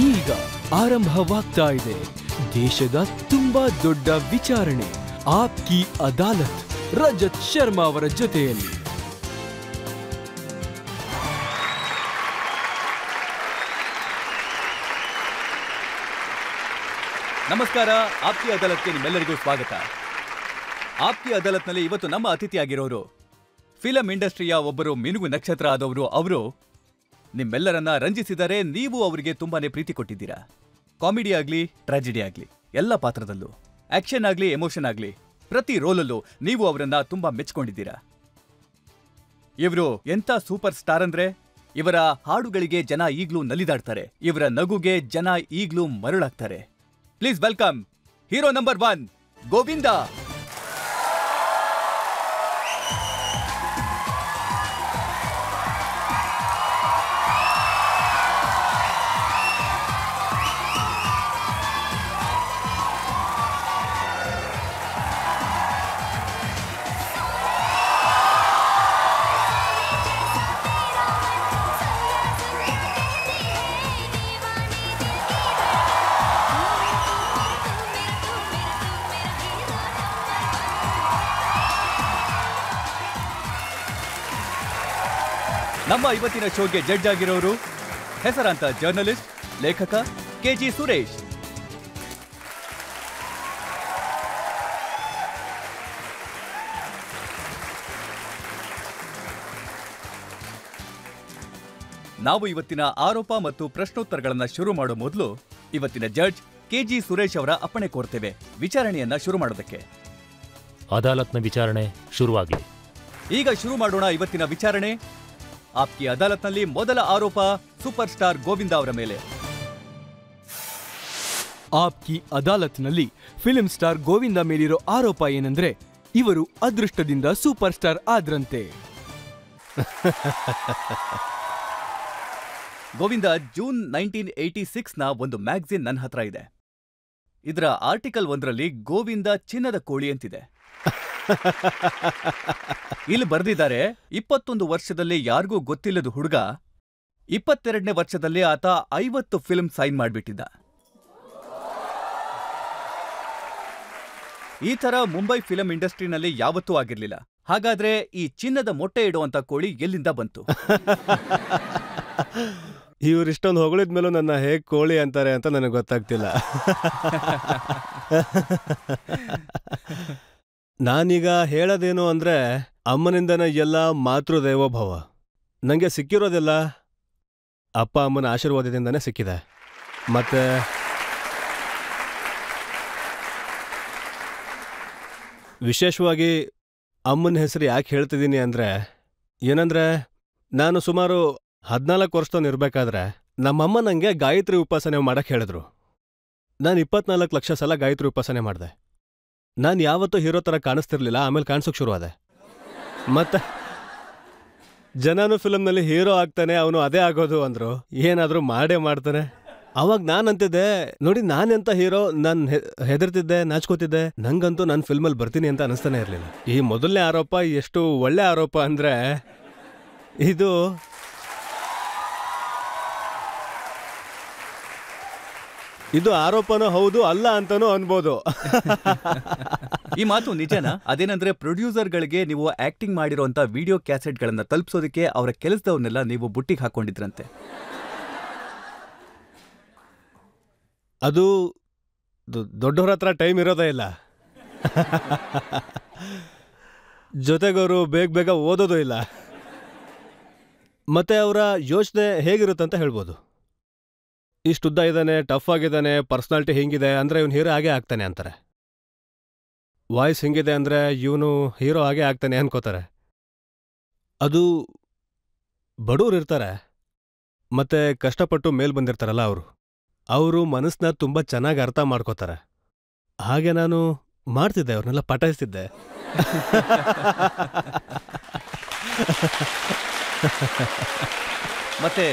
ಈಗ ಆರಂಭವಾಗ್ತಾ ಇದೆ ದೇಶದ ತುಂಬಾ ದೊಡ್ಡ ವಿಚಾರಣೆ ಆಪ್ಕಿ ಅದಾಲತ್ ರಜತ್ ಶರ್ಮಾ ಅವರ ಜೊತೆಯಲ್ಲಿ. ನಮಸ್ಕಾರ. ಆಪ್ಕಿ ಅದಾಲತ್ಗೆ ನಿಮ್ಮೆಲ್ಲರಿಗೂ ಸ್ವಾಗತ. ಆಪ್ಕಿ ಅದಾಲತ್ನಲ್ಲಿ ಇವತ್ತು ನಮ್ಮ ಅತಿಥಿಯಾಗಿರೋರು ಫಿಲಂ ಇಂಡಸ್ಟ್ರಿಯ ಒಬ್ಬರು ಮಿನುಗು ನಕ್ಷತ್ರ ಆದವರು. ಅವರು ನಿಮ್ಮೆಲ್ಲರನ್ನ ರಂಜಿಸಿದರೆ ನೀವು ಅವರಿಗೆ ತುಂಬಾನೇ ಪ್ರೀತಿ ಕೊಟ್ಟಿದ್ದೀರಾ. ಕಾಮಿಡಿ ಆಗ್ಲಿ, ಟ್ರಾಜಿಡಿ ಆಗ್ಲಿ, ಎಲ್ಲ ಪಾತ್ರದಲ್ಲೂ, ಆಕ್ಷನ್ ಆಗ್ಲಿ, ಎಮೋಷನ್ ಆಗ್ಲಿ, ಪ್ರತಿ ರೋಲಲ್ಲೂ ನೀವು ಅವರನ್ನ ತುಂಬಾ ಮೆಚ್ಕೊಂಡಿದ್ದೀರಾ. ಇವರು ಎಂಥ ಸೂಪರ್ ಸ್ಟಾರ್ ಅಂದ್ರೆ, ಇವರ ಹಾಡುಗಳಿಗೆ ಜನ ಈಗ್ಲೂ ನಲಿದಾಡ್ತಾರೆ, ಇವರ ನಗುಗೆ ಜನ ಈಗ್ಲೂ ಮರಳಾಗ್ತಾರೆ. Please welcome hero number 1 Govinda. ನಮ್ಮ ಇವತ್ತಿನ ಶೋಗೆ ಜಡ್ಜ್ ಆಗಿರೋರು ಹೆಸರಾಂತ ಜರ್ನಲಿಸ್ಟ್, ಲೇಖಕ ಕೆಜಿ ಸುರೇಶ್. ನಾವು ಇವತ್ತಿನ ಆರೋಪ ಮತ್ತು ಪ್ರಶ್ನೋತ್ತರಗಳನ್ನ ಶುರು ಮಾಡೋ ಮೊದಲು ಇವತ್ತಿನ ಜಡ್ಜ್ ಕೆಜಿ ಸುರೇಶ್ ಅವರ ಅಪ್ಪಣೆ ಕೋರ್ತೇವೆ ವಿಚಾರಣೆಯನ್ನ ಶುರು ಮಾಡೋದಕ್ಕೆ. ಅದಾಲತ್ನ ವಿಚಾರಣೆ ಶುರುವಾಗಲಿ. ಈಗ ಶುರು ಮಾಡೋಣ ಇವತ್ತಿನ ವಿಚಾರಣೆ. ಆಪ್ಕಿ ಅದಾಲತ್ನಲ್ಲಿ ಮೊದಲ ಆರೋಪ ಸೂಪರ್ ಸ್ಟಾರ್ ಗೋವಿಂದ ಅವರ ಮೇಲೆ. ಆಪ್ಕಿ ಅದಾಲತ್ನಲ್ಲಿ ಫಿಲ್ಮ್ ಸ್ಟಾರ್ ಗೋವಿಂದ ಮೇಲಿರೋ ಆರೋಪ ಏನಂದ್ರೆ, ಇವರು ಅದೃಷ್ಟದಿಂದ ಸೂಪರ್ ಸ್ಟಾರ್ ಆದ್ರಂತೆ. ಗೋವಿಂದ, ಜೂನ್ 1986ನ ಒಂದು ಮ್ಯಾಗಝಿನ್ ನನ್ನ ಹತ್ರ ಇದೆ. ಇದರ ಆರ್ಟಿಕಲ್ 1ರಲ್ಲಿ ಗೋವಿಂದ ಚಿನ್ನದ ಕೋಳಿ ಅಂತಿದೆ. ಇಲ್ಲಿ ಬರೆದಿದ್ದಾರೆ, 21 ವರ್ಷದಲ್ಲಿ ಯಾರಿಗೂ ಗೊತ್ತಿಲ್ಲದ ಹುಡುಗ 22ನೇ ವರ್ಷದಲ್ಲಿ ಆತ 50 ಫಿಲ್ಮ್ ಸೈನ್ ಮಾಡಿಬಿಟ್ಟಿದ್ದ. ಈ ತರ ಮುಂಬೈ ಫಿಲಂ ಇಂಡಸ್ಟ್ರಿನಲ್ಲಿ ಯಾವತ್ತೂ ಆಗಿರ್ಲಿಲ್ಲ. ಹಾಗಾದ್ರೆ ಈ ಚಿನ್ನದ ಮೊಟ್ಟೆ ಇಡುವಂತ ಕೋಳಿ ಎಲ್ಲಿಂದ ಬಂತು? ಇವರಿಷ್ಟೊಂದು ಹೊಗಳಿದ್ಮೇಲೂ ನನ್ನ ಹೇಗ್ ಕೋಳಿ ಅಂತಾರೆ ಅಂತ ನನಗೆ ಗೊತ್ತಾಗ್ತಿಲ್ಲ. ನಾನೀಗ ಹೇಳೋದೇನು ಅಂದ್ರೆ, ಅಮ್ಮನಿಂದನೇ ಎಲ್ಲ ಮಾತೃದೇವೋಭವ. ನನಗೆ ಸಿಕ್ಕಿರೋದೆಲ್ಲ ಅಪ್ಪ ಅಮ್ಮನ ಆಶೀರ್ವಾದದಿಂದನೇ ಸಿಕ್ಕಿದೆ. ಮತ್ತೆ ವಿಶೇಷವಾಗಿ ಅಮ್ಮನ ಹೆಸರು ಯಾಕೆ ಹೇಳ್ತಿದ್ದೀನಿ ಅಂದರೆ, ಏನಂದ್ರೆ ನಾನು ಸುಮಾರು 14 ವರ್ಷದವನು ಇರಬೇಕಾದ್ರೆ ನಮ್ಮಮ್ಮ ನನಗೆ ಗಾಯತ್ರಿ ಉಪಾಸನೆ ಮಾಡಕ್ಕೆ ಹೇಳಿದ್ರು. ನಾನು 24 ಲಕ್ಷ ಸಲ ಗಾಯತ್ರಿ ಉಪಾಸನೆ ಮಾಡಿದೆ. ನಾನು ಯಾವತ್ತೂ ಹೀರೋ ಥರ ಕಾಣಿಸ್ತಿರ್ಲಿಲ್ಲ. ಆಮೇಲೆ ಕಾಣಿಸೋಕೆ ಶುರುವಾದೆ. ಮತ್ತೆ ಜನನೂ ಫಿಲಮ್ನಲ್ಲಿ ಹೀರೋ ಆಗ್ತಾನೆ, ಅವನು ಅದೇ ಆಗೋದು ಅಂದರು. ಏನಾದರೂ ಮಾಡೇ ಮಾಡ್ತಾನೆ. ಅವಾಗ ನಾನು ಅಂತಿದ್ದೆ, ನೋಡಿ ನಾನೆಂತ ಹೀರೋ. ನಾನು ಹೆದರ್ತಿದ್ದೆ, ನಾಚ್ಕೋತಿದ್ದೆ. ನಂಗಂತೂ ನಾನು ಫಿಲ್ಮಲ್ಲಿ ಬರ್ತೀನಿ ಅಂತ ಅನಿಸ್ತಾನೆ ಇರಲಿಲ್ಲ. ಈ ಮೊದಲನೇ ಆರೋಪ ಎಷ್ಟು ಒಳ್ಳೆ ಆರೋಪ ಅಂದರೆ, ಇದು ಆರೋಪನೂ ಹೌದು, ಅಲ್ಲ ಅಂತಾನೂ ಅನ್ಬೋದು. ಈ ಮಾತು ನಿಜನಾ? ಅದೇನಂದ್ರೆ, ಪ್ರೊಡ್ಯೂಸರ್ಗಳಿಗೆ ನೀವು ಆಕ್ಟಿಂಗ್ ಮಾಡಿರುವಂತ ವಿಡಿಯೋ ಕ್ಯಾಸೆಟ್ಗಳನ್ನ ತಲುಪಿಸೋದಕ್ಕೆ ಅವರ ಕೆಲಸದವ್ರನ್ನೆಲ್ಲ ನೀವು ಬುಟ್ಟಿಗೆ ಹಾಕೊಂಡಿದ್ರಂತೆ. ಅದು ದೊಡ್ಡವ್ರ ಹತ್ರ ಟೈಮ್ ಇರೋದೇ ಇಲ್ಲ. ಜೊತೆಗವರು ಬೇಗ ಓದೋದು ಇಲ್ಲ. ಮತ್ತೆ ಅವರ ಯೋಚನೆ ಹೇಗಿರುತ್ತಂತ ಹೇಳ್ಬೋದು. ಇಷ್ಟುದ್ದ ಇದ್ದಾನೆ, ಟಫ್ ಆಗಿದ್ದಾನೆ, ಪರ್ಸ್ನಾಲಿಟಿ ಹಿಂಗಿದೆ ಅಂದರೆ ಇವನು ಹೀರೋ ಆಗೇ ಆಗ್ತಾನೆ ಅಂತಾರೆ. ವಾಯ್ಸ್ ಹಿಂಗಿದೆ ಅಂದರೆ ಇವನು ಹೀರೋ ಆಗೇ ಆಗ್ತಾನೆ ಅನ್ಕೋತಾರೆ. ಅದು ಬಡವ್ರು ಇರ್ತಾರೆ, ಮತ್ತೆ ಕಷ್ಟಪಟ್ಟು ಮೇಲ್ ಬಂದಿರ್ತಾರಲ್ಲ ಅವರು ಮನಸ್ಸನ್ನ ತುಂಬ ಚೆನ್ನಾಗಿ ಅರ್ಥ ಮಾಡ್ಕೋತಾರೆ. ಹಾಗೆ ನಾನು ಮಾಡ್ತಿದ್ದೆ, ಅವ್ರನ್ನೆಲ್ಲ ಪಟಾಯಿಸ್ತಿದ್ದೆ. ಮತ್ತೆ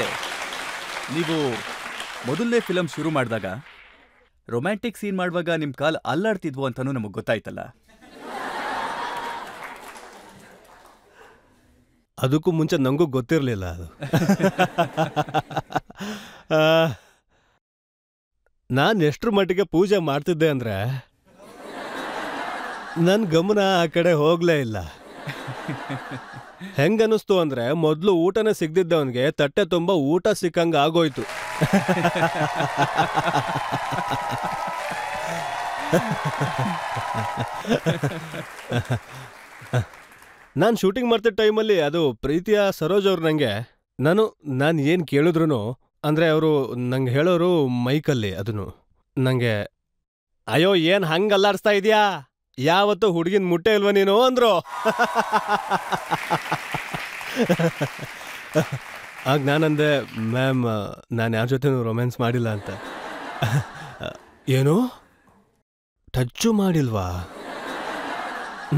ನೀವು ಮೊದಲನೇ ಫಿಲಂ ಶುರು ಮಾಡಿದಾಗ ರೊಮ್ಯಾಂಟಿಕ್ ಸೀನ್ ಮಾಡುವಾಗ ನಿಮ್ಮ ಕಾಲ್ ಅಲ್ಲಾಡ್ತಿದ್ವು ಅಂತಾನೂ ನಮಗೆ ಗೊತ್ತಾಯ್ತಲ್ಲ. ಅದಕ್ಕೂ ಮುಂಚೆ ನನಗೂ ಗೊತ್ತಿರಲಿಲ್ಲ ಅದು. ನಾನು ಎಷ್ಟ್ರ ಮಟ್ಟಿಗೆ ಪೂಜೆ ಮಾಡ್ತಿದ್ದೆ ಅಂದ್ರೆ ನನ್ನ ಗಮನ ಆ ಕಡೆ ಹೋಗ್ಲೇ ಇಲ್ಲ. ಹೆಂಗನ್ನಿಸ್ತು ಅಂದ್ರೆ ಮೊದಲು ಊಟನೇ ಸಿಗ್ದಿದ್ದವನ್ಗೆ ತಟ್ಟೆ ತುಂಬ ಊಟ ಸಿಕ್ಕಂಗ ಆಗೋಯ್ತು. ನಾನು ಶೂಟಿಂಗ್ ಮಾಡ್ತಿದ್ದ ಟೈಮಲ್ಲಿ ಅದು ಪ್ರೀತಿಯ ಸರೋಜ್ ಅವ್ರು ನನಗೆ ನಾನು ಏನು ಕೇಳಿದ್ರು ಅಂದರೆ ಅವರು ನಂಗೆ ಹೇಳೋರು ಮೈಕಲ್ಲಿ ಅದನ್ನು ನನಗೆ, ಅಯ್ಯೋ ಏನು ಹಂಗೆ ಅಲ್ಲಾಡಿಸ್ತಾ ಇದೆಯಾ, ಯಾವತ್ತೂ ಹುಡುಗಿನ ಮುಟ್ಟೆ ಇಲ್ವ ನೀನು ಅಂದರು. ಆಗ ನಾನಂದೆ, ಮ್ಯಾಮ್ ನಾನು ಯಾರ ಜೊತೆನೂ ರೊಮ್ಯಾನ್ಸ್ ಮಾಡಿಲ್ಲ ಅಂತ. ಏನು ಟಚ್ಚು ಮಾಡಿಲ್ವಾ?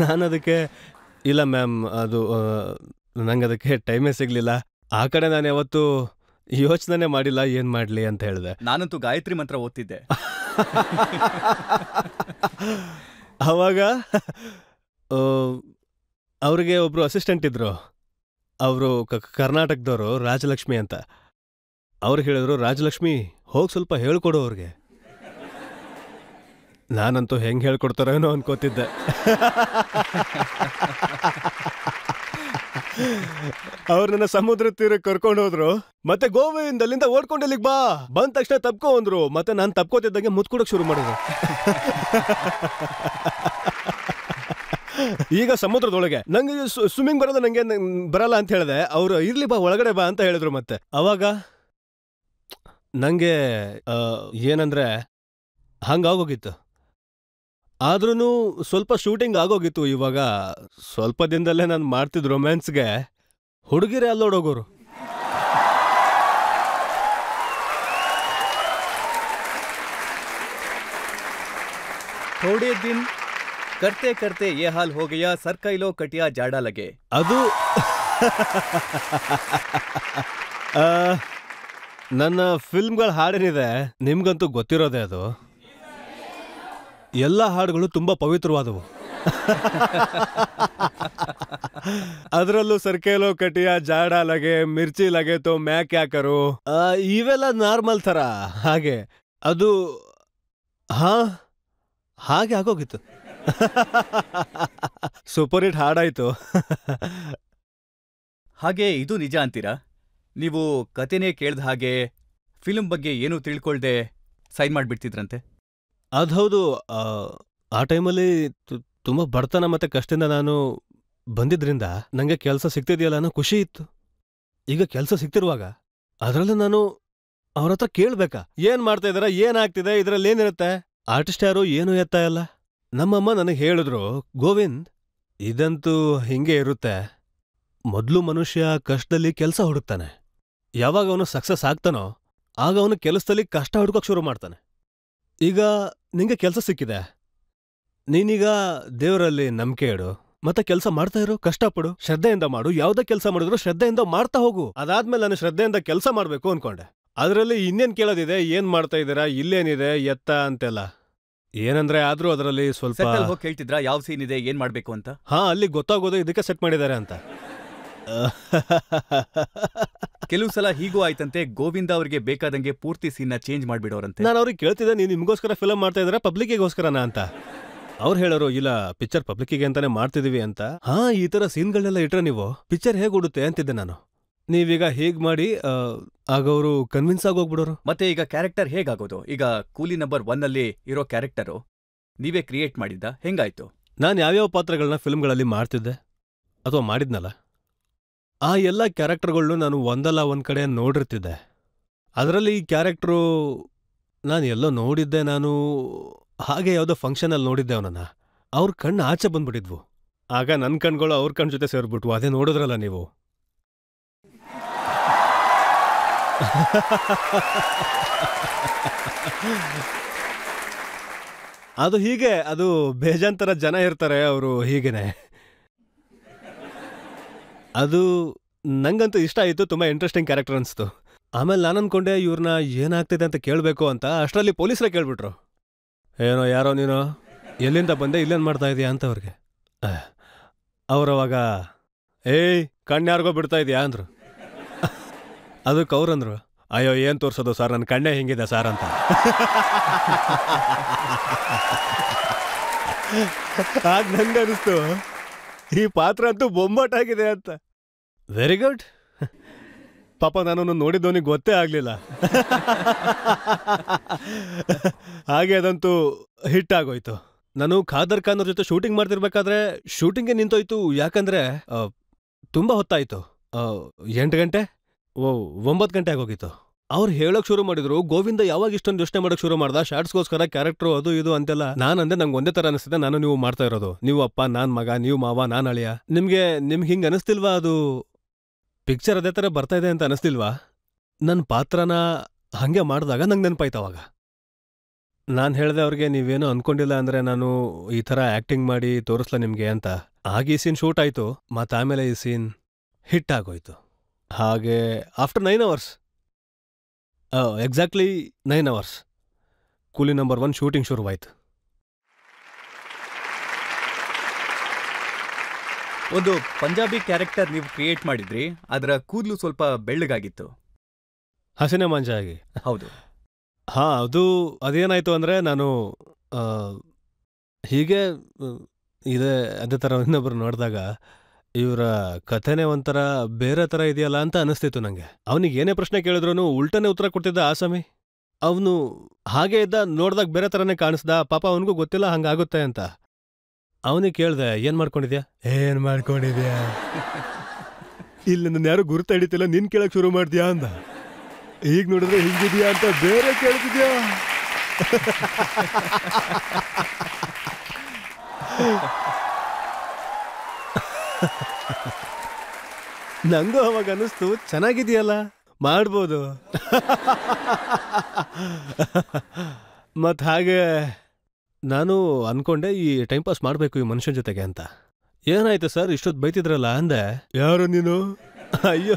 ನಾನು ಅದಕ್ಕೆ ಇಲ್ಲ ಮ್ಯಾಮ್, ಅದು ನಂಗೆ ಅದಕ್ಕೆ ಟೈಮೇ ಸಿಗಲಿಲ್ಲ, ಆ ಕಡೆ ನಾನು ಯಾವತ್ತೂ ಯೋಚನೆ ಮಾಡಿಲ್ಲ ಏನು ಮಾಡಲಿ ಅಂತ ಹೇಳಿದೆ. ನಾನಂತೂ ಗಾಯತ್ರಿ ಮಂತ್ರ ಓದ್ತಿದ್ದೆ. ಆವಾಗ ಅವ್ರಿಗೆ ಒಬ್ಬರು ಅಸಿಸ್ಟೆಂಟ್ ಇದ್ರು, ಅವರು ಕರ್ನಾಟಕದವರು, ರಾಜಲಕ್ಷ್ಮಿ ಅಂತ. ಅವ್ರು ಹೇಳಿದ್ರು, ರಾಜಲಕ್ಷ್ಮಿ ಹೋಗಿ ಸ್ವಲ್ಪ ಹೇಳ್ಕೊಡು ಅವ್ರಿಗೆ. ನಾನಂತೂ ಹೆಂಗೆ ಹೇಳ್ಕೊಡ್ತಾರೇನೋ ಅನ್ಕೋತಿದ್ದೆ. ಅವ್ರು ನನ್ನ ಸಮುದ್ರ ತೀರಕ್ಕೆ ಕರ್ಕೊಂಡು ಹೋದ್ರು. ಮತ್ತೆ ಗೋವಿಂದ್ ಅಲ್ಲಿಂದ ಓಡ್ಕೊಂಡು ಇಲ್ಲಿಗೆ ಬಾ, ಬಂದ ತಕ್ಷಣ ತಪ್ಕೊ ಅಂದ್ರು. ಮತ್ತೆ ನಾನು ತಪ್ಕೋತಿದ್ದಂಗೆ ಮುತ್ಕೊಡಕ್ ಶುರು ಮಾಡಿದ್ರು. ಈಗ ಸಮುದ್ರದೊಳಗೆ ನಂಗೆ ಸ್ವಿಮ್ಮಿಂಗ್ ಬರೋದು ನಂಗೆ ಬರಲ್ಲ ಅಂತ ಹೇಳಿದೆ. ಅವರು ಇರ್ಲಿ ಬಾ ಒಳಗಡೆ ಬಾ ಅಂತ ಹೇಳಿದ್ರು. ಮತ್ತೆ ಅವಾಗ ನಂಗೆ ಏನಂದ್ರೆ ಹಂಗಾಗೋಗಿತ್ತು. ಆದ್ರೂ ಸ್ವಲ್ಪ ಶೂಟಿಂಗ್ ಆಗೋಗಿತ್ತು. ಇವಾಗ ಸ್ವಲ್ಪ ದಿನದಲ್ಲೇ ನಾನು ಮಾಡ್ತಿದ್ದ ರೊಮ್ಯಾನ್ಸ್ಗೆ ಹುಡುಗಿರೇ ಅಲ್ಲೋಡೋಗೋರು. ಥೋಡೆ ದಿನ್ ಕರ್ತೆ ಕರ್ತೆ ಯೇ ಹಾಲ್ ಹೋ ಗಯಾ, ಸರ್ ಕೈಲೋ ಕಟಿಯಾ ಜಾಡಾ ಲಗೆ. ಅದು ನನ್ನ ಫಿಲ್ಮ್ಗಳ ಹಾಡೇನಿದೆ ನಿಮ್ಗಂತೂ ಗೊತ್ತಿರೋದೇ. ಅದು ಎಲ್ಲ ಹಾಡುಗಳು ತುಂಬಾ ಪವಿತ್ರವಾದವು. ಅದರಲ್ಲೂ ಸರ್ಕೇಲೋ ಕಟಿಯಾ ಜಾಡಾ ಲಗೆ, ಮಿರ್ಚಿ ಲಗೆ ತೋ ಮ್ಯಾಕ್ ಯಾಕರು, ಇವೆಲ್ಲ ನಾರ್ಮಲ್ ಥರ. ಹಾಗೆ ಅದು ಹಾಗೆ ಆಗೋಗಿತ್ತು. ಸೂಪರ್ ಹಿಟ್ ಹಾಡಾಯ್ತು. ಹಾಗೆ ಇದು ನಿಜ ಅಂತೀರಾ? ನೀವು ಕತೆನೇ ಕೇಳ್ದ ಹಾಗೆ ಫಿಲ್ಮ್ ಬಗ್ಗೆ ಏನೂ ತಿಳ್ಕೊಳ್ದೆ ಸೈನ್ ಮಾಡ್ಬಿಡ್ತಿದ್ರಂತೆ. ಹೌದು. ಆ ಟೈಮಲ್ಲಿ ತುಂಬ ಬಡತನ ಮತ್ತೆ ಕಷ್ಟದಿಂದ ನಾನು ಬಂದಿದ್ರಿಂದ ನನಗೆ ಕೆಲಸ ಸಿಗ್ತಿದೆಯಲ್ಲ ಅನ್ನೋ ಖುಷಿ ಇತ್ತು. ಈಗ ಕೆಲಸ ಸಿಗ್ತಿರುವಾಗ ಅದರಲ್ಲೂ ನಾನು ಅವ್ರ ಹತ್ರ ಕೇಳ್ಬೇಕಾ, ಏನ್ ಮಾಡ್ತಾ ಇದಾರ, ಏನಾಗ್ತಿದೆ, ಇದರಲ್ಲಿ ಏನಿರುತ್ತೆ, ಆರ್ಟಿಸ್ಟ್ ಯಾರು ಏನೂ ಎತ್ತಾ ಇಲ್ಲ. ನಮ್ಮಮ್ಮ ನನಗೆ ಹೇಳಿದ್ರು, ಗೋವಿಂದ್ ಇದಂತೂ ಹಿಂಗೆ ಇರುತ್ತೆ. ಮೊದಲು ಮನುಷ್ಯ ಕಷ್ಟದಲ್ಲಿ ಕೆಲಸ ಹುಡುಕ್ತಾನೆ. ಯಾವಾಗ ಅವನು ಸಕ್ಸಸ್ ಆಗ್ತಾನೋ ಆಗ ಅವನು ಕೆಲಸದಲ್ಲಿ ಕಷ್ಟ ಹುಡುಕೋಕೆ ಶುರು ಮಾಡ್ತಾನೆ. ಈಗ ನಿಂಗೆ ಕೆಲಸ ಸಿಕ್ಕಿದೆ, ನೀನೀಗ ದೇವರಲ್ಲಿ ನಂಬಿಕೆ ಇಡು, ಮತ್ತೆ ಕೆಲಸ ಮಾಡ್ತಾ ಇರು, ಕಷ್ಟಪಡು, ಶ್ರದ್ಧೆಯಿಂದ ಮಾಡು. ಯಾವುದೇ ಕೆಲಸ ಮಾಡಿದ್ರು ಶ್ರದ್ಧೆಯಿಂದ ಮಾಡ್ತಾ ಹೋಗು. ಅದಾದ್ಮೇಲೆ ನಾನು ಶ್ರದ್ಧೆಯಿಂದ ಕೆಲಸ ಮಾಡಬೇಕು ಅನ್ಕೊಂಡೆ. ಅದರಲ್ಲಿ ಇನ್ನೇನ್ ಕೇಳೋದಿದೆ, ಏನ್ ಮಾಡ್ತಾ ಇದ್ದೀರಾ, ಇಲ್ಲೇನಿದೆ ಎತ್ತ ಅಂತೆಲ್ಲ. ಏನಂದ್ರೆ ಆದ್ರೂ ಅದರಲ್ಲಿ ಸ್ವಲ್ಪ ಹೋಗಿ ಹೇಳ್ತಿದ್ರಾ ಯಾವ ಸೀನ್ ಇದೆ, ಏನ್ ಮಾಡ್ಬೇಕು ಅಂತ? ಅಲ್ಲಿ ಗೊತ್ತಾಗೋದು ಇದಕ್ಕೆ ಸೆಟ್ ಮಾಡಿದ್ದಾರೆ ಅಂತ. ಕೆಲವು ಸಲ ಹೀಗೂ ಆಯ್ತಂತೆ, ಗೋವಿಂದ ಅವ್ರಿಗೆ ಬೇಕಾದಂಗೆ ಪೂರ್ತಿ ಸೀನ್ ಚೇಂಜ್ ಮಾಡ್ಬಿಡೋರಂತೆ. ನಾನು ಅವ್ರಿಗೆ ಕೇಳ್ತಿದ್ದೆ, ನೀವು ನಿಮ್ಗೋಸ್ಕರ ಫಿಲಮ್ ಮಾಡ್ತಾ ಇದಾರೆ ಪಬ್ಲಿಕ್ಕಿಗೋಸ್ಕರನಾ ಅಂತ. ಅವ್ರು ಹೇಳೋರು, ಇಲ್ಲ ಪಿಕ್ಚರ್ ಪಬ್ಲಿಕ್ಕಿಗೆ ಅಂತಾನೆ ಮಾಡ್ತಿದೀವಿ ಅಂತ. ಈ ತರ ಸೀನ್ಗಳನ್ನೆಲ್ಲ ಇಟ್ರೆ ನೀವು ಪಿಕ್ಚರ್ ಹೇಗ್ ಉಡುತ್ತೆ ಅಂತಿದ್ದೆ ನಾನು. ನೀವೀಗ ಹೇಗ್ ಮಾಡಿ ಆಗ ಅವರು ಕನ್ವಿನ್ಸ್ ಆಗೋಗ್ಬಿಡೋರು. ಮತ್ತೆ ಈಗ ಕ್ಯಾರೆಕ್ಟರ್ ಹೇಗಾಗೋದು? ಈಗ ಕೂಲಿ ನಂಬರ್ 1 ಅಲ್ಲಿ ಇರೋ ಕ್ಯಾರೆಕ್ಟರು ನೀವೇ ಕ್ರಿಯೇಟ್ ಮಾಡಿದ್ದ, ಹೆಂಗಾಯ್ತು? ನಾನು ಯಾವ್ಯಾವ ಪಾತ್ರಗಳನ್ನ ಫಿಲ್ಮ್ಗಳಲ್ಲಿ ಮಾಡ್ತಿದ್ದೆ ಅಥವಾ ಮಾಡಿದ್ನಲ್ಲ, ಆ ಎಲ್ಲ ಕ್ಯಾರೆಕ್ಟರ್ಗಳನ್ನು ನಾನು ಒಂದಲ್ಲ ಒಂದ್ ಕಡೆ ನೋಡಿರ್ತಿದ್ದೆ. ಅದರಲ್ಲಿ ಈ ಕ್ಯಾರೆಕ್ಟ್ರು ನಾನು ಎಲ್ಲೋ ನೋಡಿದ್ದೆ. ನಾನು ಹಾಗೆ ಯಾವುದೋ ಫಂಕ್ಷನಲ್ಲಿ ನೋಡಿದ್ದೆ ಅವನನ್ನ. ಅವ್ರ ಕಣ್ಣು ಆಚೆ ಬಂದ್ಬಿಟ್ಟಿದ್ವು. ಆಗ ನನ್ನ ಕಣ್ಗಳು ಅವ್ರ ಕಣ್ಣು ಜೊತೆ ಸೇರ್ಬಿಟ್ವು. ಅದೇ ನೋಡಿದ್ರಲ್ಲ ನೀವು. ಅದು ಹೀಗೆ, ಅದು ಬೇಜಾಂತರ ಜನ ಇರ್ತಾರೆ, ಅವರು ಹೀಗೇನೆ. ಅದು ನಂಗಂತೂ ಇಷ್ಟ ಆಯಿತು, ತುಂಬ ಇಂಟ್ರೆಸ್ಟಿಂಗ್ ಕ್ಯಾರೆಕ್ಟರ್ ಅನಿಸ್ತು. ಆಮೇಲೆ ನಾನು ಅನ್ಕೊಂಡೆ ಇವ್ರನ್ನ ಏನಾಗ್ತಿದೆ ಅಂತ ಕೇಳಬೇಕು ಅಂತ. ಅಷ್ಟರಲ್ಲಿ ಪೊಲೀಸರೇ ಕೇಳ್ಬಿಟ್ರು, ಏನೋ ಯಾರೋ ನೀನು, ಎಲ್ಲಿಂದ ಬಂದೆ, ಇಲ್ಲೇನು ಮಾಡ್ತಾ ಇದೀಯಾ ಅಂತ ಅವ್ರಿಗೆ. ಅವರವಾಗ ಕಣ್ಣು ಯಾರಿಗೋ ಬಿಡ್ತಾ ಇದೆಯಾ ಅಂದರು. ಅದಕ್ಕೆ ಅವ್ರಂದ್ರು, ಅಯ್ಯೋ ಏನ್ ತೋರ್ಸೋದು ಸರ್, ನನ್ನ ಕಣ್ಣೇ ಹಿಂಗಿದೆ ಸರ್ ಅಂತ. ಆಗ ನಂಗೆ ಅನಿಸ್ತು ಈ ಪಾತ್ರ ಅಂತೂ ಬೊಂಬಾಟಾಗಿದೆ ಅಂತ. Very good. ಪಾಪ ನಾನು ನೋಡಿದ್ದವನಿಗೆ ಗೊತ್ತೇ ಆಗ್ಲಿಲ್ಲ. ಹಾಗೆ ಅದಂತೂ ಹಿಟ್ ಆಗೋಯ್ತು. ನಾನು ಖಾದರ್ ಖಾನ್ ಅವ್ರ ಜೊತೆ ಶೂಟಿಂಗ್ ಮಾಡ್ತಿರ್ಬೇಕಾದ್ರೆ ಶೂಟಿಂಗ್ಗೆ ನಿಂತೋಯ್ತು. ಯಾಕಂದ್ರೆ ತುಂಬಾ ಹೊತ್ತಾಯ್ತು. 8 ಗಂಟೆ 9 ಗಂಟೆ ಆಗೋಗಿತ್ತು. ಅವ್ರು ಹೇಳಕ್ ಶುರು ಮಾಡಿದ್ರು, ಗೋವಿಂದ ಯಾವಾಗ ಇಷ್ಟೊಂದು ಯೋಚನೆ ಮಾಡಕ್ ಶುರು ಮಾಡ್ದ, ಶಾರ್ಟ್ಸ್ಗೋಸ್ಕರ ಕ್ಯಾರೆಕ್ಟ್ರು ಅದು ಇದು ಅಂತೆಲ್ಲ. ನಾನಂದೆ ನಂಗೆ ಒಂದೇ ತರ ಅನಿಸ್ತಿದೆ, ನಾನು ನೀವು ಮಾಡ್ತಾ ಇರೋದು, ನೀವು ಅಪ್ಪ ನಾನ್ ಮಗ, ನೀವು ಮಾವ ನಾನ್ ಅಳಿಯ. ನಿಮ್ಗೆ ಹಿಂಗ್ ಅನಿಸ್ತಿಲ್ವಾ? ಅದು ಪಿಕ್ಚರ್ ಅದೇ ತರ ಬರ್ತಾ ಇದೆ ಅಂತ ಅನಿಸ್ತಿಲ್ವಾ? ನನ್ನ ಪಾತ್ರನ ಹಂಗೆ ಮಾಡಿದಾಗ ನಂಗೆ ನೆನಪಾಯ್ತು. ಅವಾಗ ನಾನು ಹೇಳ್ದೆ ಅವ್ರಿಗೆ, ನೀವೇನೋ ಅನ್ಕೊಂಡಿಲ್ಲ ಅಂದ್ರೆ ನಾನು ಈ ಥರ ಆ್ಯಕ್ಟಿಂಗ್ ಮಾಡಿ ತೋರಿಸ್ಲ ನಿಮಗೆ ಅಂತ. ಆಗ ಈ ಸೀನ್ ಶೂಟ್ ಆಯಿತು, ಮತ್ತು ಆಮೇಲೆ ಈ ಸೀನ್ ಹಿಟ್ ಆಗೋಯ್ತು. ಹಾಗೆ ಆಫ್ಟರ್ 9 hours, ಎಕ್ಸಾಕ್ಟ್ಲಿ 9 hours, ಕೂಲಿ ನಂಬರ್ 1 ಶೂಟಿಂಗ್ ಶುರುವಾಯ್ತು. ಒಂದು ಪಂಜಾಬಿ ಕ್ಯಾರೆಕ್ಟರ್ ನೀವು ಕ್ರಿಯೇಟ್ ಮಾಡಿದ್ರಿ, ಅದರ ಕೂದಲು ಸ್ವಲ್ಪ ಬೆಳ್ಳಗಾಗಿತ್ತು. ಹಸಿನೆ ಮಂಜ ಆಗಿ. ಹೌದು. ಹಾಂ, ಅದೇನಾಯ್ತು ಅಂದರೆ ನಾನು ಹೀಗೆ ಅದೇ ಥರ ಇನ್ನೊಬ್ರು ನೋಡಿದಾಗ ಇವರ ಕಥೆನೇ ಒಂಥರ ಬೇರೆ ಥರ ಇದೆಯಲ್ಲ ಅಂತ ಅನಿಸ್ತಿತ್ತು ನನಗೆ. ಅವನಿಗೆ ಏನೇ ಪ್ರಶ್ನೆ ಕೇಳಿದ್ರು ಉಲ್ಟನೇ ಉತ್ತರ ಕೊಡ್ತಿದ್ದ ಆಸಾಮಿ. ಅವನು ಹಾಗೆ ಇದ್ದ, ನೋಡ್ದಾಗ ಬೇರೆ ಥರನೇ ಕಾಣಿಸ್ದ. ಪಾಪ ಅವನಿಗೂ ಗೊತ್ತಿಲ್ಲ ಹಂಗಾಗುತ್ತೆ ಅಂತ. ಅವನಿಗೆ ಕೇಳ್ದೆ, ಏನು ಮಾಡ್ಕೊಂಡಿದ್ಯಾ? ಇಲ್ಲಿ ನನ್ನ ಯಾರು ಗುರುತ ಹಿಡಿತಿಲ್ಲ, ನಿನ್ ಕೇಳಕ್ ಶುರು ಮಾಡ್ದ್ಯಾ ಅಂದ. ಈಗ ನೋಡಿದ್ರೆ ಹಿಂಗಿದ್ಯಾ ಅಂತ ಬೇರೆ ಕೇಳ್ತಿದ್ಯಾ? ನಂಗೂ ಅವಾಗ ಅನ್ನಿಸ್ತು, ಚೆನ್ನಾಗಿದೆಯಲ್ಲ, ಮಾಡ್ಬೋದು. ಮತ್ ಹಾಗೆ ನಾನು ಅನ್ಕೊಂಡೆ, ಈ ಟೈಮ್ ಪಾಸ್ ಮಾಡಬೇಕು ಈ ಮನುಷ್ಯನ ಜೊತೆಗೆ ಅಂತ. ಏನಾಯ್ತು ಸರ್ ಇಷ್ಟೊತ್ತು ಬೈತಿದ್ರಲ್ಲ ಅಂದೆ. ಯಾರು ನೀನು? ಅಯ್ಯೋ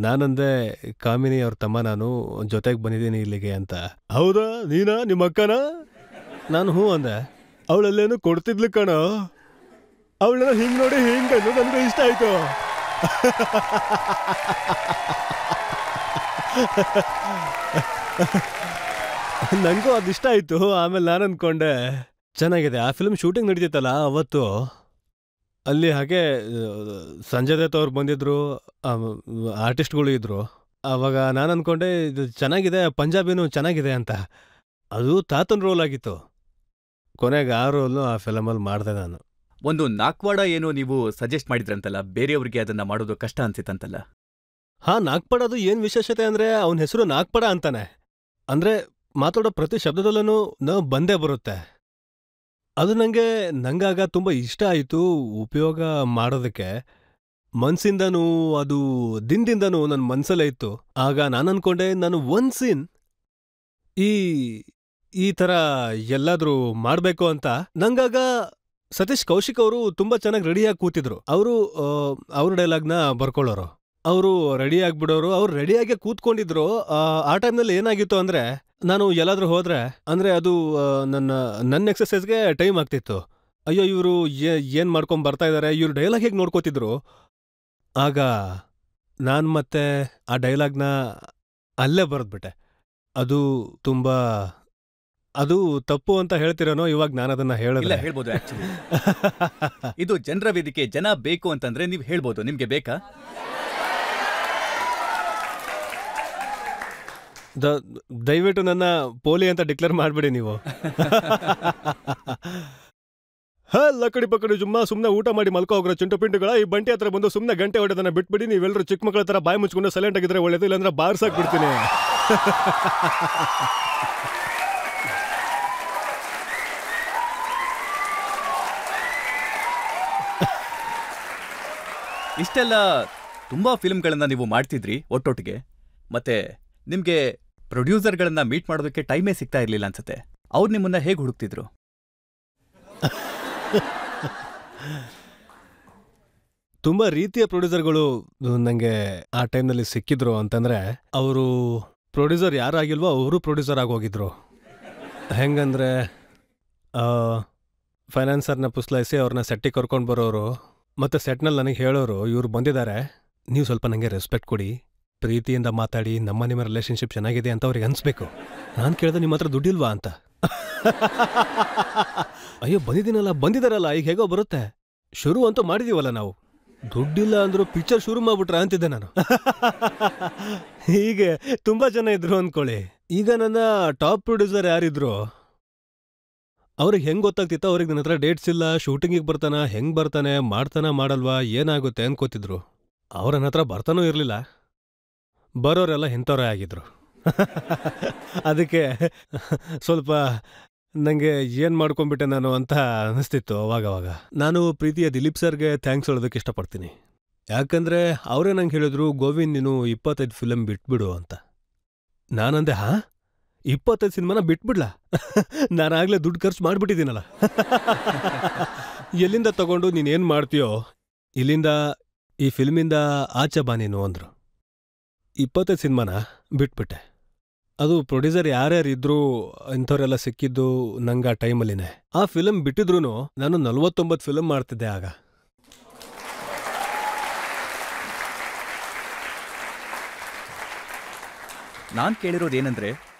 ನಾನಂದೆ, ಕಾಮಿನಿ ಅವ್ರ ತಮ್ಮ, ನಾನು ಜೊತೆಗೆ ಬಂದಿದ್ದೀನಿ ಇಲ್ಲಿಗೆ ಅಂತ. ಹೌದಾ, ನೀನಾ ನಿಮ್ಮ ಅಕ್ಕನ? ನಾನು ಹ್ಞೂ ಅಂದೆ. ಅವಳಲ್ಲೇನು ಕೊಡ್ತಿದ್ಲು ಕಣೋ, ಅವಳೆಲ್ಲ ಹಿಂಗೆ ನೋಡಿ ಹಿಂಗೆ ನನಗೂ ಇಷ್ಟ ಆಯ್ತು. ನನಗೂ ಅದಿಷ್ಟ ಆಯ್ತು. ಆಮೇಲೆ ನಾನು ಅಂದ್ಕೊಂಡೆ, ಚೆನ್ನಾಗಿದೆ. ಆ ಫಿಲ್ಮ್ ಶೂಟಿಂಗ್ ನಡೀತಿತ್ತಲ್ಲ ಅವತ್ತು, ಅಲ್ಲಿ ಹಾಗೆ ಸಂಜಯ್ ದತ್ ಅವ್ರು ಬಂದಿದ್ರು, ಆರ್ಟಿಸ್ಟ್ಗಳು ಇದ್ರು. ಆವಾಗ ನಾನು ಅಂದ್ಕೊಂಡೆ, ಇದು ಚೆನ್ನಾಗಿದೆ, ಪಂಜಾಬಿನೂ ಚೆನ್ನಾಗಿದೆ ಅಂತ. ಅದು ತಾತನ ರೋಲ್ ಆಗಿತ್ತು. ಕೊನೆಗೆ ಆ ರೋಲ್ನು ಆ ಫಿಲಮಲ್ಲಿ ಮಾಡಿದೆ ನಾನು. ಒಂದು ನಾಕ್ವಾಡ ಏನೋ ನೀವು ಸಜೆಸ್ಟ್ ಮಾಡಿದ್ರಂತಲ್ಲ, ಬೇರೆಯವ್ರಿಗೆ ಅದನ್ನ ಮಾಡೋದು ಕಷ್ಟ ಅನ್ಸಿತ್ತಂತಲ್ಲ? ಹಾ, ನಾಗ್ಪಡೋದು ಏನ್ ವಿಶೇಷತೆ ಅಂದ್ರೆ ಅವನ ಹೆಸರು ನಾಗ್ಪಡ ಅಂತಾನೆ. ಅಂದ್ರೆ ಮಾತಾಡೋ ಪ್ರತಿ ಶಬ್ದದಲ್ಲೂ ನಾವು ಬಂದೇ ಬರುತ್ತೆ. ಅದು ನಂಗಾಗ ತುಂಬ ಇಷ್ಟ ಆಯಿತು ಉಪಯೋಗ ಮಾಡೋದಕ್ಕೆ. ಮನ್ಸಿಂದನೂ ಅದು ದಿನದಿಂದನೂ ನನ್ನ ಮನ್ಸಲ್ಲೇ ಇತ್ತು. ಆಗ ನಾನು ಅನ್ಕೊಂಡೆ, ನಾನು ಒಂದ್ ಸೀನ್ ಈ ಥರ ಎಲ್ಲಾದ್ರೂ ಮಾಡಬೇಕು ಅಂತ. ನಂಗಾಗ ಸತೀಶ್ ಕೌಶಿಕ್ ಅವರು ತುಂಬ ಚೆನ್ನಾಗಿ ರೆಡಿಯಾಗಿ ಕೂತಿದ್ರು. ಅವ್ರ ಡೈಲಾಗ್ನ ಬರ್ಕೊಳ್ಳೋರು, ಅವರು ರೆಡಿ ಆಗ್ಬಿಡೋರು. ಅವ್ರು ರೆಡಿಯಾಗಿ ಕೂತ್ಕೊಂಡಿದ್ರು. ಆ ಟೈಮ್ನಲ್ಲಿ ಏನಾಗಿತ್ತು ಅಂದ್ರೆ, ನಾನು ಎಲ್ಲಾದ್ರೂ ಹೋದ್ರೆ ಅಂದ್ರೆ ಅದು ನನ್ನ ಎಕ್ಸರ್ಸೈಸ್ಗೆ ಟೈಮ್ ಆಗ್ತಿತ್ತು. ಅಯ್ಯೋ ಇವರು ಏನ್ ಮಾಡ್ಕೊಂಡ್ ಬರ್ತಾ ಇದಾರೆ, ಇವ್ರು ಡೈಲಾಗ್ ಹೇಗೆ ನೋಡ್ಕೋತಿದ್ರು. ಆಗ ನಾನು ಮತ್ತೆ ಆ ಡೈಲಾಗ್ನ ಅಲ್ಲೇ ಬರೆದ್ಬಿಟ್ಟೆ. ಅದು ತಪ್ಪು ಅಂತ ಹೇಳ್ತಿರೋನೋ ಇವಾಗ ನಾನು ಅದನ್ನ ಇಲ್ಲ, ಹೇಳ್ಬೋದು. ಆಕ್ಚುಲಿ ಇದು ಜನರ ವೇದಿಕೆ, ಜನ ಬೇಕು ಅಂತಂದ್ರೆ ನೀವು ಹೇಳ್ಬೋದು. ನಿಮ್ಗೆ ಬೇಕಾ? ದಯವಿಟ್ಟು ನನ್ನ ಪೋಲಿ ಅಂತ ಡಿಕ್ಲೇರ್ ಮಾಡ್ಬಿಡಿ ನೀವು. ಲಕ್ಕಡಿ ಪಕ್ಕಡಿ ಸುಮ್ಮನೆ ಊಟ ಮಾಡಿ ಮಲ್ಕೋ ಹೋಗ್ರ ಚಿಂಟು ಪಿಂಟುಗಳ. ಈ ಬಂಟಿ ಹತ್ರ ಬಂದು ಸುಮ್ಮನೆ ಗಂಟೆ ಹೊಡೆದನ್ನ ಬಿಟ್ಬಿಡಿ. ನೀವೆಲ್ಲರೂ ಚಿಕ್ಕ ಮಕ್ಕಳ ಹತ್ರ ಬಾಯಿ ಮುಚ್ಕೊಂಡು ಸೈಲೆಂಟ್ ಆಗಿದ್ರೆ ಒಳ್ಳೇದು, ಇಲ್ಲಾಂದ್ರೆ ಬಾರ್ಸಾಕ್ಬಿಡ್ತೀನಿ. ಇಷ್ಟೆಲ್ಲ ತುಂಬಾ ಫಿಲ್ಮ್ಗಳನ್ನ ನೀವು ಮಾಡ್ತಿದ್ರಿ ಒಟ್ಟೊಟ್ಟಿಗೆ. ಮತ್ತೆ ನಿಮ್ಗೆ ಪ್ರೊಡ್ಯೂಸರ್ಗಳನ್ನ ಮೀಟ್ ಮಾಡೋದಕ್ಕೆ ಟೈಮೇ ಸಿಗ್ತಾ ಇರ್ಲಿಲ್ಲ ಅನ್ಸುತ್ತೆ. ಅವ್ರು ನಿಮ್ಮನ್ನ ಹೇಗೆ ಹುಡುಕ್ತಿದ್ರು? ತುಂಬಾ ರೀತಿಯ ಪ್ರೊಡ್ಯೂಸರ್ಗಳು ನಂಗೆ ಆ ಟೈಮ್ನಲ್ಲಿ ಸಿಕ್ಕಿದ್ರು. ಅಂತಂದ್ರೆ ಅವರು ಪ್ರೊಡ್ಯೂಸರ್ ಯಾರಾಗಿಲ್ವೋ ಅವರು ಪ್ರೊಡ್ಯೂಸರ್ ಆಗೋಗಿದ್ರು. ಹೆಂಗಂದ್ರೆ ಫೈನಾನ್ಸರ್ನ ಪುಸ್ಲಾಯಿಸಿ ಅವ್ರನ್ನ ಸೆಟ್ಟಿಗೆ ಕರ್ಕೊಂಡು ಬರೋರು. ಮತ್ತೆ ಸೆಟ್ನಲ್ಲಿ ನನಗೆ ಹೇಳೋರು, ಇವ್ರು ಬಂದಿದ್ದಾರೆ, ನೀವು ಸ್ವಲ್ಪ ನನಗೆ ರೆಸ್ಪೆಕ್ಟ್ ಕೊಡಿ, ಪ್ರೀತಿಯಿಂದ ಮಾತಾಡಿ ನಿಮ್ಮ ರಿಲೇಶನ್ಶಿಪ್ ಚೆನ್ನಾಗಿದೆ ಅಂತ ಅವ್ರಿಗೆ ಅನ್ಸ್ಬೇಕು. ನಾನು ಕೇಳಿದೆ ನಿಮ್ಮ ಹತ್ರ ದುಡ್ಡಿಲ್ವಾ ಅಂತ. ಅಯ್ಯೋ ಬಂದಿದಾರಲ್ಲ, ಈಗ ಹೇಗೋ ಬರುತ್ತೆ. ಶುರು ಅಂತೂ ಮಾಡಿದೀವಲ್ಲ ನಾವು. ದುಡ್ಡಿಲ್ಲ ಅಂದ್ರೂ ಪಿಕ್ಚರ್ ಶುರು ಮಾಡ್ಬಿಟ್ರ ಅಂತಿದ್ದೆ ನಾನು. ಹೀಗೆ ತುಂಬಾ ಜನ ಇದ್ರು ಅನ್ಕೊಳ್ಳಿ. ಈಗ ನನ್ನ ಟಾಪ್ ಪ್ರೊಡ್ಯೂಸರ್ ಯಾರಿದ್ರು ಅವ್ರಿಗೆ ಹೆಂಗ್ ಗೊತ್ತಾಗ್ತಿತ್ತು ಅವ್ರಿಗೆ ನನ್ನ ಹತ್ರ ಡೇಟ್ಸ್ ಇಲ್ಲ, ಶೂಟಿಂಗಿಗೆ ಬರ್ತಾನ, ಹೆಂಗ್ ಬರ್ತಾನೆ, ಮಾಡ್ತಾನ ಮಾಡಲ್ವಾ, ಏನಾಗುತ್ತೆ ಅನ್ಕೋತಿದ್ರು. ಅವ್ರ ನನ್ನ ಹತ್ರ ಬರ್ತಾನೂ ಇರಲಿಲ್ಲ, ಬರೋರೆಲ್ಲ ಇಂಥವ್ರೇ ಆಗಿದ್ರು. ಅದಕ್ಕೆ ಸ್ವಲ್ಪ ನನಗೆ ಏನು ಮಾಡ್ಕೊಂಡ್ಬಿಟ್ಟೆ ನಾನು ಅಂತ ಅನಿಸ್ತಿತ್ತು ಅವಾಗವಾಗ. ನಾನು ಪ್ರೀತಿಯ ದಿಲೀಪ್ ಸರ್ಗೆ ಥ್ಯಾಂಕ್ಸ್ ಹೇಳೋದಕ್ಕೆ ಇಷ್ಟಪಡ್ತೀನಿ. ಯಾಕಂದರೆ ಅವರೇ ನಂಗೆ ಹೇಳಿದ್ರು, ಗೋವಿಂದ್ ನೀನು 25 ಫಿಲಮ್ ಬಿಟ್ಬಿಡು ಅಂತ. ನಾನಂದೆ, 25 ಸಿನಿಮಾನ ಬಿಟ್ಬಿಡ್ಲಾ? ನಾನಾಗಲೇ ದುಡ್ಡು ಖರ್ಚು ಮಾಡಿಬಿಟ್ಟಿದ್ದೀನಲ್ಲ. ಎಲ್ಲಿಂದ ತಗೊಂಡು ನೀನೇನು ಮಾಡ್ತೀಯೋ ಇಲ್ಲಿಂದ ಈ ಫಿಲ್ಮಿಂದ ಆಚೆ ಬಾ ನೀನು ಅಂದರು. 25 ಸಿನಿಮಾನ ಬಿಟ್ಬಿಟ್ಟೆ. ಅದು ಪ್ರೊಡ್ಯೂಸರ್ ಯಾರ್ಯಾರಿದ್ರೂ ಇಂಥವ್ರೆಲ್ಲ ಸಿಕ್ಕಿದ್ದು ನಂಗೆ ಆ ಟೈಮಲ್ಲಿನೇ. ಆ ಫಿಲಮ್ ಬಿಟ್ಟಿದ್ರೂ ನಾನು 49 ಫಿಲಮ್ ಮಾಡ್ತಿದ್ದೆ ಆಗ. ನಾನು ಕೇಳಿರೋದೇನೆಂದ್ರೆ,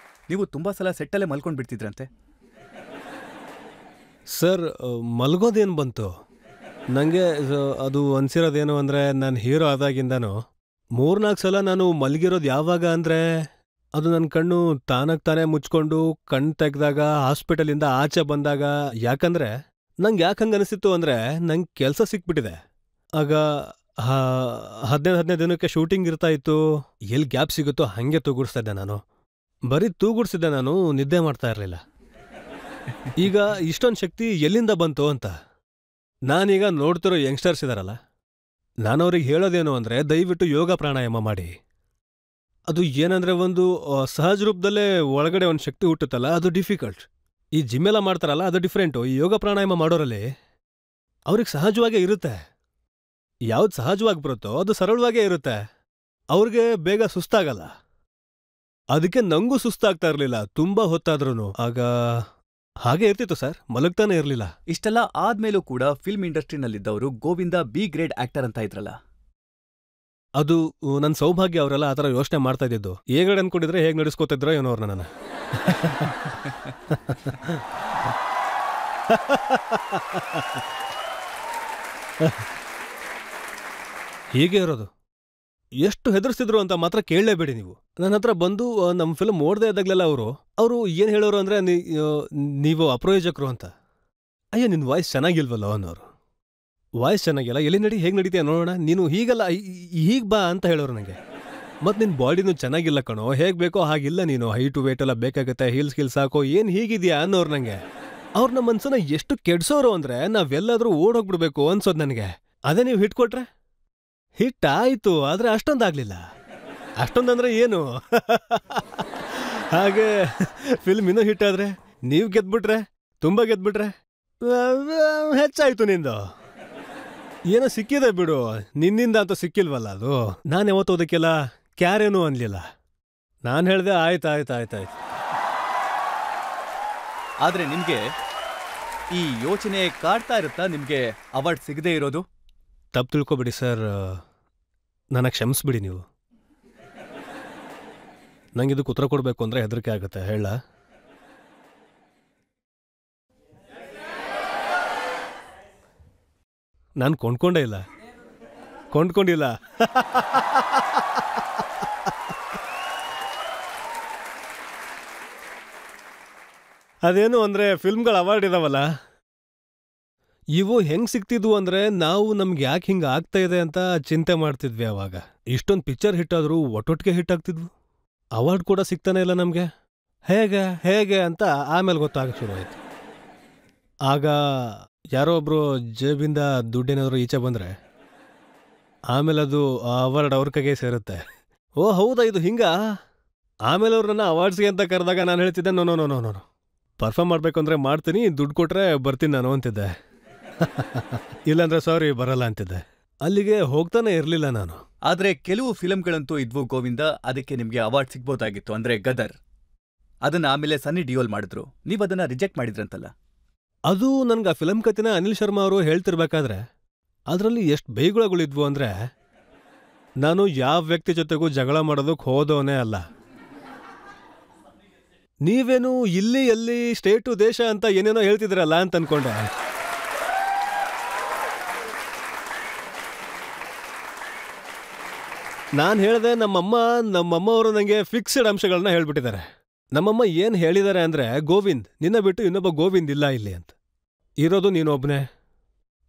ನೀವು ತುಂಬಾ ಸಲ ಸೆಟ್ಟಲ್ಲೇ ಮಲ್ಕೊಂಡು ಬಿಡ್ತಿದ್ರಂತೆ. ಸರ್, ಮಲ್ಗೋದೇನು ಬಂತು ನನಗೆ? ಅದು ಅನ್ಸಿರೋದೇನು ಅಂದರೆ, ನಾನು ಹೀರೋ ಆದಾಗಿಂದನೂ 3-4 ಸಲ ನಾನು ಮಲಗಿರೋದು ಯಾವಾಗ ಅಂದರೆ, ಅದು ನನ್ನ ಕಣ್ಣು ತಾನೇ ಮುಚ್ಕೊಂಡು ಕಣ್ಣು ತೆಗೆದಾಗ, ಹಾಸ್ಪಿಟಲಿಂದ ಆಚೆ ಬಂದಾಗ. ಯಾಕಂದರೆ ನಂಗೆ ಯಾಕೆ ಹಂಗೆ ಅನಿಸಿತ್ತು ಅಂದರೆ, ನಂಗೆ ಕೆಲಸ ಸಿಕ್ಬಿಟ್ಟಿದೆ ಆಗ. 15 ದಿನಕ್ಕೆ ಶೂಟಿಂಗ್ ಇರ್ತಾ ಇತ್ತು. ಎಲ್ಲಿ ಗ್ಯಾಪ್ ಸಿಗುತ್ತೋ ಹಾಗೆ ತೂಗುಡಿಸ್ತಾ ಇದ್ದೆ ನಾನು. ಬರೀ ತೂಗುಡಿಸಿದ್ದೆ ನಾನು, ನಿದ್ದೆ ಮಾಡ್ತಾ ಇರಲಿಲ್ಲ. ಈಗ ಇಷ್ಟೊಂದು ಶಕ್ತಿ ಎಲ್ಲಿಂದ ಬಂತು ಅಂತ. ನಾನೀಗ ನೋಡ್ತಿರೋ ಯಂಗ್ಸ್ಟರ್ಸ್ ಇದಾರಲ್ಲ, ನಾನು ಅವ್ರಿಗೆ ಹೇಳೋದೇನು ಅಂದರೆ, ದಯವಿಟ್ಟು ಯೋಗ ಪ್ರಾಣಾಯಾಮ ಮಾಡಿ. ಅದು ಏನಂದರೆ, ಒಂದು ಸಹಜ ರೂಪದಲ್ಲೇ ಒಳಗಡೆ ಒಂದು ಶಕ್ತಿ ಹುಟ್ಟುತ್ತಲ್ಲ, ಅದು ಡಿಫಿಕಲ್ಟ್. ಈ ಜಿಮ್ಮೆಲ್ಲ ಮಾಡ್ತಾರಲ್ಲ, ಅದು ಡಿಫ್ರೆಂಟು. ಈ ಯೋಗ ಪ್ರಾಣಾಯಾಮ ಮಾಡೋರಲ್ಲಿ ಅವ್ರಿಗೆ ಸಹಜವಾಗೇ ಇರುತ್ತೆ. ಯಾವ್ದು ಸಹಜವಾಗಿ ಬರುತ್ತೋ ಅದು ಸರಳವಾಗೇ ಇರುತ್ತೆ. ಅವ್ರಿಗೆ ಬೇಗ ಸುಸ್ತಾಗಲ್ಲ. ಅದಕ್ಕೆ ನಂಗೂ ಸುಸ್ತಾಗ್ತಾ ಇರಲಿಲ್ಲ ತುಂಬ ಹೊತ್ತಾದ್ರೂ. ಆಗ ಹಾಗೆ ಇರ್ತಿತ್ತು ಸರ್, ಮಲಗ್ತಾನೆ ಇರಲಿಲ್ಲ. ಇಷ್ಟೆಲ್ಲ ಆದ್ಮೇಲೂ ಕೂಡ ಫಿಲ್ಮ್ ಇಂಡಸ್ಟ್ರಿನಲ್ಲಿದ್ದವರು ಗೋವಿಂದ ಬಿ ಗ್ರೇಡ್ ಆಕ್ಟರ್ ಅಂತ ಇದ್ರಲ್ಲ, ಅದು ನನ್ನ ಸೌಭಾಗ್ಯ. ಅವರೆಲ್ಲ ಆ ಥರ ಯೋಚನೆ ಮಾಡ್ತಾ ಇದ್ದಿದ್ದು. ಹೇಗಡೆ ಅನ್ಕೊಂಡಿದ್ರೆ ಹೇಗೆ ನಡೆಸ್ಕೋತಿದ್ರೋ ಏನೋ ಅವ್ರು ನನ್ನ. ಹೀಗೆ ಇರೋದು. ಎಷ್ಟು ಹೆದರ್ಸಿದ್ರು ಅಂತ ಮಾತ್ರ ಕೇಳಲೇಬೇಡಿ ನೀವು. ನನ್ನ ಹತ್ರ ಬಂದು ನಮ್ಮ ಫಿಲ್ಮ್ ಓಡದೇ ಇದ್ದಾಗಲೆಲ್ಲ ಅವರು ಏನು ಹೇಳೋರು ಅಂದರೆ, ನೀವು ಅಪ್ರಯೋಜಕರು ಅಂತ. ಅಯ್ಯೋ, ನಿನ್ನ ವಾಯ್ಸ್ ಚೆನ್ನಾಗಿಲ್ವಲ್ಲ ಅನ್ನೋರು. ವಾಯ್ಸ್ ಚೆನ್ನಾಗಿಲ್ಲ, ಎಲ್ಲಿ ನಡಿ, ಹೇಗೆ ನಡೀತೀಯ ನೋಡೋಣ, ನೀನು ಹೀಗಲ್ಲ, ಹೀಗೆ ಬಾ ಅಂತ ಹೇಳೋರು ನನಗೆ. ಮತ್ತು ನಿನ್ನ ಬಾಡಿನೂ ಚೆನ್ನಾಗಿಲ್ಲ ಕಣೋ, ಹೇಗೆ ಬೇಕೋ ಹಾಗಿಲ್ಲ ನೀನು, ಹೈಟು ವೇಟೆಲ್ಲ ಬೇಕಾಗುತ್ತೆ, ಹೀಲ್ಸ್ ಹಾಕೋ, ಏನು ಹೀಗಿದೆಯಾ ಅನ್ನೋರು ನನಗೆ. ಅವ್ರು ನಮ್ಮ ಮನ್ಸನ್ನ ಎಷ್ಟು ಕೆಡ್ಸೋರು ಅಂದರೆ, ನಾವೆಲ್ಲಾದರೂ ಓಡೋಗ್ಬಿಡ್ಬೇಕು ಅನ್ಸೋದು ನನಗೆ. ಅದೇ ನೀವು ಹಿಟ್ಕೊಟ್ರೆ ಹಿಟ್ಟಾಯಿತು, ಆದರೆ ಅಷ್ಟೊಂದಾಗಲಿಲ್ಲ. ಅಷ್ಟೊಂದಂದರೆ ಏನು? ಹಾಗೆ ಫಿಲ್ಮ್ ಇನ್ನೂ ಹಿಟ್ಟಾದರೆ, ನೀವು ಗೆದ್ಬಿಟ್ರೆ, ತುಂಬ ಗೆದ್ಬಿಟ್ರೆ ಹೆಚ್ಚಾಯಿತು ನಿಂದು. ಏನೋ ಸಿಕ್ಕಿದೆ ಬಿಡು, ನಿನ್ನಿಂದ ಅಂತ ಸಿಕ್ಕಿಲ್ವಲ್ಲ ಅದು. ನಾನು ಯಾವತ್ತೂ ಅದಕ್ಕೆಲ್ಲ ಕ್ಯಾರೇನೂ ಅನ್ಲಿಲ್ಲ. ನಾನು ಹೇಳಿದೆ ಆಯ್ತು. ಆದ್ರೆ ನಿಮ್ಗೆ ಈ ಯೋಚನೆ ಕಾಡ್ತಾ ಇರುತ್ತಾ, ನಿಮ್ಗೆ ಅವಾರ್ಡ್ ಸಿಗದೆ ಇರೋದು? ತಪ್ಪು ತಿಳ್ಕೊಬಿಡಿ ಸರ್, ನನಗೆ ಕ್ಷಮಿಸ್ಬಿಡಿ ನೀವು. ನಂಗಿದಕ್ಕೆ ಉತ್ತರ ಕೊಡಬೇಕು ಅಂದರೆ ಹೆದರಿಕೆ ಆಗುತ್ತೆ, ಹೇಳ. ನಾನು ಕೊಂಡ್ಕೊಂಡಿಲ್ಲ. ಅದೇನು ಅಂದರೆ, ಫಿಲ್ಮ್ಗಳು ಅವಾರ್ಡ್ ಇದಾವಲ್ಲ, ಇವು ಹೆಂಗೆ ಸಿಗ್ತಿದ್ವು ಅಂದರೆ, ನಾವು ನಮ್ಗೆ ಯಾಕೆ ಹಿಂಗೆ ಆಗ್ತಾ ಇದೆ ಅಂತ ಚಿಂತೆ ಮಾಡ್ತಿದ್ವಿ ಅವಾಗ. ಇಷ್ಟೊಂದು ಪಿಕ್ಚರ್ ಹಿಟ್ಟಾದರೂ ಒಟ್ಟೊಟ್ಟಿಗೆ ಹಿಟ್ ಆಗ್ತಿದ್ವು. ಅವಾರ್ಡ್ ಕೂಡ ಸಿಗ್ತಾನೆ ಇಲ್ಲ ನಮಗೆ. ಹೇಗೆ ಅಂತ ಆಮೇಲೆ ಗೊತ್ತಾಗಕ್ಕೆ ಶುರುವಾಯಿತು. ಆಗ ಯಾರೋ ಒಬ್ಬರು ಜೇಬಿಂದ ದುಡ್ಡೇನಾದರೂ ಈಚೆ ಬಂದರೆ ಆಮೇಲೆ ಅದು ಅವಾರ್ಡ್ ಅವ್ರ ಕೈಗೆ ಸೇರುತ್ತೆ. ಓ ಹೌದಾ, ಇದು ಹಿಂಗ. ಆಮೇಲೆ ಅವ್ರು ನನ್ನ ಅವಾರ್ಡ್ಸ್ಗೆ ಅಂತ ಕರೆದಾಗ ನಾನು ಹೇಳ್ತಿದ್ದೆ, ನೋ ಪರ್ಫಾರ್ಮ್ ಮಾಡಬೇಕು ಅಂದರೆ ಮಾಡ್ತೀನಿ, ದುಡ್ಡು ಕೊಟ್ಟರೆ ಬರ್ತೀನಿ ನಾನು ಅಂತಿದ್ದೆ. ಇಲ್ಲಾಂದ್ರೆ ಸಾರಿ ಬರಲ್ಲ ಅಂತಿದ್ದೆ. ಅಲ್ಲಿಗೆ ಹೋಗ್ತಾನೆ ಇರಲಿಲ್ಲ ನಾನು. ಆದ್ರೆ ಕೆಲವು ಫಿಲಮ್ಗಳಂತೂ ಇದ್ವು ಗೋವಿಂದ, ಅದಕ್ಕೆ ನಿಮ್ಗೆ ಅವಾರ್ಡ್ ಸಿಗ್ಬೋದಾಗಿತ್ತು. ಅಂದ್ರೆ ಗದರ್, ಅದನ್ನ ಆಮೇಲೆ ಸನ್ನಿ ಡಿಯೋಲ್ ಮಾಡಿದ್ರು, ನೀವದನ್ನ ರಿಜೆಕ್ಟ್ ಮಾಡಿದ್ರಂತಲ್ಲ. ಅದು ನನ್ಗೆ ಆ ಫಿಲಮ್ ಕಥೆನ ಅನಿಲ್ ಶರ್ಮಾ ಅವರು ಹೇಳ್ತಿರ್ಬೇಕಾದ್ರೆ ಅದರಲ್ಲಿ ಎಷ್ಟು ಬೈಗುಳಗಳಿದ್ವು ಅಂದರೆ, ನಾನು ಯಾವ ವ್ಯಕ್ತಿ ಜೊತೆಗೂ ಜಗಳ ಮಾಡೋದಕ್ಕೆ ಹೋದವನೇ ಅಲ್ಲ. ನೀವೇನು ಇಲ್ಲಿ ಎಲ್ಲಿ ಸ್ಟೇಟು ದೇಶ ಅಂತ ಏನೇನೋ ಹೇಳ್ತಿದ್ರಲ್ಲ ಅಂತ ಅನ್ಕೊಂಡೆ. ನಾನು ಹೇಳಿದೆ ನಮ್ಮಮ್ಮ ಅವರು ನನಗೆ ಫಿಕ್ಸ್ಡ್ ಅಂಶಗಳನ್ನ ಹೇಳ್ಬಿಟ್ಟಿದ್ದಾರೆ. ನಮ್ಮಮ್ಮ ಏನು ಹೇಳಿದ್ದಾರೆ ಅಂದರೆ, ಗೋವಿಂದ್, ನಿನ್ನ ಬಿಟ್ಟು ಇನ್ನೊಬ್ಬ ಗೋವಿಂದ್ ಇಲ್ಲ ಇಲ್ಲಿ ಅಂತ. ಇರೋದು ನೀನೊಬ್ಬನೇ.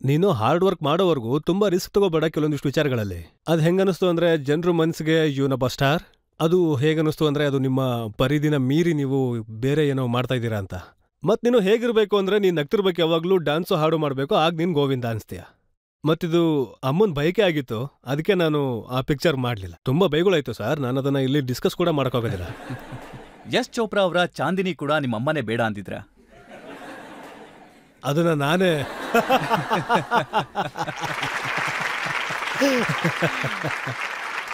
ನೀನು ಹಾರ್ಡ್ ವರ್ಕ್ ಮಾಡೋವರೆಗೂ ತುಂಬ ರಿಸ್ಕ್ ತಗೋಬೇಡ ಕೆಲವೊಂದಿಷ್ಟು ವಿಚಾರಗಳಲ್ಲಿ. ಅದು ಹೆಂಗನಿಸ್ತು ಅಂದರೆ, ಜನರ ಮನಸ್ಸಿಗೆ ಇವನೊಬ್ಬ ಸ್ಟಾರ್. ಅದು ಹೇಗನ್ನಿಸ್ತು ಅಂದರೆ, ಅದು ನಿಮ್ಮ ಪರಿಧಿನ ಮೀರಿ ನೀವು ಬೇರೆ ಏನೋ ಮಾಡ್ತಾ ಇದ್ದೀರಾ ಅಂತ. ಮತ್ತು ನೀನು ಹೇಗಿರಬೇಕು ಅಂದರೆ, ನೀನು ನಗ್ತಿರ್ಬೇಕು, ಯಾವಾಗಲೂ ಡ್ಯಾನ್ಸು ಹಾಡು ಮಾಡಬೇಕು, ಆಗ ನೀನು ಗೋವಿಂದ ಅನಿಸ್ತೀಯ. ಮತ್ತಿದು ಅಮ್ಮನ ಬಯಕೆ ಆಗಿತ್ತು, ಅದಕ್ಕೆ ನಾನು ಆ ಪಿಕ್ಚರ್ ಮಾಡಲಿಲ್ಲ. ತುಂಬ ಬೈಗಳಾಯ್ತು ಸರ್, ನಾನು ಅದನ್ನು ಇಲ್ಲಿ ಡಿಸ್ಕಸ್ ಕೂಡ ಮಾಡೋಕ್ಕಾಗೋದಿಲ್ಲ. ಯಶ್ ಚೋಪ್ರಾ ಅವರ ಚಾಂದಿನಿ ಕೂಡ ನಿಮ್ಮ ಅಮ್ಮನೇ ಬೇಡ ಅಂದಿದ್ರ? ಅದನ್ನ ನಾನೇ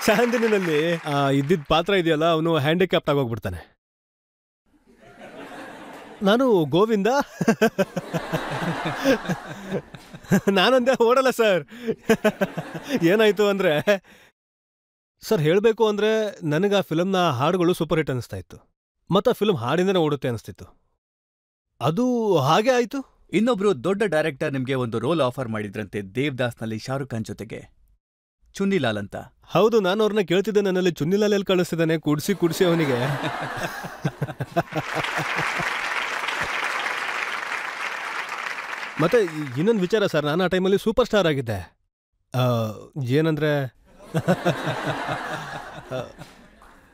ಚಾಂದಿನಿನಲ್ಲಿ ಇದ್ದಿದ್ದ ಪಾತ್ರ ಇದೆಯಲ್ಲ, ಅವನು ಹ್ಯಾಂಡಿಕ್ಯಾಪ್ಟ್ ಆಗೋಗ್ಬಿಡ್ತಾನೆ. ನಾನು ಗೋವಿಂದ ನಾನಂದೆ ಓಡಲ್ಲ ಸರ್. ಏನಾಯ್ತು ಅಂದರೆ ಸರ್, ಹೇಳಬೇಕು ಅಂದರೆ ನನಗೆ ಆ ಫಿಲಮ್ನ ಹಾಡುಗಳು ಸೂಪರ್ ಹಿಟ್ ಅನಿಸ್ತಾ ಇತ್ತು, ಮತ್ತು ಆ ಫಿಲ್ಮ್ ಹಾಡಿಂದನೇ ಓಡುತ್ತೆ ಅನಿಸ್ತಿತ್ತು. ಅದು ಹಾಗೆ ಆಯಿತು. ಇನ್ನೊಬ್ರು ದೊಡ್ಡ ಡೈರೆಕ್ಟರ್ ನಿಮ್ಗೆ ಒಂದು ರೋಲ್ ಆಫರ್ ಮಾಡಿದ್ರಂತೆ, ದೇವ್ದಾಸ್ನಲ್ಲಿ ಶಾರುಖ್ ಖಾನ್ ಜೊತೆಗೆ, ಚುನ್ನಿಲಾಲ್ ಅಂತ. ಹೌದು, ನಾನು ಅವ್ರನ್ನ ಕೇಳ್ತಿದ್ದೆ, ನನ್ನಲ್ಲಿ ಚುನ್ನಿಲಾಲ್ ಎಲ್ಲಿ ಕಳಿಸ್ತಿದ್ದಾನೆ, ಕುಡಿಸಿ ಅವನಿಗೆ. ಮತ್ತೆ ಇನ್ನೊಂದು ವಿಚಾರ ಸರ್, ನಾನು ಆ ಟೈಮಲ್ಲಿ ಸೂಪರ್ ಸ್ಟಾರ್ ಆಗಿದ್ದೆ. ಏನಂದ್ರೆ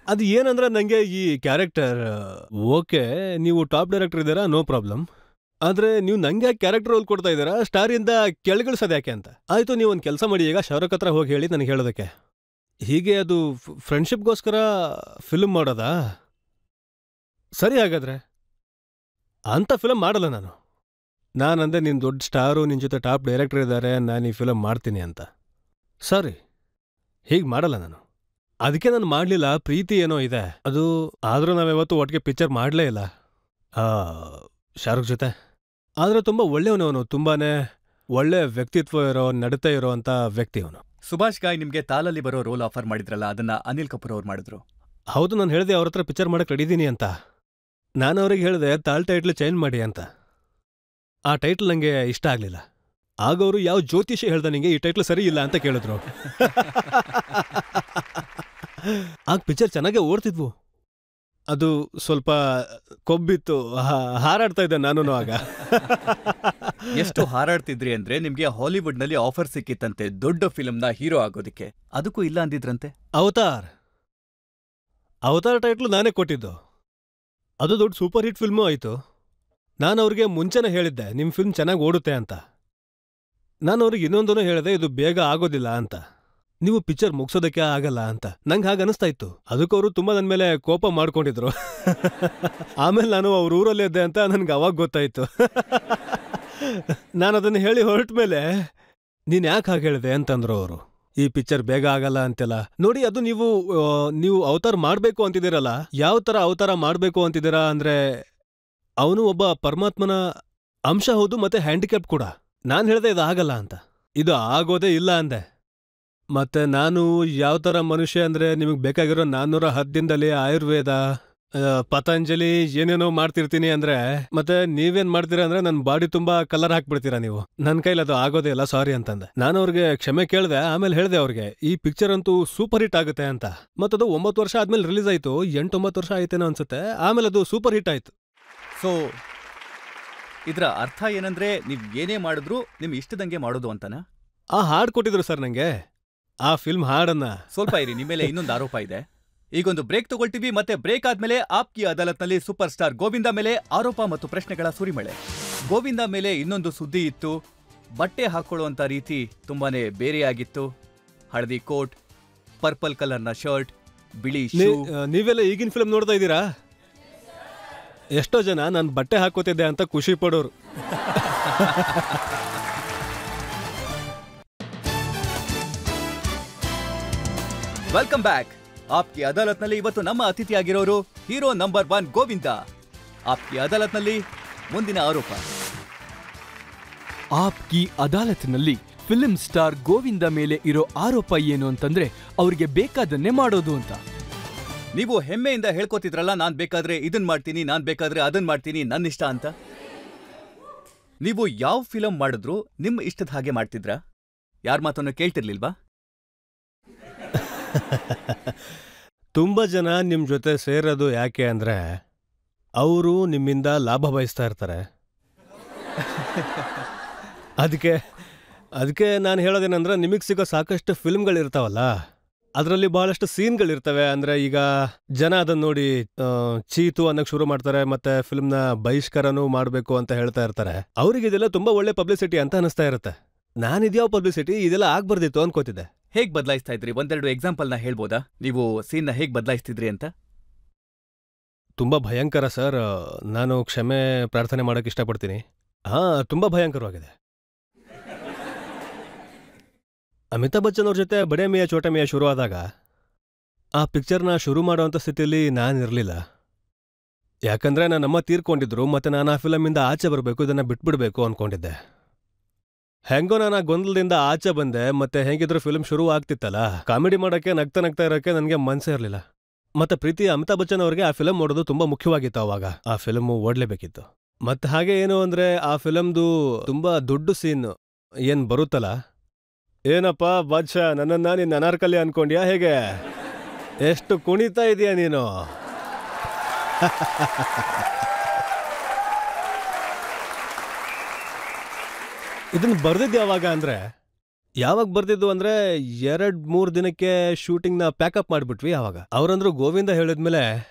ಅದು ಏನಂದ್ರೆ, ನನಗೆ ಈ ಕ್ಯಾರೆಕ್ಟರ್ ಓಕೆ, ನೀವು ಟಾಪ್ ಡೈರೆಕ್ಟರ್ ಇದ್ದೀರಾ, ನೋ ಪ್ರಾಬ್ಲಮ್. ಆದರೆ ನೀವು ನನಗೆ ಕ್ಯಾರೆಕ್ಟರ್ ರೋಲ್ ಕೊಡ್ತಾ ಇದ್ದೀರಾ, ಸ್ಟಾರಿಂದ ಕೆಳಗಿಳಿಸೋದು ಯಾಕೆ ಅಂತ. ಆಯಿತು, ನೀವು ಒಂದು ಕೆಲಸ ಮಾಡಿ, ಈಗ ಶಾರುಖ್ ಹತ್ರ ಹೋಗಿ ಹೇಳಿ ನನಗೆ ಹೇಳೋದಕ್ಕೆ. ಹೀಗೆ ಅದು ಫ್ರೆಂಡ್ಶಿಪ್ಗೋಸ್ಕರ ಫಿಲ್ಮ್ ಮಾಡೋದಾ? ಸರಿ, ಹಾಗಾದ್ರೆ ಅಂಥ ಫಿಲಮ್ ಮಾಡಲ್ಲ ನಾನು. ನಾನಂದೆ, ನೀನು ದೊಡ್ಡ ಸ್ಟಾರು, ನಿನ್ನ ಜೊತೆ ಟಾಪ್ ಡೈರೆಕ್ಟರ್ ಇದ್ದಾರೆ, ನಾನು ಈ ಫಿಲಮ್ ಮಾಡ್ತೀನಿ ಅಂತ. ಸರಿ, ಹೀಗೆ ಮಾಡಲ್ಲ ನಾನು. ಅದಕ್ಕೆ ನಾನು ಮಾಡಲಿಲ್ಲ. ಪ್ರೀತಿ ಏನೋ ಇದೆ ಅದು, ಆದರೂ ನಾವ್ಯಾವತ್ತೂ ಒಟ್ಟಿಗೆ ಪಿಕ್ಚರ್ ಮಾಡಲೇ ಇಲ್ಲ ಶಾರುಖ್ ಜೊತೆ. ಆದರೆ ತುಂಬ ಒಳ್ಳೆಯವನವನು, ತುಂಬಾ ಒಳ್ಳೆ ವ್ಯಕ್ತಿತ್ವ ಇರೋ, ನಡತೆ ಇರೋ ಅಂಥ ವ್ಯಕ್ತಿ ಅವನು. ಸುಭಾಷ್ ಗಾಯ್ ನಿಮ್ಗೆ ತಾಲಲ್ಲಿ ಬರೋ ರೋಲ್ ಆಫರ್ ಮಾಡಿದ್ರಲ್ಲ, ಅದನ್ನ ಅನಿಲ್ ಕಪೂರ್ ಅವ್ರು ಮಾಡಿದ್ರು. ಹೌದು, ನಾನು ಹೇಳಿದೆ ಅವ್ರ ಹತ್ರ ಪಿಕ್ಚರ್ ಮಾಡಕ್ಕೆ ರೆಡಿದ್ದೀನಿ ಅಂತ. ನಾನು ಅವ್ರಿಗೆ ಹೇಳಿದೆ ತಾಲ್ ಟೈಟ್ಲ್ ಚೇಂಜ್ ಮಾಡಿ ಅಂತ. ಆ ಟೈಟ್ಲ್ ನನಗೆ ಇಷ್ಟ ಆಗಲಿಲ್ಲ. ಆಗ ಅವರು ಯಾವ ಜ್ಯೋತಿಷಿ ಹೇಳ್ದ ನಿಂಗೆ ಈ ಟೈಟ್ಲ್ ಸರಿ ಇಲ್ಲ ಅಂತ ಕೇಳಿದ್ರು. ಆಗ ಪಿಕ್ಚರ್ ಚೆನ್ನಾಗೇ ಓಡ್ತಿದ್ವು. ಅದು ಸ್ವಲ್ಪ ಕೊಬ್ಬಿತ್ತು, ಹಾರಾಡ್ತಾ ಇದ್ದೆ ನಾನು ಆಗ. ಎಷ್ಟು ಹಾರಾಡ್ತಿದ್ರಿ ಅಂದ್ರೆ, ನಿಮ್ಗೆ ಹಾಲಿವುಡ್ನಲ್ಲಿ ಆಫರ್ ಸಿಕ್ಕಿತ್ತಂತೆ ದೊಡ್ಡ ಫಿಲ್ಮ್ನ ಹೀರೋ ಆಗೋದಿಕ್ಕೆ, ಅದಕ್ಕೂ ಇಲ್ಲ ಅಂದಿದ್ರಂತೆ. ಅವತಾರ್ ಟೈಟ್ಲು ನಾನೇ ಕೊಟ್ಟಿದ್ದು. ಅದು ದೊಡ್ಡ ಸೂಪರ್ ಹಿಟ್ ಫಿಲ್ಮು ಆಯಿತು. ನಾನು ಅವ್ರಿಗೆ ಮುಂಚೆನೇ ಹೇಳಿದ್ದೆ ನಿಮ್ಮ ಫಿಲ್ಮ್ ಚೆನ್ನಾಗಿ ಓಡುತ್ತೆ ಅಂತ. ನಾನು ಅವ್ರಿಗೆ ಇನ್ನೊಂದೂ ಹೇಳಿದೆ, ಇದು ಬೇಗ ಆಗೋದಿಲ್ಲ ಅಂತ, ನೀವು ಪಿಕ್ಚರ್ ಮುಗಿಸೋದಕ್ಕೆ ಆಗಲ್ಲ ಅಂತ. ನಂಗೆ ಹಾಗೆ ಅನಿಸ್ತಾ ಇತ್ತು. ಅದಕ್ಕವರು ತುಂಬ ನನ್ನ ಮೇಲೆ ಕೋಪ ಮಾಡ್ಕೊಂಡಿದ್ರು. ಆಮೇಲೆ ನಾನು ಅವ್ರ ಊರಲ್ಲೇ ಇದ್ದೆ ಅಂತ ನನಗೆ ಅವಾಗ ಗೊತ್ತಾಯಿತು. ನಾನು ಅದನ್ನು ಹೇಳಿ ಹೊರಟ ಮೇಲೆ, ನೀನು ಯಾಕೆ ಹಾಗೆ ಹೇಳಿದೆ ಅಂತಂದ್ರು ಅವರು. ಈ ಪಿಕ್ಚರ್ ಬೇಗ ಆಗಲ್ಲ ಅಂತೆಲ್ಲ. ನೋಡಿ, ಅದು ನೀವು ಅವತಾರ ಮಾಡಬೇಕು ಅಂತಿದ್ದೀರಲ್ಲ, ಯಾವ ಥರ ಅವತಾರ ಮಾಡಬೇಕು ಅಂತಿದ್ದೀರಾ ಅಂದರೆ, ಅವನು ಒಬ್ಬ ಪರಮಾತ್ಮನ ಅಂಶ ಹೌದು, ಮತ್ತೆ ಹ್ಯಾಂಡಿಕ್ಯಾಪ್ ಕೂಡ. ನಾನು ಹೇಳಿದೆ ಇದು ಆಗಲ್ಲ ಅಂತ, ಇದು ಆಗೋದೇ ಇಲ್ಲ ಅಂದೆ. ಮತ್ತೆ ನಾನು ಯಾವ ಥರ ಮನುಷ್ಯ ಅಂದರೆ, ನಿಮಗೆ ಬೇಕಾಗಿರೋ 410 ದಿನದಲ್ಲಿ ಆಯುರ್ವೇದ, ಪತಂಜಲಿ ಏನೇನೋ ಮಾಡ್ತಿರ್ತೀನಿ ಅಂದರೆ, ಮತ್ತೆ ನೀವೇನು ಮಾಡ್ತೀರಾ ಅಂದರೆ ನನ್ನ ಬಾಡಿ ತುಂಬ ಕಲರ್ ಹಾಕ್ಬಿಡ್ತೀರಾ ನೀವು. ನನ್ನ ಕೈಲಿ ಅದು ಆಗೋದೇ ಇಲ್ಲ, ಸಾರಿ ಅಂತಂದೆ. ನಾನು ಅವ್ರಿಗೆ ಕ್ಷಮೆ ಕೇಳಿದೆ. ಆಮೇಲೆ ಹೇಳಿದೆ ಅವ್ರಿಗೆ, ಈ ಪಿಕ್ಚರ್ ಅಂತೂ ಸೂಪರ್ ಹಿಟ್ ಆಗುತ್ತೆ ಅಂತ. ಮತ್ತದು 9 ವರ್ಷ ಆದ್ಮೇಲೆ ರಿಲೀಸ್ ಆಯಿತು, 8-9 ವರ್ಷ ಆಯ್ತೇನೋ ಅನ್ಸುತ್ತೆ. ಆಮೇಲೆ ಅದು ಸೂಪರ್ ಹಿಟ್ ಆಯಿತು. ಸೊ ಇದರ ಅರ್ಥ ಏನಂದ್ರೆ, ನೀವು ಏನೇ ಮಾಡಿದ್ರು ನಿಮ್ ಇಷ್ಟದಂಗೆ ಮಾಡೋದು ಅಂತನಾ? ಆ ಹಾಡು ಕೊಟ್ಟಿದ್ರು ಸರ್ ನಂಗೆ, ಆ ಫಿಲ್ಮ್ ಹಾಡನ್ನ. ಸ್ವಲ್ಪ ಇರಿ, ನಿಮ್ಮ ಮೇಲೆ ಇನ್ನೊಂದು ಆರೋಪ ಇದೆ. ಈಗೊಂದು ಬ್ರೇಕ್ ತಗೊಳ್ತೀವಿ, ಮತ್ತೆ ಬ್ರೇಕ್ ಆದ್ಮೇಲೆ ಆಪ್ಕಿ ಅದಾಲತ್ನಲ್ಲಿ ಸೂಪರ್ ಸ್ಟಾರ್ ಗೋವಿಂದ ಮೇಲೆ ಆರೋಪ ಮತ್ತು ಪ್ರಶ್ನೆಗಳ ಸುರಿಮಳೆ. ಗೋವಿಂದ ಮೇಲೆ ಇನ್ನೊಂದು ಸುದ್ದಿ ಇತ್ತು. ಬಟ್ಟೆ ಹಾಕೊಳ್ಳುವಂತ ರೀತಿ ತುಂಬಾನೇ ಬೇರೆಯಾಗಿತ್ತು. ಹಳದಿ ಕೋಟ್, ಪರ್ಪಲ್ ಕಲರ್ನ ಶರ್ಟ್, ಬಿಳಿ ಶೂ. ನೀವೆಲ್ಲ ಈಗಿನ ಫಿಲ್ಮ್ ನೋಡ್ತಾ ಇದ್ದೀರಾ? ಎಷ್ಟೋ ಜನ ನಾನು ಬಟ್ಟೆ ಹಾಕೋತಿದ್ದೆ ಅಂತ ಖುಷಿ ಪಡೋರು. Welcome back. ಆಪ್ಕಿ ಅದಾಲತ್ನಲ್ಲಿ ಇವತ್ತು ನಮ್ಮ ಅತಿಥಿಯಾಗಿರೋರು ಹೀರೋ ನಂಬರ್ 1 ಗೋವಿಂದ. ಆಪ್ಕಿ ಅದಾಲತ್ನಲ್ಲಿ ಮುಂದಿನ ಆರೋಪ. ಆಪ್ಕಿ ಅದಾಲತ್ನಲ್ಲಿ ಫಿಲ್ಮ್ ಸ್ಟಾರ್ ಗೋವಿಂದ ಮೇಲೆ ಇರೋ ಆರೋಪ ಏನು ಅಂತಂದ್ರೆ ಅವ್ರಿಗೆ ಬೇಕಾದನ್ನೇ ಮಾಡೋದು ಅಂತ. ನೀವು ಹೆಮ್ಮೆಯಿಂದ ಹೇಳ್ಕೊತಿದ್ರಲ್ಲ, ನಾನ್ ಬೇಕಾದ್ರೆ ಇದನ್ ಮಾಡ್ತೀನಿ, ನಾನ್ ಬೇಕಾದ್ರೆ ಅದನ್ ಮಾಡ್ತೀನಿ, ನನ್ನ ಇಷ್ಟ ಅಂತ. ನೀವು ಯಾವ ಫಿಲಂ ಮಾಡಿದ್ರು ನಿಮ್ಮ ಇಷ್ಟದ ಹಾಗೆ ಮಾಡ್ತಿದ್ರಾ? ಯಾರ ಮಾತನ್ನು ಕೇಳ್ತಿರ್ಲಿಲ್ವಾ? ತುಂಬ ಜನ ನಿಮ್ಮ ಜೊತೆ ಸೇರೋದು ಯಾಕೆ ಅಂದರೆ ಅವರು ನಿಮ್ಮಿಂದ ಲಾಭ ಬಯಸ್ತಾ ಇರ್ತಾರೆ. ಅದಕ್ಕೆ ನಾನು ಹೇಳೋದೇನೆಂದ್ರೆ, ನಿಮಗೆ ಸಿಗೋ ಸಾಕಷ್ಟು ಫಿಲ್ಮ್ಗಳಿರ್ತಾವಲ್ಲ, ಅದರಲ್ಲಿ ಬಹಳಷ್ಟು ಸೀನ್ಗಳಿರ್ತವೆ. ಅಂದರೆ ಈಗ ಜನ ಅದನ್ನು ನೋಡಿ ಚೀತು ಅನ್ನೋಕ್ಕೆ ಶುರು ಮಾಡ್ತಾರೆ, ಮತ್ತೆ ಫಿಲ್ಮ್ನ ಬಹಿಷ್ಕಾರನೂ ಮಾಡಬೇಕು ಅಂತ ಹೇಳ್ತಾ ಇರ್ತಾರೆ. ಅವ್ರಿಗೆ ಇದೆಲ್ಲ ತುಂಬ ಒಳ್ಳೆ ಪಬ್ಲಿಸಿಟಿ ಅಂತ ಅನಿಸ್ತಾ ಇರುತ್ತೆ. ನಾನಿದ್ಯಾವ ಪಬ್ಲಿಸಿಟಿ, ಇದೆಲ್ಲ ಆಗ್ಬಾರ್ದಿತ್ತು ಅನ್ಕೋತಿದ್ದೆ. ಹೇಗ್ ಬದಲಾಯಿಸ್ತಾ ಇದ್ರಿ? ಒಂದೆರಡು ಎಕ್ಸಾಂಪಲ್ನ ಹೇಳ್ಬೋದಾ? ನೀವು ಸೀನ್ನ ಹೇಗ್ ಬದಲಾಯಿಸ್ತಿದ್ರಿ ಅಂತ? ತುಂಬ ಭಯಂಕರ ಸರ್, ನಾನು ಕ್ಷಮೆ ಪ್ರಾರ್ಥನೆ ಮಾಡೋಕ್ಕೆ ಇಷ್ಟಪಡ್ತೀನಿ. ತುಂಬ ಭಯಂಕರವಾಗಿದೆ. ಅಮಿತಾಬ್ ಬಚ್ಚನ್ ಅವ್ರ ಜೊತೆ ಬಡೇ ಮಿಯಾ ಚೋಟ ಮಿಯಾ ಶುರು ಆದಾಗ ಆ ಪಿಕ್ಚರ್ನ ಶುರು ಮಾಡೋವಂಥ ಸ್ಥಿತಿಯಲ್ಲಿ ನಾನಿರಲಿಲ್ಲ. ಯಾಕಂದರೆ ನನ್ನಮ್ಮ ತೀರ್ಕೊಂಡಿದ್ರು, ಮತ್ತು ನಾನು ಆ ಫಿಲಮಿಂದ ಆಚೆ ಬರಬೇಕು, ಇದನ್ನು ಬಿಟ್ಬಿಡ್ಬೇಕು ಅಂದ್ಕೊಂಡಿದ್ದೆ. ಹೆಂಗೋ ನಾನು ಆ ಗೊಂದಲದಿಂದ ಆಚೆ ಬಂದೆ, ಮತ್ತೆ ಹೆಂಗಿದ್ರು ಫಿಲ್ಮ್ ಶುರು ಆಗ್ತಿತ್ತಲ್ಲ, ಕಾಮಿಡಿ ಮಾಡೋಕ್ಕೆ ನಗ್ತಾ ಇರೋಕ್ಕೆ ನನಗೆ ಮನಸ್ಸೇ ಇರಲಿಲ್ಲ. ಮತ್ತೆ ಪ್ರೀತಿ ಅಮಿತಾಬ್ ಬಚ್ಚನ್ ಅವ್ರಿಗೆ ಆ ಫಿಲಮ್ ನೋಡೋದು ತುಂಬ ಮುಖ್ಯವಾಗಿತ್ತು. ಅವಾಗ ಆ ಫಿಲಮು ಓಡಲೇಬೇಕಿತ್ತು. ಮತ್ತೆ ಹಾಗೆ ಏನು ಅಂದರೆ, ಆ ಫಿಲಮ್ದು ತುಂಬ ದೊಡ್ಡ ಸೀನ್ ಏನು ಬರುತ್ತಲ್ಲ, ಏನಪ್ಪ ಬಾದ್ಶಾ, ನನ್ನನ್ನು ನಿನ್ನ ಅನಾರ್ಕಲಿ ಅನ್ಕೊಂಡ್ಯಾ ಹೇಗೆ? ಎಷ್ಟು ಕುಣಿತಾ ಇದೀಯ ನೀನು? ಇದನ್ನು ಬರ್ದಿದ್ದು ಯಾವಾಗ ಬರ್ದಿದ್ದು ಅಂದರೆ 2-3 ದಿನಕ್ಕೆ ಶೂಟಿಂಗ್ನ ಪ್ಯಾಕಪ್ ಮಾಡಿಬಿಟ್ವಿ. ಆವಾಗ ಅವರಂದ್ರು ಗೋವಿಂದ ಹೇಳಿದ್ಮೇಲೆ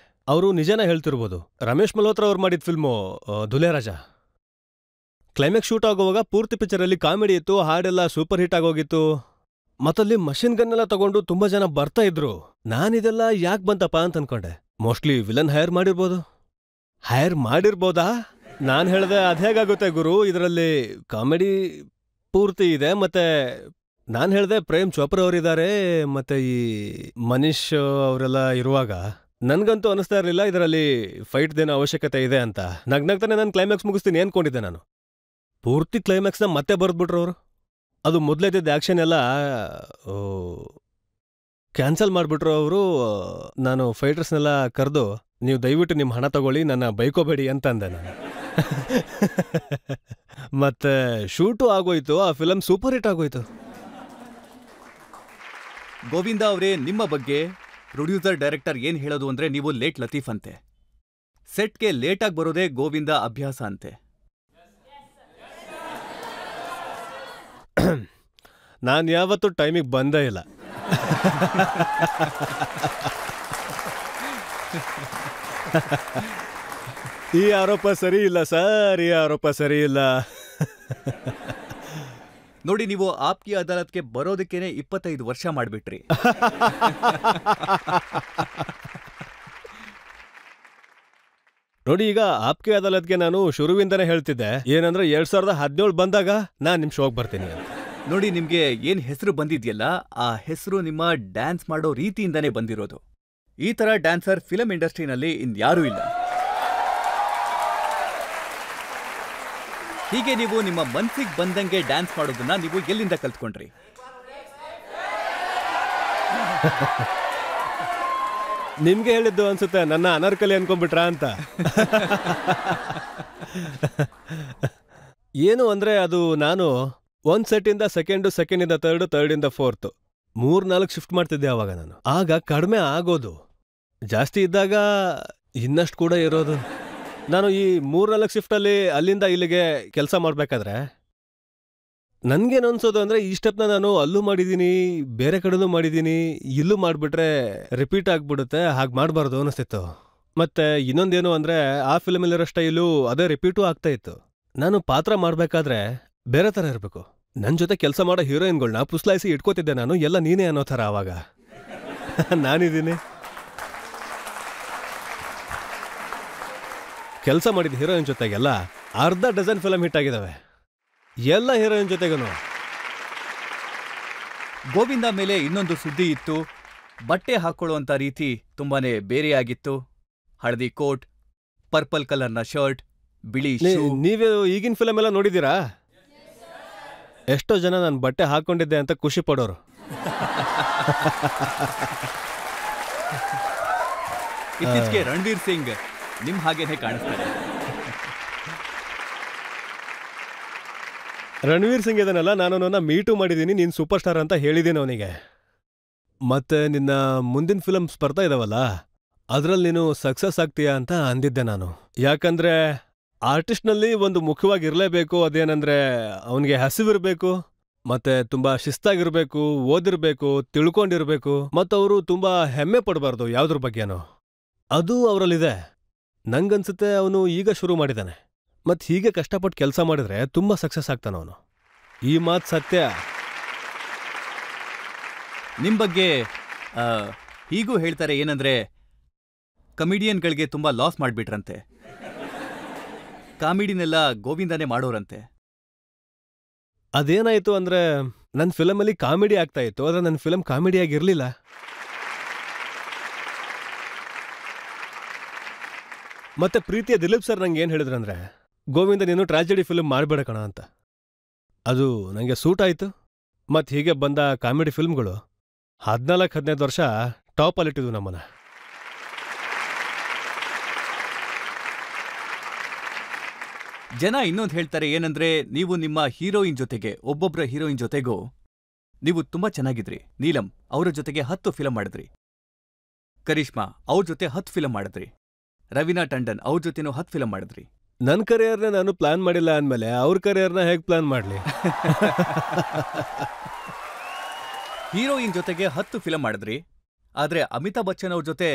ಅವರು ನಿಜಾನ ಹೇಳ್ತಿರ್ಬೋದು. ರಮೇಶ್ ಮಲ್ಹೋತ್ರ ಅವ್ರು ಮಾಡಿದ ಫಿಲ್ಮು ದುಲೆ ರಾಜ ಕ್ಲೈಮ್ಯಾಕ್ಸ್ ಶೂಟ್ ಆಗೋವಾಗ ಪೂರ್ತಿ ಪಿಕ್ಚರಲ್ಲಿ ಕಾಮಿಡಿ ಇತ್ತು, ಹಾಡೆಲ್ಲ ಸೂಪರ್ ಹಿಟ್ ಆಗೋಗಿತ್ತು. ಮತ್ತಲ್ಲಿ ಮಷಿನ್ ಗನ್ನೆಲ್ಲ ತಗೊಂಡು ತುಂಬ ಜನ ಬರ್ತಾ ಇದ್ರು. ನಾನಿದೆಲ್ಲ ಯಾಕೆ ಬಂತಪ್ಪ ಅಂತ ಅನ್ಕೊಂಡೆ. ಮೋಸ್ಟ್ಲಿ ವಿಲನ್ ಹೈರ್ ಮಾಡಿರ್ಬೋದಾ? ನಾನು ಹೇಳಿದೆ, ಅದು ಹೇಗಾಗುತ್ತೆ ಗುರು, ಇದರಲ್ಲಿ ಕಾಮಿಡಿ ಪೂರ್ತಿ ಇದೆ. ಮತ್ತೆ ನಾನು ಹೇಳಿದೆ, ಪ್ರೇಮ್ ಚೋಪ್ರಾ ಅವರಿದ್ದಾರೆ, ಮತ್ತೆ ಈ ಮನೀಶ್ ಅವರೆಲ್ಲ ಇರುವಾಗ ನನ್ಗಂತೂ ಅನಿಸ್ತಾ ಇರಲಿಲ್ಲ ಇದರಲ್ಲಿ ಫೈಟ್ದೇನೋ ಅವಶ್ಯಕತೆ ಇದೆ ಅಂತ. ನಗ್ನಗ್ತಾನೆ ನಾನು ಕ್ಲೈಮ್ಯಾಕ್ಸ್ ಮುಗಿಸ್ತೀನಿ ಅನ್ಕೊಂಡಿದ್ದೆ. ನಾನು ಪೂರ್ತಿ ಕ್ಲೈಮ್ಯಾಕ್ಸ್ನ ಮತ್ತೆ ಬರೆದ್ಬಿಟ್ರು ಅವರು. ಅದು ಮೊದಲೇದಿದ್ದ ಆ್ಯಕ್ಷನ್ ಎಲ್ಲ ಕ್ಯಾನ್ಸಲ್ ಮಾಡಿಬಿಟ್ರು ಅವರು. ನಾನು ಫೈಟರ್ಸ್ನೆಲ್ಲ ಕರೆದು, ನೀವು ದಯವಿಟ್ಟು ನಿಮ್ಮ ಹಣ ತಗೊಳ್ಳಿ, ನನ್ನ ಬೈಕೋಬೇಡಿ ಅಂತ ಅಂದೆ ನಾನು. ಮತ್ತೆ ಶೂಟು ಆಗೋಯ್ತು, ಆ ಫಿಲಮ್ ಸೂಪರ್ ಹಿಟ್ ಆಗೋಯ್ತು. ಗೋವಿಂದ ಅವರೇ, ನಿಮ್ಮ ಬಗ್ಗೆ ಪ್ರೊಡ್ಯೂಸರ್ ಡೈರೆಕ್ಟರ್ ಏನ್ ಹೇಳೋದು ಅಂದ್ರೆ, ನೀವು ಲೇಟ್ ಲತೀಫ್ ಅಂತೆ. ಸೆಟ್ಗೆ ಲೇಟಾಗಿ ಬರೋದೇ ಗೋವಿಂದ ಅಭ್ಯಾಸ ಅಂತೆ. ನಾನು ಯಾವತ್ತೂ ಟೈಮಿಗೆ ಬಂದೇ ಇಲ್ಲ. ಈ ಆರೋಪ ಸರಿ ಇಲ್ಲ ಸರ್, ಈ ಆರೋಪ ಸರಿ ಇಲ್ಲ. ನೋಡಿ, ನೀವು ಆಪ್ಕಿ ಅದಾಲತ್ಗೆ ಬರೋದಕ್ಕೇನೆ 25 ವರ್ಷ ಮಾಡ್ಬಿಟ್ರಿ. ನೋಡಿ, ಈಗ ಆಪ್ಕಿ ಅದಾಲತ್ಗೆ ನಾನು ಶುರುವಿಂದನೇ ಹೇಳ್ತಿದ್ದೆ ಏನಂದ್ರೆ 2017 ಬಂದಾಗ ನಾನು ನಿಮ್ಮ ಶೋಗೆ ಬರ್ತೀನಿ ಅಂತ. ನೋಡಿ, ನಿಮ್ಗೆ ಏನ್ ಹೆಸರು ಬಂದಿದ್ಯಲ್ಲ, ಆ ಹೆಸರು ನಿಮ್ಮ ಡ್ಯಾನ್ಸ್ ಮಾಡೋ ರೀತಿಯಿಂದನೇ ಬಂದಿರೋದು. ಈ ತರ ಡ್ಯಾನ್ಸರ್ ಫಿಲಂ ಇಂಡಸ್ಟ್ರಿನಲ್ಲಿ ಇನ್ಯಾರೂ ಇಲ್ಲ. ಹೀಗೆ ನೀವು ನಿಮ್ಮ ಮನ್ಸಿಗೆ ಬಂದಂಗೆ ಡ್ಯಾನ್ಸ್ ಮಾಡೋದನ್ನ ನೀವು ಎಲ್ಲಿಂದ ಕಲ್ತ್ಕೊಂಡ್ರಿ? ನಿಮ್ಗೆ ಹೇಳಿದ್ದು ಅನ್ಸುತ್ತೆ, ನನ್ನ ಅನರ್ಕಲಿ ಅನ್ಕೊಂಡ್ಬಿಟ್ರಾ ಅಂತ. ಏನು ಅಂದ್ರೆ, ಅದು ನಾನು 1 ಸೆಟ್ಟಿಂದ ಸೆಕೆಂಡಿಂದ ಥರ್ಡಿಂದ ಫೋರ್ತ್ 3-4 ಶಿಫ್ಟ್ ಮಾಡ್ತಿದ್ದೆ ಅವಾಗ ನಾನು. ಆಗ ಕಡಿಮೆ ಆಗೋದು, ಜಾಸ್ತಿ ಇದ್ದಾಗ ಇನ್ನಷ್ಟು ಕೂಡ ಇರೋದು. ನಾನು ಈ 3-4 ಶಿಫ್ಟಲ್ಲಿ ಅಲ್ಲಿಂದ ಇಲ್ಲಿಗೆ ಕೆಲಸ ಮಾಡಬೇಕಾದ್ರೆ ನನ್ಗೇನು ಅನ್ಸೋದು ಅಂದರೆ, ಈ ಸ್ಟೆಪ್ನ ನಾನು ಅಲ್ಲೂ ಮಾಡಿದ್ದೀನಿ, ಬೇರೆ ಕಡೆನೂ ಮಾಡಿದ್ದೀನಿ, ಇಲ್ಲೂ ಮಾಡಿಬಿಟ್ರೆ ರಿಪೀಟ್ ಆಗಿಬಿಡುತ್ತೆ, ಹಾಗೆ ಮಾಡಬಾರ್ದು ಅನ್ನಿಸ್ತಿತ್ತು. ಮತ್ತು ಇನ್ನೊಂದೇನು ಅಂದರೆ, ಆ ಫಿಲ್ಮಲ್ಲಿರೋ ಸ್ಟೈಲು ಅದೇ ರಿಪೀಟೂ ಆಗ್ತಾ ಇತ್ತು. ನಾನು ಪಾತ್ರ ಮಾಡಬೇಕಾದ್ರೆ ಬೇರೆ ಥರ ಇರಬೇಕು. ನನ್ನ ಜೊತೆ ಕೆಲಸ ಮಾಡೋ ಹೀರೋಯಿನ್ಗಳನ್ನ ಪುಸ್ಲಾಯಿಸಿ ಇಟ್ಕೋತಿದ್ದೆ ನಾನು, ಎಲ್ಲ ನೀನೇ ಅನ್ನೋ ಥರ. ಆವಾಗ ನಾನಿದ್ದೀನಿ ಕೆಲಸ ಮಾಡಿದ ಹೀರೋಯಿನ್ ಜೊತೆಗೆಲ್ಲ 1/2 ಡಜನ್ ಫಿಲಮ್ ಹಿಟ್ ಆಗಿದ್ದಾವೆ, ಎಲ್ಲ ಹೀರೋಯಿನ್ ಜೊತೆಗೂ. ಗೋವಿಂದ ಮೇಲೆ ಇನ್ನೊಂದು ಸುದ್ದಿ ಇತ್ತು. ಬಟ್ಟೆ ಹಾಕೊಳ್ಳುವಂತ ರೀತಿ ತುಂಬಾನೇ ಬೇರೆಯಾಗಿತ್ತು. ಹಳದಿ ಕೋಟ್, ಪರ್ಪಲ್ ಕಲರ್ನ ಶರ್ಟ್, ಬಿಳಿ ಶೂ. ನೀವೇ ಈಗಿನ ಫಿಲಮ್ ಎಲ್ಲ ನೋಡಿದ್ದೀರಾ? ಎಷ್ಟೋ ಜನ ನಾನು ಬಟ್ಟೆ ಹಾಕೊಂಡಿದ್ದೆ ಅಂತ ಖುಷಿ ಪಡೋರು. ಇತ್ತೀಚೆಗೆ ರಣವೀರ್ ಸಿಂಗ್ ನಿಮ್ ಹಾಗೇನೆ ಕಾಣಿಸ್ತಾರೆ. ರಣವೀರ್ ಸಿಂಗ್ ಇದನ್ನಲ್ಲ, ನಾನು ಅವನನ್ನ ಮೀಟು ಮಾಡಿದ್ದೀನಿ, ನೀನು ಸೂಪರ್ ಸ್ಟಾರ್ ಅಂತ ಹೇಳಿದ್ದೀನಿ ಅವನಿಗೆ. ಮತ್ತೆ ನಿನ್ನ ಮುಂದಿನ ಫಿಲಮ್ಸ್ ಬರ್ತಾ ಇದಾವಲ್ಲ, ಅದರಲ್ಲಿ ನೀನು ಸಕ್ಸಸ್ ಆಗ್ತೀಯಾ ಅಂತ ಅಂದಿದ್ದೆ ನಾನು. ಯಾಕಂದ್ರೆ ಆರ್ಟಿಸ್ಟ್ನಲ್ಲಿ ಒಂದು ಮುಖ್ಯವಾಗಿರಲೇಬೇಕು, ಅದೇನಂದ್ರೆ ಅವನಿಗೆ ಹಸಿವಿರಬೇಕು, ಮತ್ತೆ ತುಂಬಾ ಶಿಸ್ತಾಗಿರ್ಬೇಕು, ಓದಿರ್ಬೇಕು, ತಿಳ್ಕೊಂಡಿರ್ಬೇಕು, ಮತ್ತವರು ತುಂಬಾ ಹೆಮ್ಮೆ ಪಡಬಾರ್ದು ಯಾವುದ್ರ ಬಗ್ಗೆನೋ. ಅದು ಅವರಲ್ಲಿದೆ. ನಂಗನ್ಸುತ್ತೆ ಅವನು ಈಗ ಶುರು ಮಾಡಿದಾನೆ. ಮತ್ ಹೀಗೆ ಕಷ್ಟಪಟ್ಟು ಕೆಲಸ ಮಾಡಿದ್ರೆ ತುಂಬಾ ಸಕ್ಸಸ್ ಆಗ್ತಾನವನು. ಈ ಮಾತು ಸತ್ಯ. ನಿಮ್ ಬಗ್ಗೆ ಹೀಗೂ ಹೇಳ್ತಾರೆ, ಏನಂದ್ರೆ ಕಮಿಡಿಯನ್ಗಳಿಗೆ ತುಂಬಾ ಲಾಸ್ ಮಾಡ್ಬಿಟ್ರಂತೆ, ಕಾಮಿಡಿನೆಲ್ಲ ಗೋವಿಂದನೇ ಮಾಡೋರಂತೆ. ಅದೇನಾಯ್ತು ಅಂದ್ರೆ ನನ್ನ ಫಿಲಮಲ್ಲಿ ಕಾಮಿಡಿ ಆಗ್ತಾ ಇತ್ತು, ಆದ್ರೆ ನನ್ನ ಫಿಲಮ್ ಕಾಮಿಡಿಯಾಗಿರ್ಲಿಲ್ಲ. ಮತ್ತೆ ಪ್ರೀತಿಯ ದಿಲೀಪ್ ಸರ್ ನಂಗೆ ಏನ್ ಹೇಳಿದ್ರಂದ್ರೆ, ಗೋವಿಂದ ನೀನು ಟ್ರಾಜಿಡಿ ಫಿಲ್ಮ್ ಮಾಡ್ಬೇಡ ಕಣ ಅಂತ. ಅದು ನಂಗೆ ಸೂಟ್ ಆಯ್ತು. ಮತ್ ಹೀಗೆ ಬಂದ ಕಾಮಿಡಿ ಫಿಲ್ಮ್ಗಳು 14-15 ವರ್ಷ ಟಾಪಲ್ಲಿಟ್ಟಿದ್ವು ನಮ್ಮನ್ನ. ಜನ ಇನ್ನೊಂದು ಹೇಳ್ತಾರೆ, ಏನಂದ್ರೆ ನೀವು ನಿಮ್ಮ ಹೀರೋಯಿನ್ ಜೊತೆಗೆ, ಒಬ್ಬೊಬ್ಬರ ಹೀರೋಯಿನ್ ಜೊತೆಗೂ ನೀವು ತುಂಬಾ ಚೆನ್ನಾಗಿದ್ರಿ. ನೀಲಂ ಅವರ ಜೊತೆಗೆ 10 ಫಿಲಂ ಮಾಡಿದ್ರಿ, ಕರಿಷ್ಮಾ ಅವ್ರ ಜೊತೆ 10 ಫಿಲಂ ಮಾಡಿದ್ರಿ, ರವೀನಾ ಟಂಡನ್ ಅವ್ರ ಜೊತೆನೂ 10 ಫಿಲಂ ಮಾಡಿದ್ರಿ. ನನ್ನ ಕರಿಯರ್ನ ನಾನು ಪ್ಲಾನ್ ಮಾಡಿಲ್ಲ ಅಂದಮೇಲೆ ಅವ್ರ ಕರಿಯರ್ನ ಹೇಗೆ ಪ್ಲಾನ್ ಮಾಡಲಿ? ಹೀರೋಯಿನ್ ಜೊತೆಗೆ 10 ಫಿಲಂ ಮಾಡಿದ್ರಿ, ಆದ್ರೆ ಅಮಿತಾಬ್ ಬಚ್ಚನ್ ಅವ್ರ ಜೊತೆ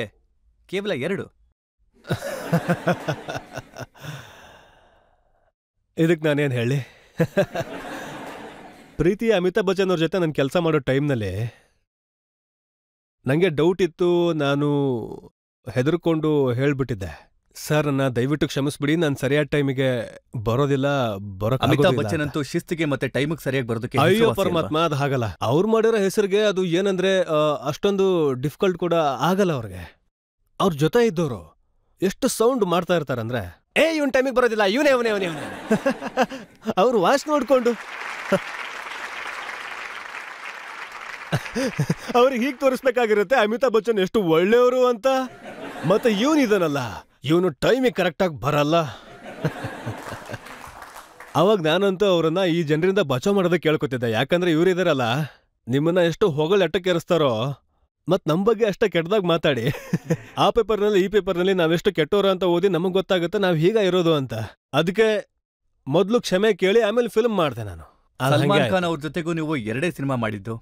ಕೇವಲ 2. ಇದಕ್ಕೆ ನಾನೇನು ಹೇಳಿ? ಪ್ರೀತಿಯ ಅಮಿತಾಬ್ ಬಚ್ಚನ್ ಅವ್ರ ಜೊತೆ ನಾನು ಕೆಲಸ ಮಾಡೋ ಟೈಮ್ನಲ್ಲಿ ನನಗೆ ಡೌಟ್ ಇತ್ತು. ನಾನು ಹೆದರ್ಕೊಂಡು ಹೇಳ್ಬಿಟ್ಟಿದ್ದೆ, ಸರ್ ನನ್ನ ದಯವಿಟ್ಟು ಕ್ಷಮಿಸ್ಬಿಡಿ, ನಾನು ಸರಿಯಾದ ಟೈಮಿಗೆ ಬರೋದಿಲ್ಲ, ಅಮಿತಾಬ್ ಬಚ್ಚನ್ ಅಂತೂ ಶಿಸ್ತಿಗೆ ಮತ್ತೆ ಟೈಮಿಗೆ ಸರಿಯಾಗಿ ಬರೋದಕ್ಕೆ. ಅಯ್ಯೋ ಪರಮಾತ್ಮ, ಅದು ಹಾಗಲ್ಲ. ಅವ್ರು ಮಾಡಿರೋ ಹೆಸರಿಗೆ ಅದು ಏನಂದ್ರೆ ಅಷ್ಟೊಂದು ಡಿಫಿಕಲ್ಟ್ ಕೂಡ ಆಗಲ್ಲ ಅವ್ರಿಗೆ. ಅವ್ರ ಜೊತೆ ಇದ್ದವರು ಎಷ್ಟು ಸೌಂಡ್ ಮಾಡ್ತಾ ಇರ್ತಾರಂದ್ರೆ, ಇವನ್ ಟೈಮಿಗೆ ಬರೋದಿಲ್ಲ, ಇವನೇ ಅವ್ರು ವಾಚ್ ನೋಡ್ಕೊಂಡು ಅವ್ರಿಗೆ ಹೀಗೆ ತೋರಿಸ್ಬೇಕಾಗಿರುತ್ತೆ ಅಮಿತಾಬ್ ಬಚ್ಚನ್ ಎಷ್ಟು ಒಳ್ಳೆಯವರು ಅಂತ. ಮತ್ತೆ ಇವನಿದನಲ್ಲ, ಇವನು ಟೈಮಿಗೆ ಕರೆಕ್ಟಾಗಿ ಬರಲ್ಲ. ಅವಾಗ ನಾನಂತೂ ಅವರನ್ನ ಈ ಜನರಿಂದ ಬಚಾವ್ ಮಾಡೋದಕ್ಕೆ ಕೇಳ್ಕೊತಿದ್ದೆ. ಯಾಕಂದ್ರೆ ಇವರಿದಾರಲ್ಲ, ನಿಮ್ಮನ್ನ ಎಷ್ಟು ಹೊಗಳು ಎಟ್ಟಕ್ಕೇರಿಸ್ತಾರೋ, ಮತ್ ನಮ್ ಬಗ್ಗೆ ಅಷ್ಟೇ ಕೆಟ್ಟದಾಗ ಮಾತಾಡಿ ಆ ಪೇಪರ್ನಲ್ಲಿ ಈ ಪೇಪರ್ನಲ್ಲಿ ನಾವೆಷ್ಟು ಕೆಟ್ಟೋರು ಅಂತ ಓದಿ ನಮಗ್ ಗೊತ್ತಾಗುತ್ತೆ ನಾವ್ ಹೀಗ ಇರೋದು ಅಂತ. ಅದಕ್ಕೆ ಮೊದ್ಲು ಕ್ಷಮೆ ಕೇಳಿ ಆಮೇಲೆ ಫಿಲ್ಮ್ ಮಾಡ್ದೆ ನಾನು. ಸಲ್ಮಾನ್ ಖಾನ್ ಅವ್ರ ಜೊತೆಗೂ ನೀವು 2 ಸಿನಿಮಾ ಮಾಡಿದ್ದು.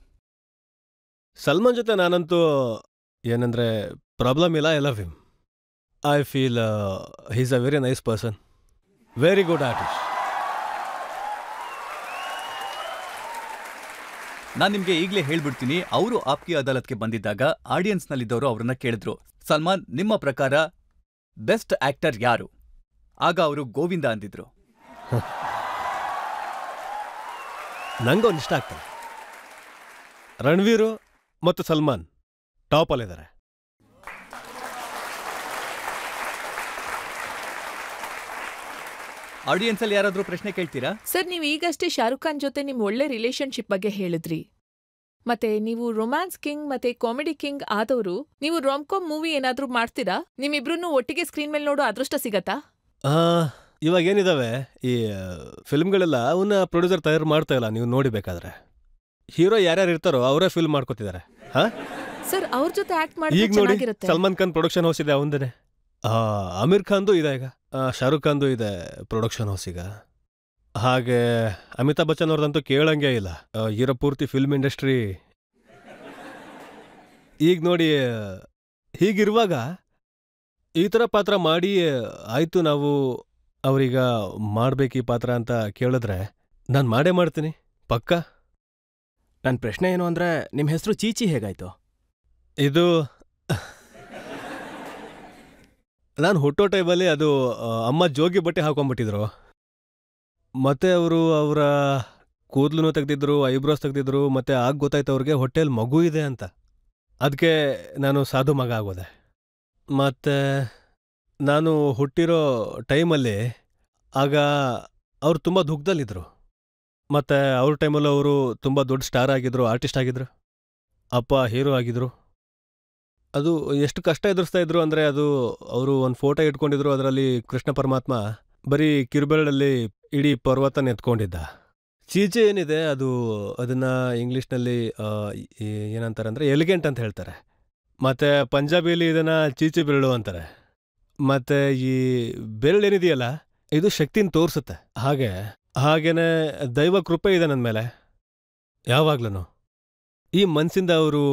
ಸಲ್ಮಾನ್ ಜೊತೆ ನಾನಂತೂ ಏನಂದ್ರೆ ಪ್ರಾಬ್ಲಮ್ ಇಲ್ಲ, I love him. I feel he's a very nice person, very good artist. ನಾನ್ ನಿಮ್ಗೆ ಈಗಲೇ ಹೇಳ್ಬಿಡ್ತೀನಿ, ಅವರು ಆಪ್ಕಿ ಅದಾಲತ್ಗೆ ಬಂದಿದ್ದಾಗ ಆಡಿಯನ್ಸ್ನಲ್ಲಿದ್ದವರು ಅವ್ರನ್ನ ಕೇಳಿದ್ರು, ಸಲ್ಮಾನ್ ನಿಮ್ಮ ಪ್ರಕಾರ ಬೆಸ್ಟ್ ಆಕ್ಟರ್ ಯಾರು? ಆಗ ಅವರು ಗೋವಿಂದ ಅಂದಿದ್ರು. ನಂಗೊಂದು ಇಷ್ಟ ಆಗ್ತದೆ, ರಣವೀರು ಮತ್ತು ಸಲ್ಮಾನ್ ಟಾಪಲ್ಲಿದ್ದಾರೆ. ಆಡಿಯನ್ಸ್ ಅಲ್ಲಿ ಯಾರಾದ್ರೂ ಪ್ರಶ್ನೆ ಕೇಳ್ತೀರಾ? ಸರ್, ನೀವು ಈಗಷ್ಟೇ ಶಾರುಖ್ ಖಾನ್ ಜೊತೆ ನಿಮ್ ಒಳ್ಳೆ ರಿಲೇಶನ್ಶಿಪ್ ಬಗ್ಗೆ ಹೇಳಿದ್ರಿ. ಮತ್ತೆ ನೀವು ರೊಮ್ಯಾನ್ಸ್ ಕಿಂಗ್ ಮತ್ತೆ ಕಾಮಿಡಿ ಕಿಂಗ್ ಆದವರು, ನೀವು ರಾಮ್ಕಾಮ್ ಮೂವಿ ಏನಾದ್ರೂ ಮಾಡ್ತೀರಾ? ನಿಮ್ಮಿಬ್ರು ಒಟ್ಟಿಗೆ ಸ್ಕ್ರೀನ್ ಮೇಲೆ ನೋಡೋ ಅದೃಷ್ಟ ಸಿಗತ್ತಾ? ಇವಾಗ ಏನಿದಾವೆ ಈ ಫಿಲ್ಮ್ಗಳೆಲ್ಲ ಅವನ್ನ ಪ್ರೊಡ್ಯೂಸರ್ ತಯಾರು ಮಾಡ್ತಾ ಇಲ್ಲ, ನೀವು ನೋಡಿಬೇಕಾದ್ರೆ. ಹೀರೋ ಯಾರ್ಯಾರು ಇರ್ತಾರೋ ಅವರೇ ಫಿಲ್ಮ್ ಮಾಡ್ಕೊತಿದ್ದಾರೆ. ಸರ್, ಅವ್ರ ಜೊತೆ ಆಕ್ಟ್ ಈಗ ಮಾಡಿದ್ರೆ ನೋಡಿ, ಚೆನ್ನಾಗಿರುತ್ತೆ. ಸಲ್ಮಾನ್ ಖಾನ್ ಪ್ರೊಡಕ್ಷನ್ ಹೌಸ್ ಇದೆ ಅವಂದೇನೆ. ಅಮೀರ್ ಖಾನ್ದು ಇದೆ ಈಗ, ಶಾರುಖ್ ಖಾನ್ದು ಇದೆ ಪ್ರೊಡಕ್ಷನ್ ಹೌಸ್ ಈಗ. ಹಾಗೆ ಅಮಿತಾಬ್ ಬಚ್ಚನ್ ಅವ್ರದಂತೂ ಕೇಳಂಗೇ ಇಲ್ಲ. ಇರೋ ಪೂರ್ತಿ ಫಿಲ್ಮ್ ಇಂಡಸ್ಟ್ರಿ ಈಗ ನೋಡಿ. ಹೀಗಿರುವಾಗ ಈ ಥರ ಪಾತ್ರ ಮಾಡಿ ಆಯ್ತು, ನಾವು ಅವ್ರೀಗ ಮಾಡ್ಬೇಕು ಈ ಪಾತ್ರ ಅಂತ ಕೇಳಿದ್ರೆ ನಾನು ಮಾಡೇ ಮಾಡ್ತೀನಿ ಪಕ್ಕ. ನನ್ನ ಪ್ರಶ್ನೆ ಏನು ಅಂದ್ರೆ, ನಿಮ್ಮ ಹೆಸರು ಚೀಚಿ ಹೇಗಾಯ್ತು? ಇದು ನಾನು ಹುಟ್ಟೋ ಟೈಮಲ್ಲಿ ಅದು ಅಮ್ಮ ಜೋಗಿ ಬಟ್ಟೆ ಹಾಕೊಂಡ್ಬಿಟ್ಟಿದ್ರು. ಮತ್ತೆ ಅವರು ಅವರ ಕೂದಲು ತೆಗ್ದಿದ್ರು, ಐಬ್ರೋಸ್ ತೆಗ್ದಿದ್ರು. ಮತ್ತೆ ಆಗ ಗೊತ್ತಾಯ್ತು ಅವ್ರಿಗೆ ಹೊಟ್ಟೆಯಲ್ಲಿ ಮಗು ಇದೆ ಅಂತ. ಅದಕ್ಕೆ ನಾನು ಸಾಧು ಮಗ ಆಗೋದೆ. ಮತ್ತೆ ನಾನು ಹುಟ್ಟಿರೋ ಟೈಮಲ್ಲಿ ಆಗ ಅವ್ರು ತುಂಬ ದುಃಖದಲ್ಲಿದ್ದರು. ಮತ್ತು ಅವ್ರ ಟೈಮಲ್ಲೂ ಅವರು ತುಂಬ ದೊಡ್ಡ ಸ್ಟಾರ್ ಆಗಿದ್ರು, ಆರ್ಟಿಸ್ಟ್ ಆಗಿದ್ರು, ಅಪ್ಪ ಹೀರೋ ಆಗಿದ್ರು. ಅದು ಎಷ್ಟು ಕಷ್ಟ ಎದುರಿಸ್ತಾ ಇದ್ರು ಅಂದರೆ, ಅದು ಅವರು ಒಂದು ಫೋಟೋ ಇಟ್ಕೊಂಡಿದ್ರು, ಅದರಲ್ಲಿ ಕೃಷ್ಣ ಪರಮಾತ್ಮ ಬರೀ ಕಿರುಬೆರಳಲ್ಲಿ ಇಡೀ ಪರ್ವತನ ಎತ್ಕೊಂಡಿದ್ದ. ಚೀಚೆ ಏನಿದೆ ಅದು, ಅದನ್ನು ಇಂಗ್ಲೀಷ್ನಲ್ಲಿ ಏನಂತಾರೆ ಅಂದರೆ ಎಲಿಗೆಂಟ್ ಅಂತ ಹೇಳ್ತಾರೆ. ಮತ್ತು ಪಂಜಾಬಿಯಲ್ಲಿ ಇದನ್ನು ಚೀಚೆ ಬೆರಳು ಅಂತಾರೆ. ಮತ್ತು ಈ ಬೆರಳೇನಿದೆಯಲ್ಲ, ಇದು ಶಕ್ತಿನ ತೋರಿಸುತ್ತೆ. ಹಾಗೇನೆ ದೈವ ಕೃಪೆ ಇದೆ ನನ್ನ ಮೇಲೆ ಯಾವಾಗ್ಲೂ. ಈ ಮನಸ್ಸಿಂದ ಅವರು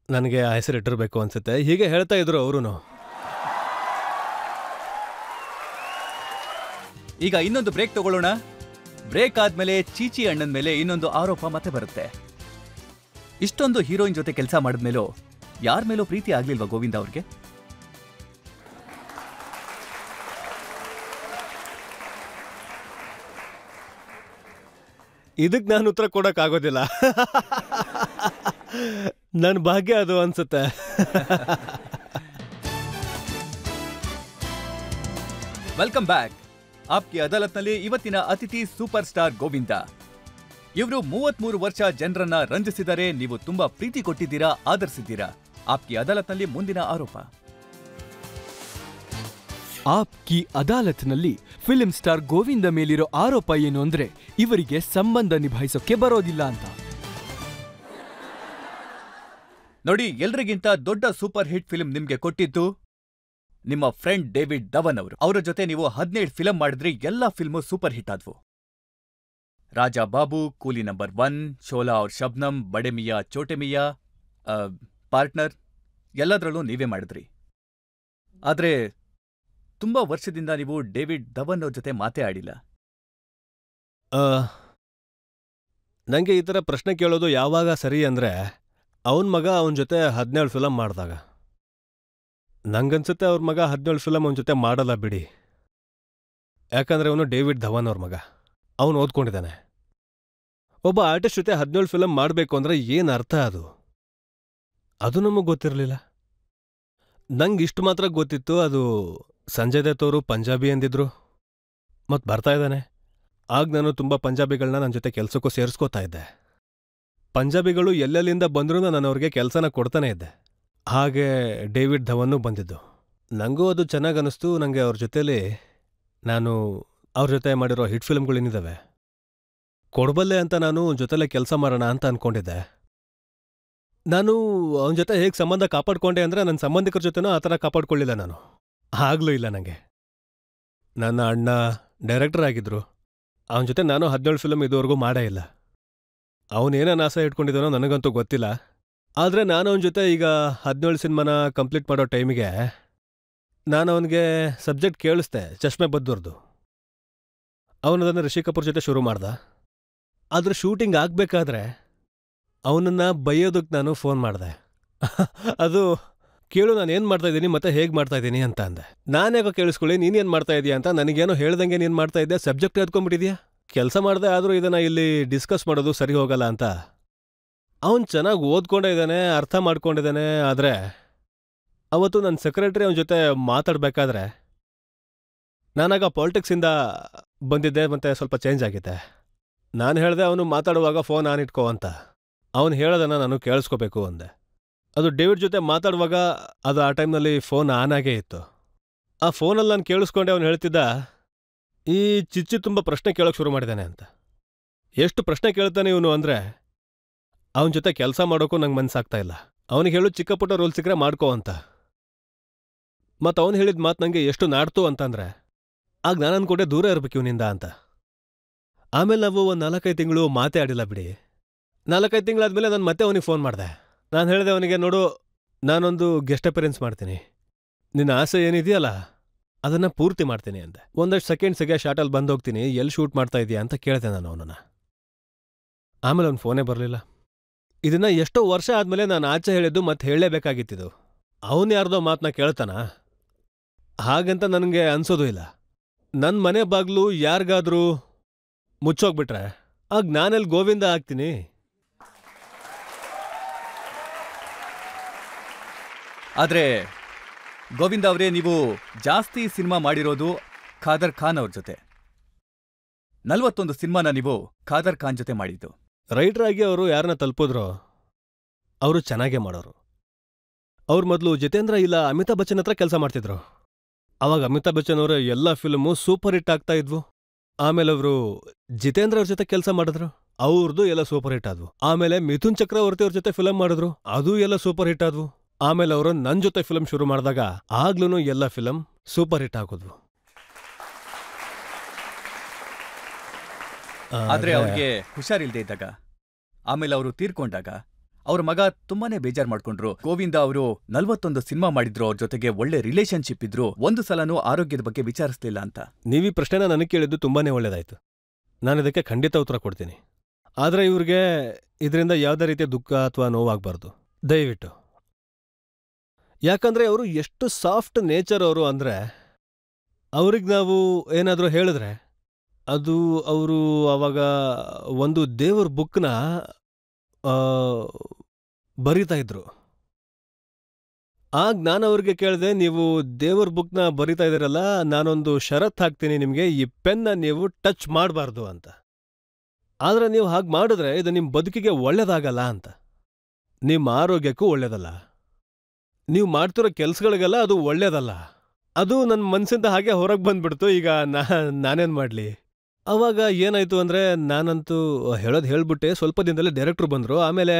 ನನಗೆ ಆ ಹೆಸರು ಇಟ್ಟಿರಬೇಕು ಅನ್ಸುತ್ತೆ. ಹೀಗೆ ಹೇಳ್ತಾ ಇದ್ರು ಅವರು. ಈಗ ಇನ್ನೊಂದು ಬ್ರೇಕ್ ತಗೊಳ್ಳೋಣ. ಬ್ರೇಕ್ ಆದ್ಮೇಲೆ ಚೀಚಿ ಅಣ್ಣನ ಮೇಲೆ ಇನ್ನೊಂದು ಆರೋಪ ಮತ್ತೆ ಬರುತ್ತೆ. ಇಷ್ಟೊಂದು ಹೀರೋಯಿನ್ ಜೊತೆ ಕೆಲಸ ಮಾಡಿದ್ಮೇಲೂ ಯಾರ ಮೇಲೂ ಪ್ರೀತಿ ಆಗ್ಲಿಲ್ವಾ ಗೋವಿಂದ ಅವ್ರಿಗೆ? ಇದಕ್ಕೆ ನಾನು ಉತ್ತರ ಕೊಡೋಕ್ಕಾಗೋದಿಲ್ಲ. ನನ್ನ ಭಾಗ್ಯ ಅದು ಅನ್ಸುತ್ತೆ. Welcome back. ಆಪ್ಕಿ ಅದಾಲತ್ನಲ್ಲಿ ಇವತ್ತಿನ ಅತಿಥಿ ಸೂಪರ್ ಸ್ಟಾರ್ ಗೋವಿಂದ. ಇವರು 33 ವರ್ಷ ಜನರನ್ನ ರಂಜಿಸಿದರೆ, ನೀವು ತುಂಬಾ ಪ್ರೀತಿ ಕೊಟ್ಟಿದ್ದೀರಾ, ಆದರಿಸಿದ್ದೀರಾ. ಆಪ್ಕಿ ಅದಾಲತ್ನಲ್ಲಿ ಮುಂದಿನ ಆರೋಪ. ಆಪ್ಕಿ ಅದಾಲತ್ನಲ್ಲಿ ಫಿಲ್ಮ್ ಸ್ಟಾರ್ ಗೋವಿಂದ ಮೇಲಿರೋ ಆರೋಪ ಏನು ಅಂದ್ರೆ, ಇವರಿಗೆ ಸಂಬಂಧ ನಿಭಾಯಿಸೋಕೆ ಬರೋದಿಲ್ಲ ಅಂತ. ನೋಡಿ, ಎಲ್ರಿಗಿಂತ ದೊಡ್ಡ ಸೂಪರ್ ಹಿಟ್ ಫಿಲ್ಮ್ ನಿಮ್ಗೆ ಕೊಟ್ಟಿದ್ದು ನಿಮ್ಮ ಫ್ರೆಂಡ್ ಡೇವಿಡ್ ಧವನ್ ಅವರು. ಅವರ ಜೊತೆ ನೀವು 17 ಫಿಲ್ಮ್ ಮಾಡಿದ್ರಿ. ಎಲ್ಲಾ ಫಿಲ್ಮು ಸೂಪರ್ ಹಿಟ್ ಆದ್ವು. ರಾಜಾ ಬಾಬು, ಕೂಲಿ ನಂಬರ್ 1, ಶೋಲಾ ಔರ್ ಶಬ್ನಮ್, ಬಡೆ ಮಿಯಾ ಚೋಟೆ ಮಿಯಾ, ಪಾರ್ಟ್ನರ್ ಎಲ್ಲದರಲ್ಲೂ ನೀವೇ ಮಾಡಿದ್ರಿ. ಆದ್ರೆ ತುಂಬಾ ವರ್ಷದಿಂದ ನೀವು ಡೇವಿಡ್ ಧವನ್ ಅವ್ರ ಜೊತೆ ಮಾತೇ ಆಡಿಲ್ಲ. ನನಗೆ ಈ ಥರ ಪ್ರಶ್ನೆ ಕೇಳೋದು ಯಾವಾಗ ಸರಿ ಅಂದರೆ, ಅವನ ಮಗ ಅವನ ಜೊತೆ 17 ಫಿಲಮ್ ಮಾಡಿದಾಗ. ನಂಗನ್ಸುತ್ತೆ ಅವ್ರ ಮಗ 17 ಫಿಲಮ್ ಅವನ ಜೊತೆ ಮಾಡಲ್ಲ ಬಿಡಿ. ಯಾಕಂದರೆ ಅವನು ಡೇವಿಡ್ ಧವನ್ ಅವ್ರ ಮಗ, ಅವನು ಓದ್ಕೊಂಡಿದ್ದಾನೆ. ಒಬ್ಬ ಆರ್ಟಿಸ್ಟ್ ಜೊತೆ 17 ಫಿಲಮ್ ಮಾಡಬೇಕು ಅಂದರೆ ಏನು ಅರ್ಥ ಅದು ನಮಗೆ ಗೊತ್ತಿರಲಿಲ್ಲ. ನಂಗೆ ಇಷ್ಟು ಮಾತ್ರ ಗೊತ್ತಿತ್ತು, ಅದು ಸಂಜಯ್ ದತ್ ಅವರು ಪಂಜಾಬಿ ಅಂದಿದ್ರು ಮತ್ತು ಬರ್ತಾ ಇದ್ದಾನೆ. ಆಗ ನಾನು ತುಂಬ ಪಂಜಾಬಿಗಳನ್ನ ನನ್ನ ಜೊತೆ ಕೆಲಸಕ್ಕೂ ಸೇರಿಸ್ಕೋತಾ ಇದ್ದೆ. ಪಂಜಾಬಿಗಳು ಎಲ್ಲೆಲ್ಲಿಂದ ಬಂದರೂ ನಾನು ಅವ್ರಿಗೆ ಕೆಲಸನ ಕೊಡ್ತಾನೆ ಇದ್ದೆ. ಹಾಗೆ ಡೇವಿಡ್ ಧವನ್ನೂ ಬಂದಿದ್ದು. ನನಗೂ ಅದು ಚೆನ್ನಾಗಿ ಅನ್ನಿಸ್ತು. ನನಗೆ ಅವ್ರ ಜೊತೇಲಿ ನಾನು ಅವ್ರ ಜೊತೆ ಮಾಡಿರೋ ಹಿಟ್ ಫಿಲ್ಮ್ಗಳೇನಿದ್ದಾವೆ ಕೊಡಬಲ್ಲೆ ಅಂತ ನಾನು ಜೊತೆಲೇ ಕೆಲಸ ಮಾಡೋಣ ಅಂತ ಅಂದ್ಕೊಂಡಿದ್ದೆ. ನಾನು ಅವನ ಜೊತೆ ಹೇಗೆ ಸಂಬಂಧ ಕಾಪಾಡ್ಕೊಂಡೆ ಅಂದರೆ, ನನ್ನ ಸಂಬಂಧಿಕರ ಜೊತೆನೂ ಆ ಥರ ಕಾಪಾಡ್ಕೊಳ್ಳಿಲ್ಲ ನಾನು. ಆಗಲೂ ಇಲ್ಲ ನನಗೆ. ನನ್ನ ಅಣ್ಣ ಡೈರೆಕ್ಟರ್ ಆಗಿದ್ರು, ಅವನ ಜೊತೆ ನಾನು 17 ಫಿಲಮ್ ಇದುವರೆಗೂ ಮಾಡೇ ಇಲ್ಲ. ಅವನೇನೇನು ಆಸೆ ಇಟ್ಕೊಂಡಿದ್ದಾನೋ ನನಗಂತೂ ಗೊತ್ತಿಲ್ಲ. ಆದರೆ ನಾನು ಅವನ ಜೊತೆ ಈಗ 17 ಸಿನಿಮಾನ ಕಂಪ್ಲೀಟ್ ಮಾಡೋ ಟೈಮಿಗೆ ನಾನು ಅವನಿಗೆ ಸಬ್ಜೆಕ್ಟ್ ಕೇಳಿಸ್ದೆ, ಚಶ್ಮೆ ಬದ್ದೋರ್ದು. ಅವನದನ್ನು ರಿಷಿ ಕಪೂರ್ ಜೊತೆ ಶುರು ಮಾಡ್ದ. ಆದರೆ ಶೂಟಿಂಗ್ ಆಗಬೇಕಾದ್ರೆ ಅವನನ್ನು ಬೈಯೋದಕ್ಕೆ ನಾನು ಫೋನ್ ಮಾಡಿದೆ. ಅದು ಕೇಳು, ನಾನೇನು ಮಾಡ್ತಾಯಿದ್ದೀನಿ ಮತ್ತು ಹೇಗೆ ಮಾಡ್ತಾಯಿದ್ದೀನಿ ಅಂತ ಅಂದೆ. ನಾನ್ಯಾಕೋ ಕೇಳಿಸ್ಕೊಳ್ಳಿ, ನೀನೇನು ಮಾಡ್ತಾಯಿದ್ದೀಯ ಅಂತ. ನನಗೇನೋ ಹೇಳ್ದಂಗೆ ನೀನು ಮಾಡ್ತಾಯಿದ್ದೆ, ಸಬ್ಜೆಕ್ಟ್ ಎತ್ಕೊಂಡ್ಬಿಟ್ಟಿದ್ಯಾ. ಕೆಲಸ ಮಾಡಿದೆ, ಆದರೂ ಇದನ್ನು ಇಲ್ಲಿ ಡಿಸ್ಕಸ್ ಮಾಡೋದು ಸರಿ ಹೋಗಲ್ಲ ಅಂತ. ಅವನು ಚೆನ್ನಾಗಿ ಓದ್ಕೊಂಡೇ ಇದ್ದಾನೆ, ಅರ್ಥ ಮಾಡ್ಕೊಂಡಿದ್ದಾನೆ. ಆದರೆ ಅವತ್ತು ನನ್ನ ಸೆಕ್ರೆಟರಿ ಅವನ ಜೊತೆ ಮಾತಾಡಬೇಕಾದ್ರೆ, ನಾನಾಗ ಪಾಲಿಟಿಕ್ಸಿಂದ ಬಂದಿದ್ದೆ ಮತ್ತು ಸ್ವಲ್ಪ ಚೇಂಜ್ ಆಗಿದ್ದೆ. ನಾನು ಹೇಳಿದೆ ಅವನು ಮಾತಾಡುವಾಗ ಫೋನ್ ಆನ್ ಇಟ್ಕೋ ಅಂತ. ಅವನು ಹೇಳೋದನ್ನು ನಾನು ಕೇಳಿಸ್ಕೋಬೇಕು ಅಂದೆ. ಅದು ಡೇವಿಡ್ ಜೊತೆ ಮಾತಾಡುವಾಗ ಅದು ಆ ಟೈಮ್ನಲ್ಲಿ ಫೋನ್ ಆನ್ ಆಗೇ ಇತ್ತು. ಆ ಫೋನಲ್ಲಿ ನಾನು ಕೇಳಿಸ್ಕೊಂಡೆ ಅವನು ಹೇಳ್ತಿದ್ದ, ಈ ಚಿಚ್ಚಿ ತುಂಬ ಪ್ರಶ್ನೆ ಕೇಳೋಕ್ಕೆ ಶುರು ಮಾಡಿದ್ದಾನೆ ಅಂತ. ಎಷ್ಟು ಪ್ರಶ್ನೆ ಕೇಳ್ತಾನೆ ಇವನು ಅಂದರೆ, ಅವನ ಜೊತೆ ಕೆಲಸ ಮಾಡೋಕ್ಕೂ ನಂಗೆ ಮನಸ್ಸಾಗ್ತಾ ಇಲ್ಲ. ಅವನಿಗೆ ಹೇಳು, ಚಿಕ್ಕ ಪುಟ್ಟ ರೋಲ್ ಸಿಕ್ಕರೆ ಮಾಡ್ಕೋ ಅಂತ. ಮತ್ತು ಅವನು ಹೇಳಿದ ಮಾತು ನನಗೆ ಎಷ್ಟು ನಾಡ್ತು ಅಂತಂದರೆ, ಆಗ ನಾನು ಅಂದ್ಕೊಂಡೆ ದೂರ ಇರಬೇಕು ಇವನಿಂದ ಅಂತ. ಆಮೇಲೆ ನಾವು ಒಂದು 4-5 ತಿಂಗಳು ಮಾತೇ ಆಡಿಲ್ಲ ಬಿಡಿ. 4-5 ತಿಂಗಳಾದ್ಮೇಲೆ ನಾನು ಮತ್ತೆ ಅವನಿಗೆ ಫೋನ್ ಮಾಡಿದೆ. ನಾನು ಹೇಳಿದೆ ಅವನಿಗೆ, ನೋಡು, ನಾನೊಂದು ಗೆಸ್ಟ್ ಅಪಿಯರೆನ್ಸ್ ಮಾಡ್ತೀನಿ, ನಿನ್ನ ಆಸೆ ಏನಿದೆಯಲ್ಲ ಅದನ್ನು ಪೂರ್ತಿ ಮಾಡ್ತೀನಿ ಅಂದೆ. ಒಂದಷ್ಟು ಸೆಕೆಂಡ್ಸಿಗೆ ಶಾರ್ಟಲ್ಲಿ ಬಂದೋಗ್ತೀನಿ, ಎಲ್ಲಿ ಶೂಟ್ ಮಾಡ್ತಾ ಇದೆಯಾ ಅಂತ ಕೇಳಿದೆ ನಾನು ಅವನನ್ನು. ಆಮೇಲೆ ಅವ್ನು ಫೋನೇ ಬರಲಿಲ್ಲ. ಇದನ್ನು ಎಷ್ಟೋ ವರ್ಷ ಆದಮೇಲೆ ನಾನು ಆಚೆ ಹೇಳಿದ್ದು ಮತ್ತೆ ಹೇಳಲೇಬೇಕಾಗಿತ್ತಿದ್ದು. ಅವನು ಯಾರ್ದೋ ಮಾತನ್ನ ಕೇಳ್ತಾನ ಹಾಗಂತ ನನಗೆ ಅನ್ಸೋದು ಇಲ್ಲ. ನನ್ನ ಮನೆ ಬಾಗ್ಲು ಯಾರಿಗಾದ್ರೂ ಮುಚ್ಚೋಗ್ಬಿಟ್ರೆ ಆಗ ನಾನೆಲ್ಲಿ ಗೋವಿಂದ ಆಗ್ತೀನಿ? ಆದ್ರೆ ಗೋವಿಂದ ಅವರೇ, ನೀವು ಜಾಸ್ತಿ ಸಿನಿಮಾ ಮಾಡಿರೋದು ಖಾದರ್ ಖಾನ್ ಅವ್ರ ಜೊತೆ. 41 ಸಿನಿಮಾನ ನೀವು ಖಾದರ್ ಖಾನ್ ಜೊತೆ ಮಾಡಿದ್ದು. ರೈಟರ್ ಆಗಿ ಅವರು ಯಾರನ್ನ ತಲುಪಿದ್ರೋ ಅವರು ಚೆನ್ನಾಗೇ ಮಾಡೋರು. ಅವ್ರು ಮೊದಲು ಜಿತೇಂದ್ರ ಇಲ್ಲ ಅಮಿತಾಬ್ ಬಚ್ಚನ್ ಹತ್ರ ಕೆಲಸ ಮಾಡ್ತಿದ್ರು. ಅವಾಗ ಅಮಿತಾಬ್ ಬಚ್ಚನ್ ಅವರ ಎಲ್ಲ ಫಿಲ್ಮು ಸೂಪರ್ ಹಿಟ್ ಆಗ್ತಾ ಇದ್ವು. ಆಮೇಲೆ ಅವರು ಜಿತೇಂದ್ರ ಅವ್ರ ಜೊತೆ ಕೆಲಸ ಮಾಡಿದ್ರು, ಅವ್ರದ್ದು ಎಲ್ಲ ಸೂಪರ್ ಹಿಟ್ ಆದ್ವು. ಆಮೇಲೆ ಮಿಥುನ್ ಚಕ್ರವರ್ತಿ ಅವ್ರ ಜೊತೆ ಫಿಲಮ್ ಮಾಡಿದ್ರು, ಅದು ಎಲ್ಲ ಸೂಪರ್ ಹಿಟ್ ಆದ್ವು. ಆಮೇಲೆ ಅವರು ನನ್ನ ಜೊತೆ ಫಿಲಮ್ ಶುರು ಮಾಡಿದಾಗ ಆಗ್ಲೂ ಎಲ್ಲ ಫಿಲಮ್ ಸೂಪರ್ ಹಿಟ್ ಆಗೋದ್ವು. ಆದ್ರೆ ಅವ್ರಿಗೆ ಹುಷಾರಿಲ್ದೇ ಇದ್ದಾಗ, ಆಮೇಲೆ ಅವರು ತೀರ್ಕೊಂಡಾಗ ಅವ್ರ ಮಗ ತುಂಬಾನೇ ಬೇಜಾರ್ ಮಾಡ್ಕೊಂಡ್ರು. ಗೋವಿಂದ ಅವರು 41 ಸಿನಿಮಾ ಮಾಡಿದ್ರು, ಅವ್ರ ಜೊತೆಗೆ ಒಳ್ಳೆ ರಿಲೇಶನ್ಶಿಪ್ ಇದ್ರು, ಒಂದು ಸಲನೂ ಆರೋಗ್ಯದ ಬಗ್ಗೆ ವಿಚಾರಿಸ್ಲಿಲ್ಲ ಅಂತ. ನೀವೀ ಪ್ರಶ್ನೆನ ನನಗೆ ಕೇಳಿದ್ದು ತುಂಬಾನೇ ಒಳ್ಳೇದಾಯ್ತು. ನಾನು ಇದಕ್ಕೆ ಖಂಡಿತ ಉತ್ತರ ಕೊಡ್ತೀನಿ. ಆದ್ರೆ ಇವ್ರಿಗೆ ಇದರಿಂದ ಯಾವುದೇ ರೀತಿಯ ದುಃಖ ಅಥವಾ ನೋವಾಗಬಾರ್ದು, ದಯವಿಟ್ಟು. ಯಾಕಂದ್ರೆ ಅವರು ಎಷ್ಟು ಸಾಫ್ಟ್ ನೇಚರ್ ಅವರು ಅಂದ್ರೆ, ಅವ್ರಿಗೆ ನಾವು ಏನಾದರೂ ಹೇಳಿದ್ರೆ ಅದು ಅವರು ಆವಾಗ ಒಂದು ದೇವ್ರ ಬುಕ್ನ ಬರಿತಾ ಇದ್ರು. ಆಗ ನಾನು ಅವ್ರಿಗೆ ಕೇಳಿದೆ, ನೀವು ದೇವ್ರ ಬುಕ್ನ ಬರಿತಾ ಇದ್ದೀರಲ್ಲ, ನಾನೊಂದು ಷರತ್ತು ಹಾಕ್ತೀನಿ ನಿಮಗೆ, ಈ ಪೆನ್ನ ನೀವು ಟಚ್ ಮಾಡಬಾರ್ದು ಅಂತ. ಆದ್ರೆ ನೀವು ಹಾಗೆ ಮಾಡಿದ್ರೆ ಇದು ನಿಮ್ಮ ಬದುಕಿಗೆ ಒಳ್ಳೇದಾಗಲ್ಲ ಅಂತ, ನಿಮ್ಮ ಆರೋಗ್ಯಕ್ಕೂ ಒಳ್ಳೇದಲ್ಲ, ನೀವು ಮಾಡ್ತಿರೋ ಕೆಲ್ಸಗಳಿಗೆಲ್ಲ ಅದು ಒಳ್ಳೇದಲ್ಲ. ಅದು ನನ್ನ ಮನಸ್ಸಿಂದ ಹಾಗೆ ಹೊರಗೆ ಬಂದ್ಬಿಡ್ತು. ಈಗ ನಾನೇನು ಮಾಡಲಿ? ಅವಾಗ ಏನಾಯ್ತು ಅಂದರೆ, ನಾನಂತೂ ಹೇಳೋದು ಹೇಳ್ಬಿಟ್ಟೆ. ಸ್ವಲ್ಪ ದಿನದಲ್ಲೇ ಡೈರೆಕ್ಟ್ರು ಬಂದರು. ಆಮೇಲೆ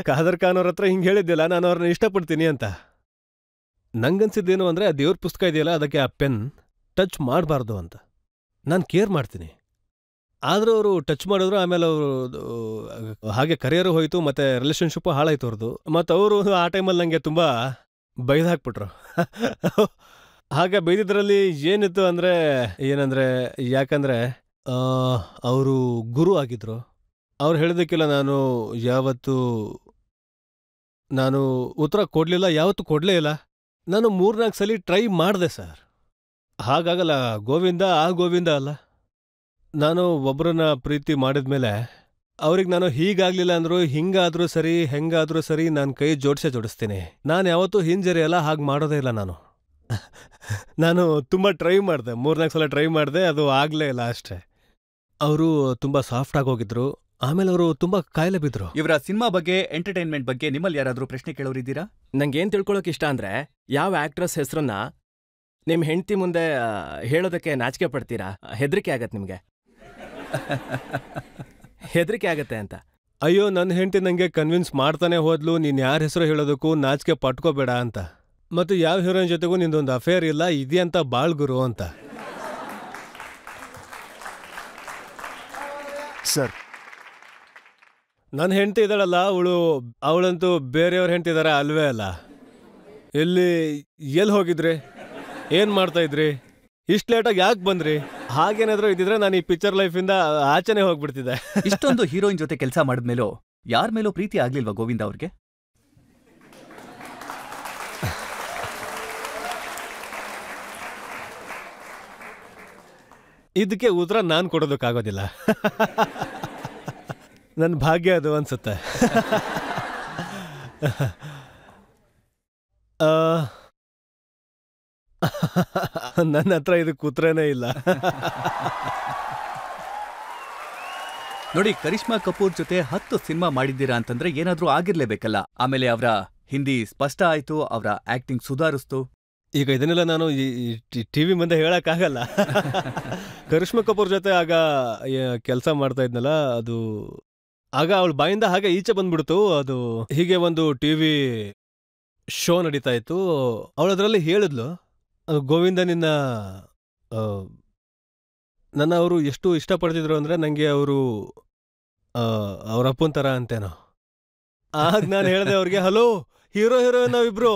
ಖಾದರ್ ಖಾನ್ ಅವ್ರ ಹತ್ರ ಹಿಂಗೆ ಹೇಳಿದ್ದಿಲ್ಲ, ನಾನು ಅವ್ರನ್ನ ಇಷ್ಟಪಡ್ತೀನಿ ಅಂತ. ನಂಗನ್ಸಿದ್ದೇನು ಅಂದರೆ, ಆ ದೇವ್ರ ಪುಸ್ತಕ ಇದೆಯಲ್ಲ, ಅದಕ್ಕೆ ಆ ಪೆನ್ ಟಚ್ ಮಾಡಬಾರ್ದು ಅಂತ. ನಾನು ಕೇರ್ ಮಾಡ್ತೀನಿ. ಆದರೂ ಅವರು ಟಚ್ ಮಾಡಿದ್ರು. ಆಮೇಲೆ ಅವರು ಹಾಗೆ ಕರಿಯರು ಹೋಯಿತು, ಮತ್ತು ರಿಲೇಷನ್ಶಿಪ್ಪು ಹಾಳಾಯ್ತು ಅವ್ರದ್ದು. ಮತ್ತು ಅವರು ಆ ಟೈಮಲ್ಲಿ ನನಗೆ ತುಂಬ ಬೈದು ಹಾಕ್ಬಿಟ್ರು. ಹಾಗೆ ಬೈದಿದ್ರಲ್ಲಿ ಏನಿತ್ತು ಅಂದರೆ, ಏನಂದರೆ, ಯಾಕಂದರೆ ಅವರು ಗುರು ಆಗಿದ್ರು. ಅವ್ರು ಹೇಳಿದಕ್ಕೆಲ್ಲ ನಾನು ಉತ್ತರ ಕೊಡಲಿಲ್ಲ, ಯಾವತ್ತೂ ಕೊಡಲೇ ಇಲ್ಲ. ನಾನು 3-4 ಸಲ ಟ್ರೈ ಮಾಡಿದೆ ಸರ್. ಹಾಗಾಗಲ್ಲ. ಗೋವಿಂದ ಗೋವಿಂದ ಅಲ್ಲ. ನಾನು ಒಬ್ಬರನ್ನ ಪ್ರೀತಿ ಮಾಡಿದ್ಮೇಲೆ ಅವ್ರಿಗೆ ನಾನು ಹೀಗಾಗ್ಲಿಲ್ಲ ಅಂದ್ರು, ಹಿಂಗಾದ್ರೂ ಸರಿ, ಹೆಂಗಾದ್ರೂ ಸರಿ, ನಾನು ಕೈ ಜೋಡಿಸ್ತೀನಿ. ನಾನು ಯಾವತ್ತೂ ಹಿಂಜರಿಯಲ್ಲ, ಹಾಗೆ ಮಾಡೋದೇ ಇಲ್ಲ. ನಾನು ತುಂಬ ಟ್ರೈ ಮಾಡಿದೆ, 3-4 ಸಲ ಟ್ರೈ ಮಾಡಿದೆ, ಅದು ಆಗಲೇ ಇಲ್ಲ ಅಷ್ಟೇ. ಅವರು ತುಂಬ ಸಾಫ್ಟ್ ಆಗೋಗಿದ್ರು. ಆಮೇಲೆ ಅವರು ತುಂಬ ಕಾಯಿಲೆ ಬಿದ್ರು. ಇವರ ಸಿನಿಮಾ ಬಗ್ಗೆ, ಎಂಟರ್ಟೈನ್ಮೆಂಟ್ ಬಗ್ಗೆ ನಿಮ್ಮಲ್ಲಿ ಯಾರಾದರೂ ಪ್ರಶ್ನೆ ಕೇಳೋರಿದ್ದೀರಾ? ನಂಗೇನ್ ತಿಳ್ಕೊಳಕ್ ಇಷ್ಟ ಅಂದ್ರೆ, ಯಾವ ಆಕ್ಟ್ರೆಸ್ ಹೆಸರನ್ನ ನಿಮ್ ಹೆಂಡತಿ ಮುಂದೆ ಹೇಳೋದಕ್ಕೆ ನಾಚಿಕೆ ಪಡ್ತೀರಾ? ಹೆದರಿಕೆ ಆಗತ್ತೆ ನಿಮ್ಗೆ? ಹೆದರಿಕೆ ಆಗತ್ತೆ ಅಂತ. ಅಯ್ಯೋ, ನನ್ನ ಹೆಂಡತಿ ನನಗೆ ಕನ್ವಿನ್ಸ್ ಮಾಡ್ತಾನೆ ಹೋದ್ಲು, ನೀನು ಯಾರ ಹೆಸರು ಹೇಳೋದಕ್ಕೂ ನಾಚಿಕೆ ಪಟ್ಕೋಬೇಡ ಅಂತ. ಮತ್ತು ಯಾವ ಹೀರೋಯಿನ್ ಜೊತೆಗೂ ನಿಂದೊಂದು ಅಫೇರ್ ಇಲ್ಲ, ಇದೆಯಂತ ಬಾಳ್ಗುರು ಅಂತ. ಸರ್, ನನ್ನ ಹೆಂಡತಿ ಇದ್ದಾಳಲ್ಲ, ಅವಳಂತೂ ಬೇರೆಯವ್ರ ಹೆಂಡತಿ ಇದ್ದಾರೆ ಅಲ್ವೇ ಅಲ್ಲ. ಎಲ್ಲಿ ಹೋಗಿದ್ರಿ? ಏನು ಮಾಡ್ತಾ ಇದ್ರಿ? ಇಷ್ಟು ಲೇಟಾಗಿ ಯಾಕೆ ಬಂದ್ರಿ? ಹಾಗೇನಾದ್ರೂ ಇದ್ದಿದ್ರೆ ನಾನು ಈ ಪಿಕ್ಚರ್ ಲೈಫಿಂದ ಆಚೆನೆ ಹೋಗ್ಬಿಡ್ತಿದ್ದೆ. ಇಷ್ಟೊಂದು ಹೀರೋಯಿನ್ ಜೊತೆ ಕೆಲಸ ಮಾಡಿದ್ಮೇಲೂ ಯಾರ ಮೇಲೂ ಪ್ರೀತಿ ಆಗ್ಲಿಲ್ವಾ ಗೋವಿಂದ ಅವ್ರಿಗೆ? ಇದಕ್ಕೆ ಉತ್ತರ ನಾನು ಕೊಡೋದಕ್ಕಾಗೋದಿಲ್ಲ. ನನ್ನ ಭಾಗ್ಯ ಅದು ಅನ್ಸುತ್ತೆ. ನನ್ನ ಹತ್ರ ಇದಕ್ಕೆ ಉತ್ತರನೇ ಇಲ್ಲ. ನೋಡಿ, ಕರಿಷ್ಮಾ ಕಪೂರ್ ಜೊತೆ 10 ಸಿನಿಮಾ ಮಾಡಿದ್ದೀರಾ ಅಂತಂದ್ರೆ ಏನಾದ್ರೂ ಆಗಿರ್ಲೇಬೇಕಲ್ಲ. ಆಮೇಲೆ ಅವರ ಹಿಂದಿ ಸ್ಪಷ್ಟ ಆಯ್ತು, ಅವರ ಆಕ್ಟಿಂಗ್ ಸುಧಾರಿಸ್ತು. ಈಗ ಇದನ್ನೆಲ್ಲ ನಾನು ಈ ಟಿವಿ ಮುಂದೆ ಹೇಳಕ್ಕಾಗಲ್ಲ. ಕರಿಷ್ಮಾ ಕಪೂರ್ ಜೊತೆ ಆಗ ಕೆಲಸ ಮಾಡ್ತಾ ಇದ್ನಲ್ಲ, ಅದು ಆಗ ಅವಳ ಬಾಯಿಂದ ಹಾಗೆ ಈಚೆ ಬಂದ್ಬಿಡ್ತು. ಅದು ಹೀಗೆ ಒಂದು ಟಿವಿ ಶೋ ನಡೀತಾ ಇತ್ತು. ಅವಳದ್ರಲ್ಲಿ ಹೇಳಿದ್ಲು, ಗೋವಿಂದ ನನ್ನ ಅವರು ಎಷ್ಟು ಇಷ್ಟಪಡ್ತಿದ್ರು ಅಂದರೆ, ನನಗೆ ಅವರು ಅವ್ರ ಅಪ್ಪನ ಥರ ಅಂತೇನೋ. ಆಗ ನಾನು ಹೇಳಿದೆ ಅವ್ರಿಗೆ, ಹಲೋ, ಹೀರೋಯಿನ್ ನಾವಿಬ್ರು.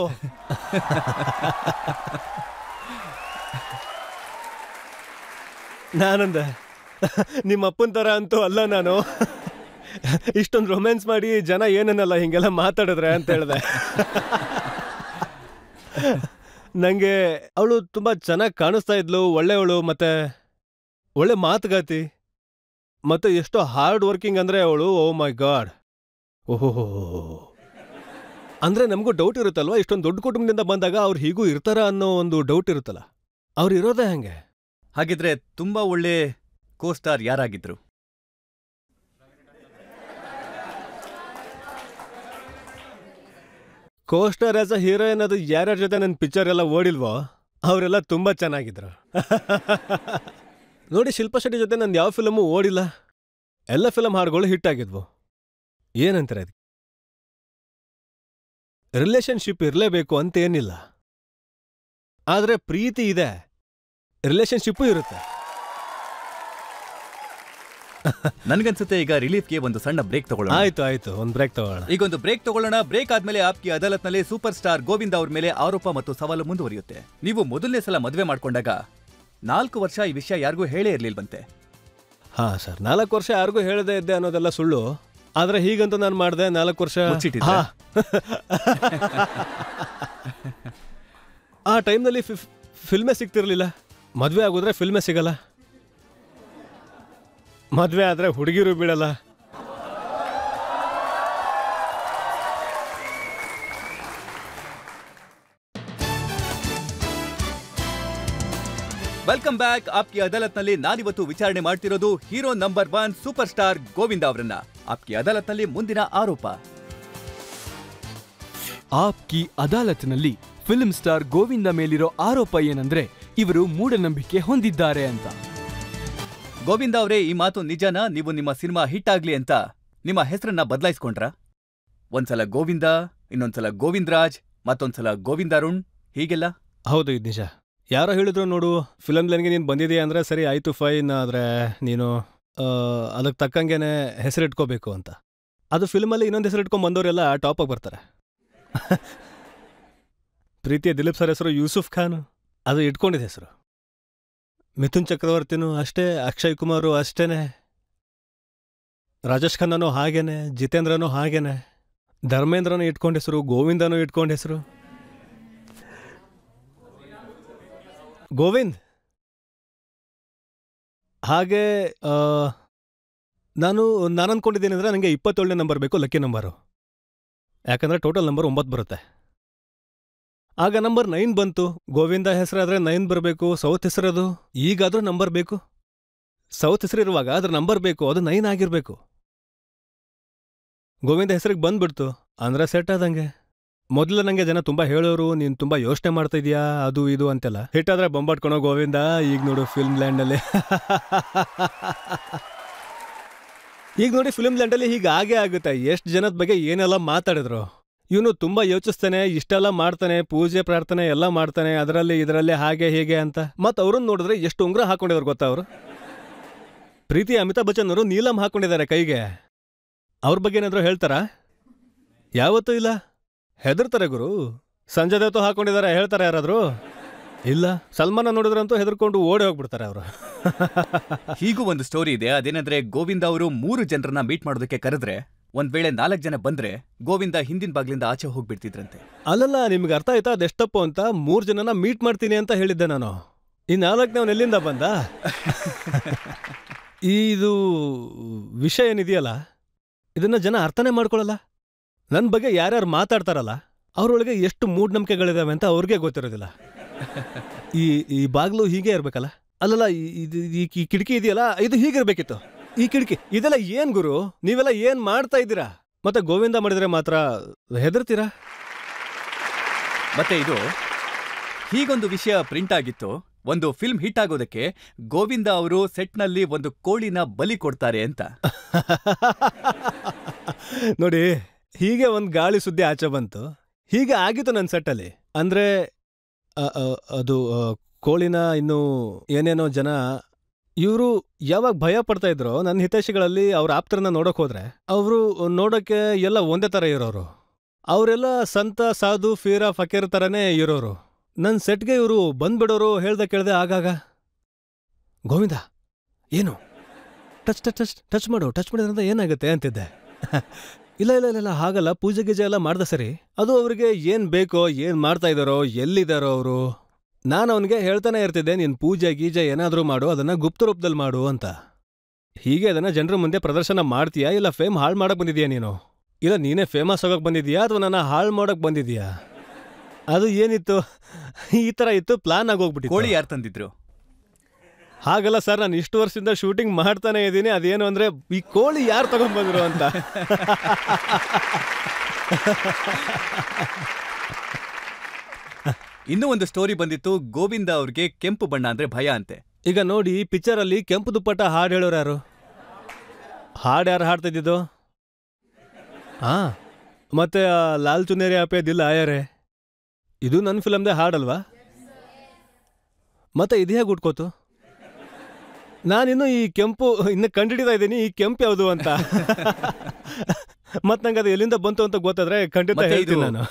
ನಾನಂದೆ, ನಿಮ್ಮ ಅಪ್ಪನ ಥರ ಅಂತೂ ಅಲ್ಲ ನಾನು. ಇಷ್ಟೊಂದು ರೊಮ್ಯಾನ್ಸ್ ಮಾಡಿ ಜನ ಏನನ್ನಲ್ಲ ಹಿಂಗೆಲ್ಲ ಮಾತಾಡಿದ್ರೆ ಅಂತ ಹೇಳಿದೆ. ನನಗೆ ಅವಳು ತುಂಬ ಚೆನ್ನಾಗಿ ಕಾಣಿಸ್ತಾ ಇದ್ಲು, ಒಳ್ಳೆಯವಳು, ಮತ್ತೆ ಒಳ್ಳೆ ಮಾತುಗಾತಿ, ಮತ್ತು ಎಷ್ಟೋ ಹಾರ್ಡ್ ವರ್ಕಿಂಗ್ ಅಂದರೆ ಅವಳು. ಓ ಮೈ ಗಾಡ್. ಓಹೋ, ಅಂದರೆ ನಮಗೂ ಡೌಟ್ ಇರುತ್ತಲ್ವ, ಇಷ್ಟೊಂದು ದೊಡ್ಡ ಕುಟುಂಬದಿಂದ ಬಂದಾಗ ಅವ್ರು ಹೀಗೂ ಇರ್ತಾರ ಅನ್ನೋ ಒಂದು ಡೌಟ್ ಇರುತ್ತಲ್ಲ. ಅವ್ರು ಇರೋದೇ ಹಂಗೆ. ಹಾಗಿದ್ರೆ ತುಂಬಾ ಒಳ್ಳೆ ಕೋ ಸ್ಟಾರ್ ಯಾರಾಗಿದ್ರು? ಕೋಸ್ಟರ್ ಆಸ್ ಅ ಹೀರೋಯಿನ್ ಅದು ಯಾರ್ಯಾರ ಜೊತೆ ನನ್ನ ಪಿಕ್ಚರ್ ಎಲ್ಲ ಓಡಿಲ್ವೋ ಅವರೆಲ್ಲ ತುಂಬಾ ಚೆನ್ನಾಗಿದ್ರು. ನೋಡಿ, ಶಿಲ್ಪಾ ಶೆಟ್ಟಿ ಜೊತೆ ನನ್ನ ಯಾವ ಫಿಲಮು ಓಡಿಲ್ಲ. ಎಲ್ಲ ಫಿಲಮ್ ಹಾಡುಗಳು ಹಿಟ್ ಆಗಿದ್ವು. ಏನಂತಾರೆ ಅದಕ್ಕೆ? ರಿಲೇಶನ್ಶಿಪ್ ಇರಲೇಬೇಕು ಅಂತ ಏನಿಲ್ಲ, ಆದ್ರೆ ಪ್ರೀತಿ ಇದೆ, ರಿಲೇಶನ್ಶಿಪ್ಪು ಇರುತ್ತೆ. ನನ್ಗನ್ಸುತ್ತೆ ಈಗ ರಿಲೀಫ್ಗೆ ಒಂದು ಸಣ್ಣ ಬ್ರೇಕ್ ತಗೊಳ್ಳೋಣ. ಆಯ್ತು, ಒಂದು ಬ್ರೇಕ್ ತಗೊಳ್ಳೋಣ. ಈಗ ಒಂದು ಬ್ರೇಕ್ ತಗೊಳ್ಳೋಣ. ಬ್ರೇಕ್ ಆದ್ಮೇಲೆ ಆಪ್ಕಿ ಅದಾಲತ್ನಲ್ಲಿ ಸೂಪರ್ ಸ್ಟಾರ್ ಗೋವಿಂದ ಅವ್ರ ಮೇಲೆ ಆರೋಪ ಮತ್ತು ಸವಾಲು ಮುಂದುವರಿಯುತ್ತೆ. ನೀವು ಮೊದಲನೇ ಸಲ ಮದುವೆ ಮಾಡ್ಕೊಂಡಾಗ 4 ವರ್ಷ ಈ ವಿಷಯ ಯಾರಿಗೂ ಹೇಳೇ ಇರ್ಲಿಲ್ವಂತೆ. ಹಾ ಸರ್, 4 ವರ್ಷ ಯಾರಿಗೂ ಹೇಳದೇ ಇದ್ದೆ ಅನ್ನೋದೆಲ್ಲ ಸುಳ್ಳು. ಆದ್ರೆ ಹೀಗಂತೂ ನಾನು ಮಾಡಿದೆ 4 ವರ್ಷ ಮುಚ್ಚಿಟ್ಟಿದ್ದೆ. ಆ ಟೈಮ್ನಲ್ಲಿ ಫಿಲ್ಮೇ ಸಿಗ್ತಿರ್ಲಿಲ್ಲ. ಮದ್ವೆ ಆಗೋದ್ರೆ ಫಿಲ್ಮೇ ಸಿಗಲ್ಲ, ಮದ್ವೆ ಆದ್ರೆ ಹುಡುಗಿರು ಬೀಳಲ್ಲ. Welcome back. ಆಪ್ಕಿ ಅದಾಲತ್ನಲ್ಲಿ ನಾನಿವತ್ತು ವಿಚಾರಣೆ ಮಾಡ್ತಿರೋದು hero number 1 super star Govinda ಅವರನ್ನ. ಆಪ್ಕಿ ಅದಾಲತ್ನಲ್ಲಿ ಮುಂದಿನ ಆರೋಪ. ಆಪ್ಕಿ ಅದಾಲತ್ನಲ್ಲಿ ಫಿಲ್ಮ್ ಸ್ಟಾರ್ ಗೋವಿಂದ ಮೇಲಿರೋ ಆರೋಪ ಏನಂದ್ರೆ ಇವರು ಮೂಢನಂಬಿಕೆ ಹೊಂದಿದ್ದಾರೆ ಅಂತ. ಗೋವಿಂದ ಅವರೇ, ಈ ಮಾತು ನಿಜನಾ? ನೀವು ನಿಮ್ಮ ಸಿನಿಮಾ ಹಿಟ್ ಆಗ್ಲಿ ಅಂತ ನಿಮ್ಮ ಹೆಸರನ್ನ ಬದಲಾಯಿಸ್ಕೊಂಡ್ರ? ಒಂದ್ಸಲ ಗೋವಿಂದ, ಇನ್ನೊಂದ್ಸಲ ಗೋವಿಂದರಾಜ್, ಮತ್ತೊಂದ್ಸಲ ಗೋವಿಂದಾರುಣ್, ಹೀಗೆಲ್ಲ? ಹೌದು, ಇದು ನಿಜ. ಯಾರೋ ಹೇಳಿದ್ರು, ನೋಡು ಫಿಲಮ್ ಲೈನ್ಗೆ ನೀನು ಬಂದಿದೆಯಾ ಅಂದರೆ ಸರಿ ಆಯಿತು ಫೈನ್, ಆದರೆ ನೀನು ಅದಕ್ಕೆ ತಕ್ಕಂಗೆನೆ ಹೆಸರಿಟ್ಕೋಬೇಕು ಅಂತ. ಅದು ಫಿಲ್ಮಲ್ಲಿ ಇನ್ನೊಂದು ಹೆಸರು ಇಟ್ಕೊಂಡು ಬಂದವರೆಲ್ಲ ಟಾಪಾಗಿ ಬರ್ತಾರೆ. ಪ್ರೀತಿಯ ದಿಲೀಪ್ ಸರ್ ಹೆಸರು ಯೂಸುಫ್ ಖಾನ್, ಅದು ಇಟ್ಕೊಂಡಿದ್ದ ಹೆಸರು. ಮಿಥುನ್ ಚಕ್ರವರ್ತಿನೂ ಅಷ್ಟೇ, ಅಕ್ಷಯ್ ಕುಮಾರು ಅಷ್ಟೇನೆ, ರಾಜೇಶ್ ಖನ್ನನೂ ಹಾಗೇನೆ, ಜಿತೇಂದ್ರನೂ ಹಾಗೇನೆ, ಧರ್ಮೇಂದ್ರನೂ ಇಟ್ಕೊಂಡ ಹೆಸರು, ಗೋವಿಂದನೂ ಇಟ್ಕೊಂಡ ಹೆಸರು. ಗೋವಿಂದ್ ಹಾಗೆ ನಾನು ಅಂದ್ಕೊಂಡಿದ್ದೀನಿ ಅಂದರೆ ನನಗೆ 27ನೇ ನಂಬರ್ ಬೇಕು, ಲಕ್ಕಿ ನಂಬರು. ಯಾಕಂದರೆ ಟೋಟಲ್ ನಂಬರ್ 9 ಬರುತ್ತೆ. ಆಗ ನಂಬರ್ 9 ಬಂತು. ಗೋವಿಂದ ಹೆಸರಾದ್ರೆ 9 ಬರಬೇಕು, ಸೌತ್ ಹೆಸರದು. ಈಗಾದರೂ ನಂಬರ್ ಬೇಕು, ಸೌತ್ ಹೆಸರಿರುವಾಗ ಅದ್ರ ನಂಬರ್ ಬೇಕು, ಅದು 9 ಆಗಿರಬೇಕು. ಗೋವಿಂದ ಹೆಸರಿಗೆ ಬಂದ್ಬಿಡ್ತು ಅಂದರೆ ಸೆಟ್ ಆದಂಗೆ. ಮೊದಲು ನನಗೆ ಜನ ತುಂಬ ಹೇಳೋರು, ನೀನು ತುಂಬ ಯೋಚನೆ ಮಾಡ್ತಾ ಇದೀಯಾ ಅದು ಇದು ಅಂತೆಲ್ಲ. ಹಿಟ್ಟಾದ್ರೆ ಬೊಂಬಾಟ್ಕೊಳೋ ಗೋವಿಂದ. ಈಗ ನೋಡು ಫಿಲ್ಮ್ ಲ್ಯಾಂಡಲ್ಲಿ ಈಗ ನೋಡಿ ಫಿಲ್ಮ್ ಲ್ಯಾಂಡಲ್ಲಿ ಹೀಗೆ ಆಗೇ ಆಗುತ್ತೆ. ಎಷ್ಟು ಜನದ ಬಗ್ಗೆ ಏನೆಲ್ಲ ಮಾತಾಡಿದ್ರು. ಇವನು ತುಂಬ ಯೋಚಿಸ್ತಾನೆ, ಇಷ್ಟೆಲ್ಲ ಮಾಡ್ತಾನೆ, ಪೂಜೆ ಪ್ರಾರ್ಥನೆ ಎಲ್ಲ ಮಾಡ್ತಾನೆ, ಇದರಲ್ಲಿ ಹಾಗೆ ಹೀಗೆ ಅಂತ. ಮತ್ತು ಅವ್ರನ್ನ ನೋಡಿದ್ರೆ ಎಷ್ಟು ಉಂಗ್ರ ಹಾಕೊಂಡಿದ್ರು ಗೊತ್ತಾ ಅವರು? ಪ್ರೀತಿ ಅಮಿತಾಬ್ ಬಚ್ಚನ್ ಅವರು ನೀಲಂ ಹಾಕೊಂಡಿದ್ದಾರೆ ಕೈಗೆ. ಅವ್ರ ಬಗ್ಗೆ ಏನಾದರೂ ಹೇಳ್ತಾರಾ? ಯಾವತ್ತೂ ಇಲ್ಲ. ಹೆದರ್ತಾರೆ ಗುರು. ಸಂಜಯ್ ದತ್ತು ಹಾಕೊಂಡಿದ್ದಾರೆ, ಹೇಳ್ತಾರೆ ಯಾರಾದ್ರು? ಇಲ್ಲ. ಸಲ್ಮಾನ ನೋಡಿದ್ರಂತೂ ಹೆದರ್ಕೊಂಡು ಓಡಿ ಹೋಗ್ಬಿಡ್ತಾರೆ ಅವರು. ಹೀಗೂ ಒಂದು ಸ್ಟೋರಿ ಇದೆ. ಅದೇನಂದ್ರೆ, ಗೋವಿಂದ ಅವರು 3 ಜನರನ್ನ ಮೀಟ್ ಮಾಡೋದಕ್ಕೆ ಕರೆದ್ರೆ ಒಂದ್ ವೇಳೆ 4 ಜನ ಬಂದ್ರೆ ಗೋವಿಂದ ಹಿಂದಿನ ಬಾಗ್ಲಿಂದ ಆಚೆ ಹೋಗ್ಬಿಡ್ತಿದ್ರಂತೆ. ಅಲ್ಲಲ್ಲ, ನಿಮ್ಗೆ ಅರ್ಥ ಆಯ್ತಾ ಅದೆಷ್ಟಪ್ಪು ಅಂತ? 3 ಜನನ ಮೀಟ್ ಮಾಡ್ತೀನಿ ಅಂತ ಹೇಳಿದ್ದೆ ನಾನು. ಈ 4ನೇವನ್ ಎಲ್ಲಿಂದ ಬಂದ? ಇದು ವಿಷಯ ಏನಿದೆಯಲ್ಲ, ಇದನ್ನ ಜನ ಅರ್ಥನೇ ಮಾಡ್ಕೊಳ್ಳಲ್ಲ. ನನ್ನ ಬಗ್ಗೆ ಯಾರ್ಯಾರು ಮಾತಾಡ್ತಾರಲ್ಲ ಅವ್ರೊಳಗೆ ಎಷ್ಟು ಮೂಢನಂಬಿಕೆಗಳಿದಾವೆ ಅಂತ ಅವ್ರಿಗೆ ಗೊತ್ತಿರೋದಿಲ್ಲ. ಈ ಬಾಗ್ಲು ಹೀಗೆ ಇರ್ಬೇಕಲ್ಲ, ಅಲ್ಲಲ್ಲ ಈ ಕಿಟಕಿ ಇದೆಯಲ್ಲ ಇದು ಹೀಗಿರ್ಬೇಕಿತ್ತು. ಈ ಕಿಟಕಿ ಇದೆಲ್ಲ ಏನ್ ಗುರು, ನೀವೆಲ್ಲ ಏನ್ ಮಾಡ್ತಾ ಇದ್ದೀರಾ? ಮತ್ತೆ ಗೋವಿಂದ ಮಾಡಿದ್ರೆ ಮಾತ್ರ ಹೆದರ್ತೀರಾ? ಮತ್ತೆ ಇದು ಹೀಗೊಂದು ವಿಷಯ ಪ್ರಿಂಟ್ ಆಗಿತ್ತು. ಒಂದು ಫಿಲ್ಮ್ ಹಿಟ್ ಆಗೋದಕ್ಕೆ ಗೋವಿಂದ ಅವರು ಸೆಟ್ನಲ್ಲಿ ಒಂದು ಕೋಳಿನ ಬಲಿ ಕೊಡ್ತಾರೆ ಅಂತ. ನೋಡಿ, ಹೀಗೆ ಒಂದು ಗಾಳಿ ಸುದ್ದಿ ಆಚೆ ಬಂತು. ಹೀಗೆ ಆಗಿತ್ತು ನನ್ನ ಸೆಟ್ಟಲ್ಲಿ. ಅಂದ್ರೆ ಅದು ಕೋಳಿನ ಇನ್ನು ಏನೇನೋ ಜನ ಇವರು ಯಾವಾಗ ಭಯ ಪಡ್ತಾ ಇದ್ರು ನನ್ನ ಹಿತೈಷಿಗಳಲ್ಲಿ ಅವ್ರ ಆಪ್ತರನ್ನ ನೋಡಕ್ ಹೋದ್ರೆ ಅವರು ನೋಡೋಕ್ಕೆ ಎಲ್ಲ ಒಂದೇ ಥರ ಇರೋರು. ಅವರೆಲ್ಲ ಸಂತ ಸಾಧು ಫೀರಾ ಫಕೀರ್ ಥರನೇ ಇರೋರು. ನನ್ನ ಸೆಟ್ಗೆ ಇವರು ಬಂದ್ಬಿಡೋರು. ಹೇಳ್ದೆ ಕೇಳ್ದೆ ಆಗಾಗ, ಗೋವಿಂದ ಏನು ಟಚ್ ಮಾಡಿದ್ರಿಂದ ಏನಾಗುತ್ತೆ ಅಂತಿದ್ದೆ. ಇಲ್ಲ ಹಾಗಲ್ಲ, ಪೂಜೆ ಗೀಜೆ ಎಲ್ಲ ಮಾಡ್ದ ಸರಿ. ಅದು ಅವ್ರಿಗೆ ಏನ್ ಬೇಕೋ, ಏನ್ ಮಾಡ್ತಾ ಇದ್ದಾರೋ, ಎಲ್ಲಿದ್ದಾರೋ ಅವರು. ನಾನು ಅವನಿಗೆ ಹೇಳ್ತಾನೆ ಇರ್ತಿದ್ದೆ, ನೀನ್ ಪೂಜೆ ಗೀಜೆ ಏನಾದ್ರೂ ಮಾಡು, ಅದನ್ನ ಗುಪ್ತ ರೂಪದಲ್ಲಿ ಮಾಡು ಅಂತ. ಹೀಗೆ ಅದನ್ನ ಜನರ ಮುಂದೆ ಪ್ರದರ್ಶನ ಮಾಡ್ತೀಯಾ, ಇಲ್ಲ ಫೇಮ್ ಹಾಳು ಮಾಡಕ್ ಬಂದಿದ್ಯಾ ನೀನು? ಇಲ್ಲ ನೀನೇ ಫೇಮಸ್ ಆಗೋಕ್ ಬಂದಿದ್ಯಾ ಅಥವಾ ನನ್ನ ಹಾಳು ಮಾಡಕ್ ಬಂದಿದ್ಯಾ? ಅದು ಏನಿತ್ತು, ಈ ತರ ಇತ್ತು, ಪ್ಲಾನ್ ಆಗೋಗ್ಬಿಟ್ಟು. ಕೋಳಿ ಯಾರು ತಂದಿದ್ರು? ಹಾಗಲ್ಲ ಸರ್, ನಾನು ಇಷ್ಟು ವರ್ಷದಿಂದ ಶೂಟಿಂಗ್ ಮಾಡ್ತಾನೆ ಇದ್ದೀನಿ. ಅದೇನು ಅಂದ್ರೆ ಈ ಕೋಳಿ ಯಾರು ತಗೊಂಡ್ಬಂದ್ರು ಅಂತ. ಇನ್ನೂ ಒಂದು ಸ್ಟೋರಿ ಬಂದಿತ್ತು, ಗೋವಿಂದ ಅವ್ರಿಗೆ ಕೆಂಪು ಬಣ್ಣ ಅಂದ್ರೆ ಭಯ ಅಂತೆ. ಈಗ ನೋಡಿ, ಪಿಕ್ಚರಲ್ಲಿ ಕೆಂಪು ದುಪ್ಪಟ್ಟ ಹಾಡು ಹೇಳೋರು ಯಾರು? ಹಾಡು ಯಾರು ಹಾಡ್ತಿದ್ದಿದ್ದು? ಹಾ, ಮತ್ತೆ ಲಾಲ್ ಚುನೇರಿ ಆಪೆ ದಿಲ್ ಆಯಾರೆ, ಇದು ನನ್ನ ಫಿಲಮ್ದೇ ಹಾಡಲ್ವಾ? ಮತ್ತೆ ಇದು ಹೇಗೆ ಹುಟ್ಕೋತು? ನಾನಿನ್ನು ಈ ಕೆಂಪು ಇನ್ನು ಕಂಡುಹಿಡಿತಾ ಇದ್ದೀನಿ, ಈ ಕೆಂಪು ಯಾವುದು ಅಂತ. ಮತ್ತೆ ನಂಗೆ ಅದು ಎಲ್ಲಿಂದ ಬಂತು ಅಂತ ಗೊತ್ತಾದ್ರೆ ಖಂಡಿತ ಮತ್ತೆ ಹೇಳ್ತೀನಿ ನಾನು.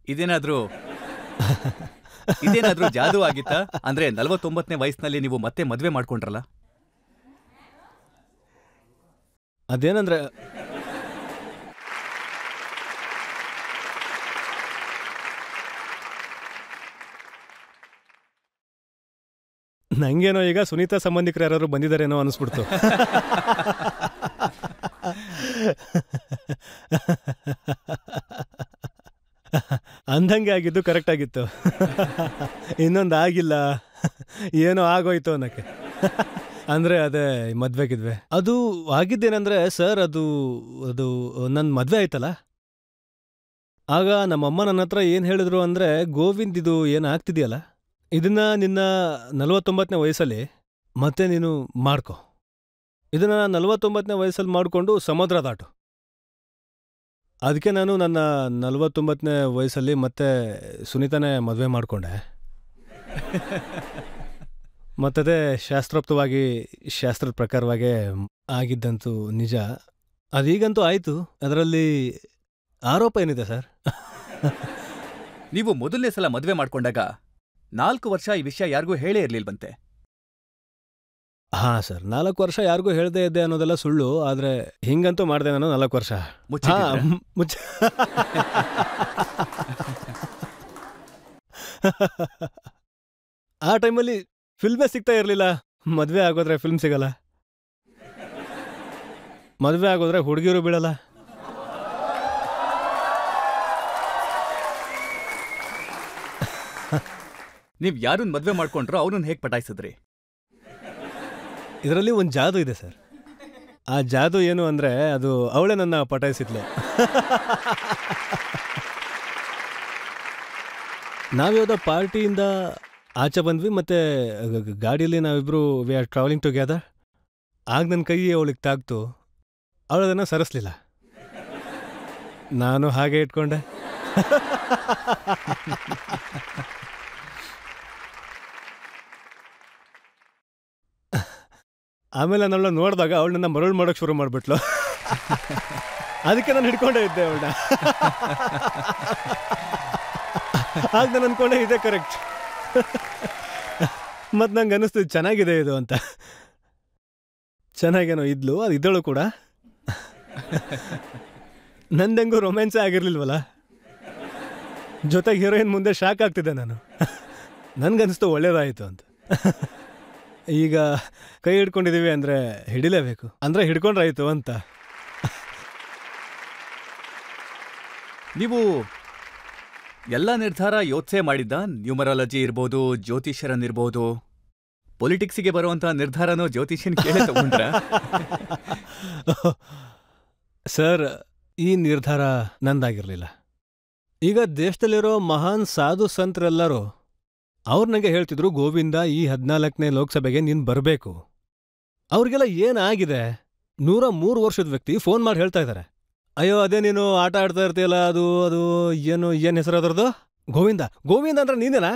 ಇದೇನಾದ್ರೂ ಜಾದೂ ಆಗಿತ್ತಾ? ಅಂದ್ರೆ 49ನೇ ವಯಸ್ಸಿನಲ್ಲಿ ನೀವು ಮತ್ತೆ ಮದ್ವೆ ಮಾಡ್ಕೊಂಡ್ರಲ್ಲ? ಅದೇನಂದ್ರೆ ನಂಗೇನೋ ಈಗ ಸುನೀತಾ ಸಂಬಂಧಿಕರು ಯಾರು ಬಂದಿದ್ದಾರೇನೋ ಅನಿಸ್ಬಿಡ್ತು. ಅಂದಂಗೆ ಆಗಿದ್ದು ಕರೆಕ್ಟ್ ಆಗಿತ್ತು. ಇನ್ನೊಂದು ಆಗಿಲ್ಲ, ಏನೋ ಆಗೋಯ್ತು ಅನ್ನಕ್ಕೆ. ಅಂದರೆ ಅದೇ ಮದ್ವೆಗಿದ್ವೆ. ಅದು ಆಗಿದ್ದೇನೆಂದ್ರೆ ಸರ್, ಅದು ನನ್ನ ಮದುವೆ ಆಯ್ತಲ್ಲ, ಆಗ ನಮ್ಮಮ್ಮ ನನ್ನ ಹತ್ರ ಏನು ಹೇಳಿದ್ರು ಅಂದರೆ, ಗೋವಿಂದ್ ಇದು ಏನು ಆಗ್ತಿದೆಯಲ್ಲ, ಇದನ್ನ ನಿನ್ನ 49ನೇ ವಯಸ್ಸಲ್ಲಿ ಮತ್ತೆ ನೀನು ಮಾಡ್ಕೊ. ಇದನ್ನ 49ನೇ ವಯಸ್ಸಲ್ಲಿ ಮಾಡಿಕೊಂಡು ಸಮುದ್ರ ದಾಟು. ಅದಕ್ಕೆ ನಾನು ನನ್ನ 49ನೇ ವಯಸ್ಸಲ್ಲಿ ಮತ್ತೆ ಸುನೀತಾನೇ ಮದುವೆ ಮಾಡಿಕೊಂಡೆ. ಮತ್ತದೇ ಶಾಸ್ತ್ರೋಕ್ತವಾಗಿ, ಶಾಸ್ತ್ರದ ಪ್ರಕಾರವಾಗೇ ಆಗಿದ್ದಂತೂ ನಿಜ. ಅದೀಗಂತೂ ಆಯಿತು. ಅದರಲ್ಲಿ ಆರೋಪ ಏನಿದೆ ಸರ್? ನೀವು ಮೊದಲನೇ ಸಲ ಮದುವೆ ಮಾಡ್ಕೊಂಡಾಗ 4 ವರ್ಷ ಈ ವಿಷಯ ಯಾರಿಗೂ ಹೇಳೇ ಇರ್ಲಿಲ್ವಂತೆ. ಹಾಂ ಸರ್, 4 ವರ್ಷ ಯಾರಿಗೂ ಹೇಳ್ದೇ ಇದ್ದೆ ಅನ್ನೋದೆಲ್ಲ ಸುಳ್ಳು. ಆದರೆ ಹಿಂಗಂತೂ ಮಾಡಿದೆ ನಾನು 4 ವರ್ಷ. ಆ ಟೈಮಲ್ಲಿ ಫಿಲ್ಮೇ ಸಿಗ್ತಾ ಇರಲಿಲ್ಲ. ಮದುವೆ ಆಗೋದ್ರೆ ಫಿಲ್ಮ್ ಸಿಗಲ್ಲ, ಮದುವೆ ಆಗೋದ್ರೆ ಹುಡುಗಿರು ಬೀಳಲ್ಲ. ನೀವ್ ಯಾರನ್ನ ಮದ್ವೆ ಮಾಡ್ಕೊಂಡ್ರೋ ಅವ್ರನ್ನ ಹೇಗೆ ಪಟಾಯಿಸಿದ್ರಿ? ಇದರಲ್ಲಿ ಒಂದು ಜಾದು ಇದೆ ಸರ್. ಆ ಜಾದು ಏನು ಅಂದರೆ, ಅದು ಅವಳೇ ನನ್ನ ಪಟಾಯಿಸಿದ್ಲು. ನಾವ್ಯಾವುದೋ ಪಾರ್ಟಿಯಿಂದ ಆಚೆ ಬಂದ್ವಿ, ಮತ್ತು ಗಾಡಿಯಲ್ಲಿ ನಾವಿಬ್ಬರು ವಿ ಆರ್ ಟ್ರಾವೆಲಿಂಗ್ ಟುಗೆದರ್. ಆಗ ನನ್ನ ಕೈ ಅವಳಿಗೆ ತಾಗ್ತು, ಅವಳದನ್ನು ಸರಿಸ್ಲಿಲ್ಲ. ನಾನು ಹಾಗೆ ಇಟ್ಕೊಂಡೆ. ಆಮೇಲೆ ನಾನು ನೋಡಿದಾಗ ಅವಳು ನನ್ನ ಮರಳು ಮಾಡೋಕೆ ಶುರು ಮಾಡಿಬಿಟ್ಲು. ಅದಕ್ಕೆ ನಾನು ಹಿಡ್ಕೊಂಡೇ ಇದ್ದೆ ಅವಳನ್ನ. ಆಗ ನಾನು ಅಂದ್ಕೊಂಡೆ ಇದೇ ಕರೆಕ್ಟ್. ಮತ್ತು ನಂಗೆ ಅನ್ನಿಸ್ತು ಚೆನ್ನಾಗಿದೆ ಇದು ಅಂತ. ಚೆನ್ನಾಗೇನೋ ಇದ್ಲು, ಅದು ಇದ್ದಳು ಕೂಡ. ನಂದೆಂಗೂ ರೊಮ್ಯಾನ್ಸೇ ಆಗಿರ್ಲಿಲ್ವಲ್ಲ, ಜೊತೆಗೆ ಹೀರೋಯಿನ್ ಮುಂದೆ ಶಾಕ್ ಆಗ್ತಿದ್ದೆ ನಾನು. ನನ್ಗನ್ನಿಸ್ತು ಒಳ್ಳೇದಾಯಿತು ಅಂತ. ಈಗ ಕೈ ಹಿಡ್ಕೊಂಡಿದ್ದೀವಿ ಅಂದರೆ ಹಿಡಿಲೇಬೇಕು, ಅಂದರೆ ಹಿಡ್ಕೊಂಡ್ರಾಯ್ತು ಅಂತ. ನೀವು ಎಲ್ಲ ನಿರ್ಧಾರ ಯೋಚ್ನೆ ಮಾಡಿದ್ದ? ನ್ಯೂಮರಾಲಜಿ ಇರ್ಬೋದು, ಜ್ಯೋತಿಷ್ಯರನ್ನಿರ್ಬೋದು, ಪೊಲಿಟಿಕ್ಸಿಗೆ ಬರುವಂತಹ ನಿರ್ಧಾರನೋ ಜ್ಯೋತಿಷ್ಯನ್ ಕೇಳಿ ತಗೊಂಡ್ರ? ಸರ್, ಈ ನಿರ್ಧಾರ ನಂದಾಗಿರಲಿಲ್ಲ. ಈಗ ದೇಶದಲ್ಲಿರೋ ಮಹಾನ್ ಸಾಧು ಸಂತರೆಲ್ಲರೂ ಅವ್ರು ನನಗೆ ಹೇಳ್ತಿದ್ರು, ಗೋವಿಂದ ಈ 14ನೇ ಲೋಕಸಭೆಗೆ ನೀನು ಬರಬೇಕು. ಅವ್ರಿಗೆಲ್ಲ ಏನಾಗಿದೆ? 103 ವರ್ಷದ ವ್ಯಕ್ತಿ ಫೋನ್ ಮಾಡಿ ಹೇಳ್ತಾ ಇದ್ದಾರೆ, ಅಯ್ಯೋ ಅದೇ ನೀನು ಆಟ ಆಡ್ತಾ ಇರ್ತೀಯಲ್ಲ, ಅದು ಏನು ಹೆಸರು ಅದರದು? ಗೋವಿಂದ ಅಂದ್ರೆ ನೀನೇನಾ?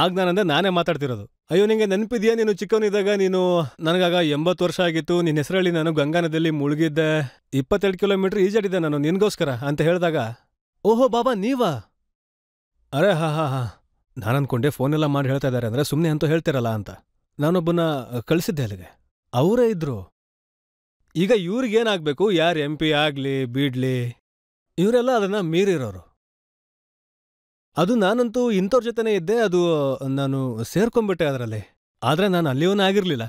ಆಗ ನಾನಂದ್ರೆ ನಾನೇ ಮಾತಾಡ್ತಿರೋದು. ಅಯ್ಯೋ ನಿಂಗೆ ನೆನಪಿದ್ಯಾ, ನೀನು ಚಿಕ್ಕವನಿದ್ದಾಗ ನೀನು, ನನಗಾಗ 80 ವರ್ಷ ಆಗಿತ್ತು, ನಿನ್ನ ಹೆಸರಲ್ಲಿ ನಾನು ಗಂಗಾ ನದಿಯಲ್ಲಿ ಮುಳುಗಿದ್ದೆ, 22 ಕಿಲೋಮೀಟರ್ ಈಜಾಡಿದ್ದೆ ನಾನು ನಿನ್ಗೋಸ್ಕರ ಅಂತ ಹೇಳಿದಾಗ, ಓಹೋ ಬಾಬಾ ನೀವಾ? ಅರೆ ಹಾ ಹಾ ಹಾ, ನಾನು ಅನ್ಕೊಂಡೆ ಫೋನೆಲ್ಲ ಮಾಡಿ ಹೇಳ್ತಾ ಇದ್ದಾರೆ ಅಂದರೆ ಸುಮ್ಮನೆ ಅಂತೂ ಹೇಳ್ತಿರಲ್ಲ ಅಂತ. ನಾನೊಬ್ಬನ ಕಳಿಸಿದ್ದೆ ಅಲ್ಲಿಗೆ, ಅವರೇ ಇದ್ರು. ಈಗ ಇವ್ರಿಗೇನಾಗಬೇಕು, ಯಾರು MP ಆಗಲಿ ಬೀಡ್ಲಿ, ಇವರೆಲ್ಲ ಅದನ್ನು ಮೀರಿರೋರು. ಅದು ನಾನಂತೂ ಇಂಥವ್ರ ಜೊತೆನೇ ಇದ್ದೆ, ಅದು ನಾನು ಸೇರ್ಕೊಂಡ್ಬಿಟ್ಟೆ ಅದರಲ್ಲಿ. ಆದರೆ ನಾನು ಅಲ್ಲಿಯವನೇ ಆಗಿರಲಿಲ್ಲ.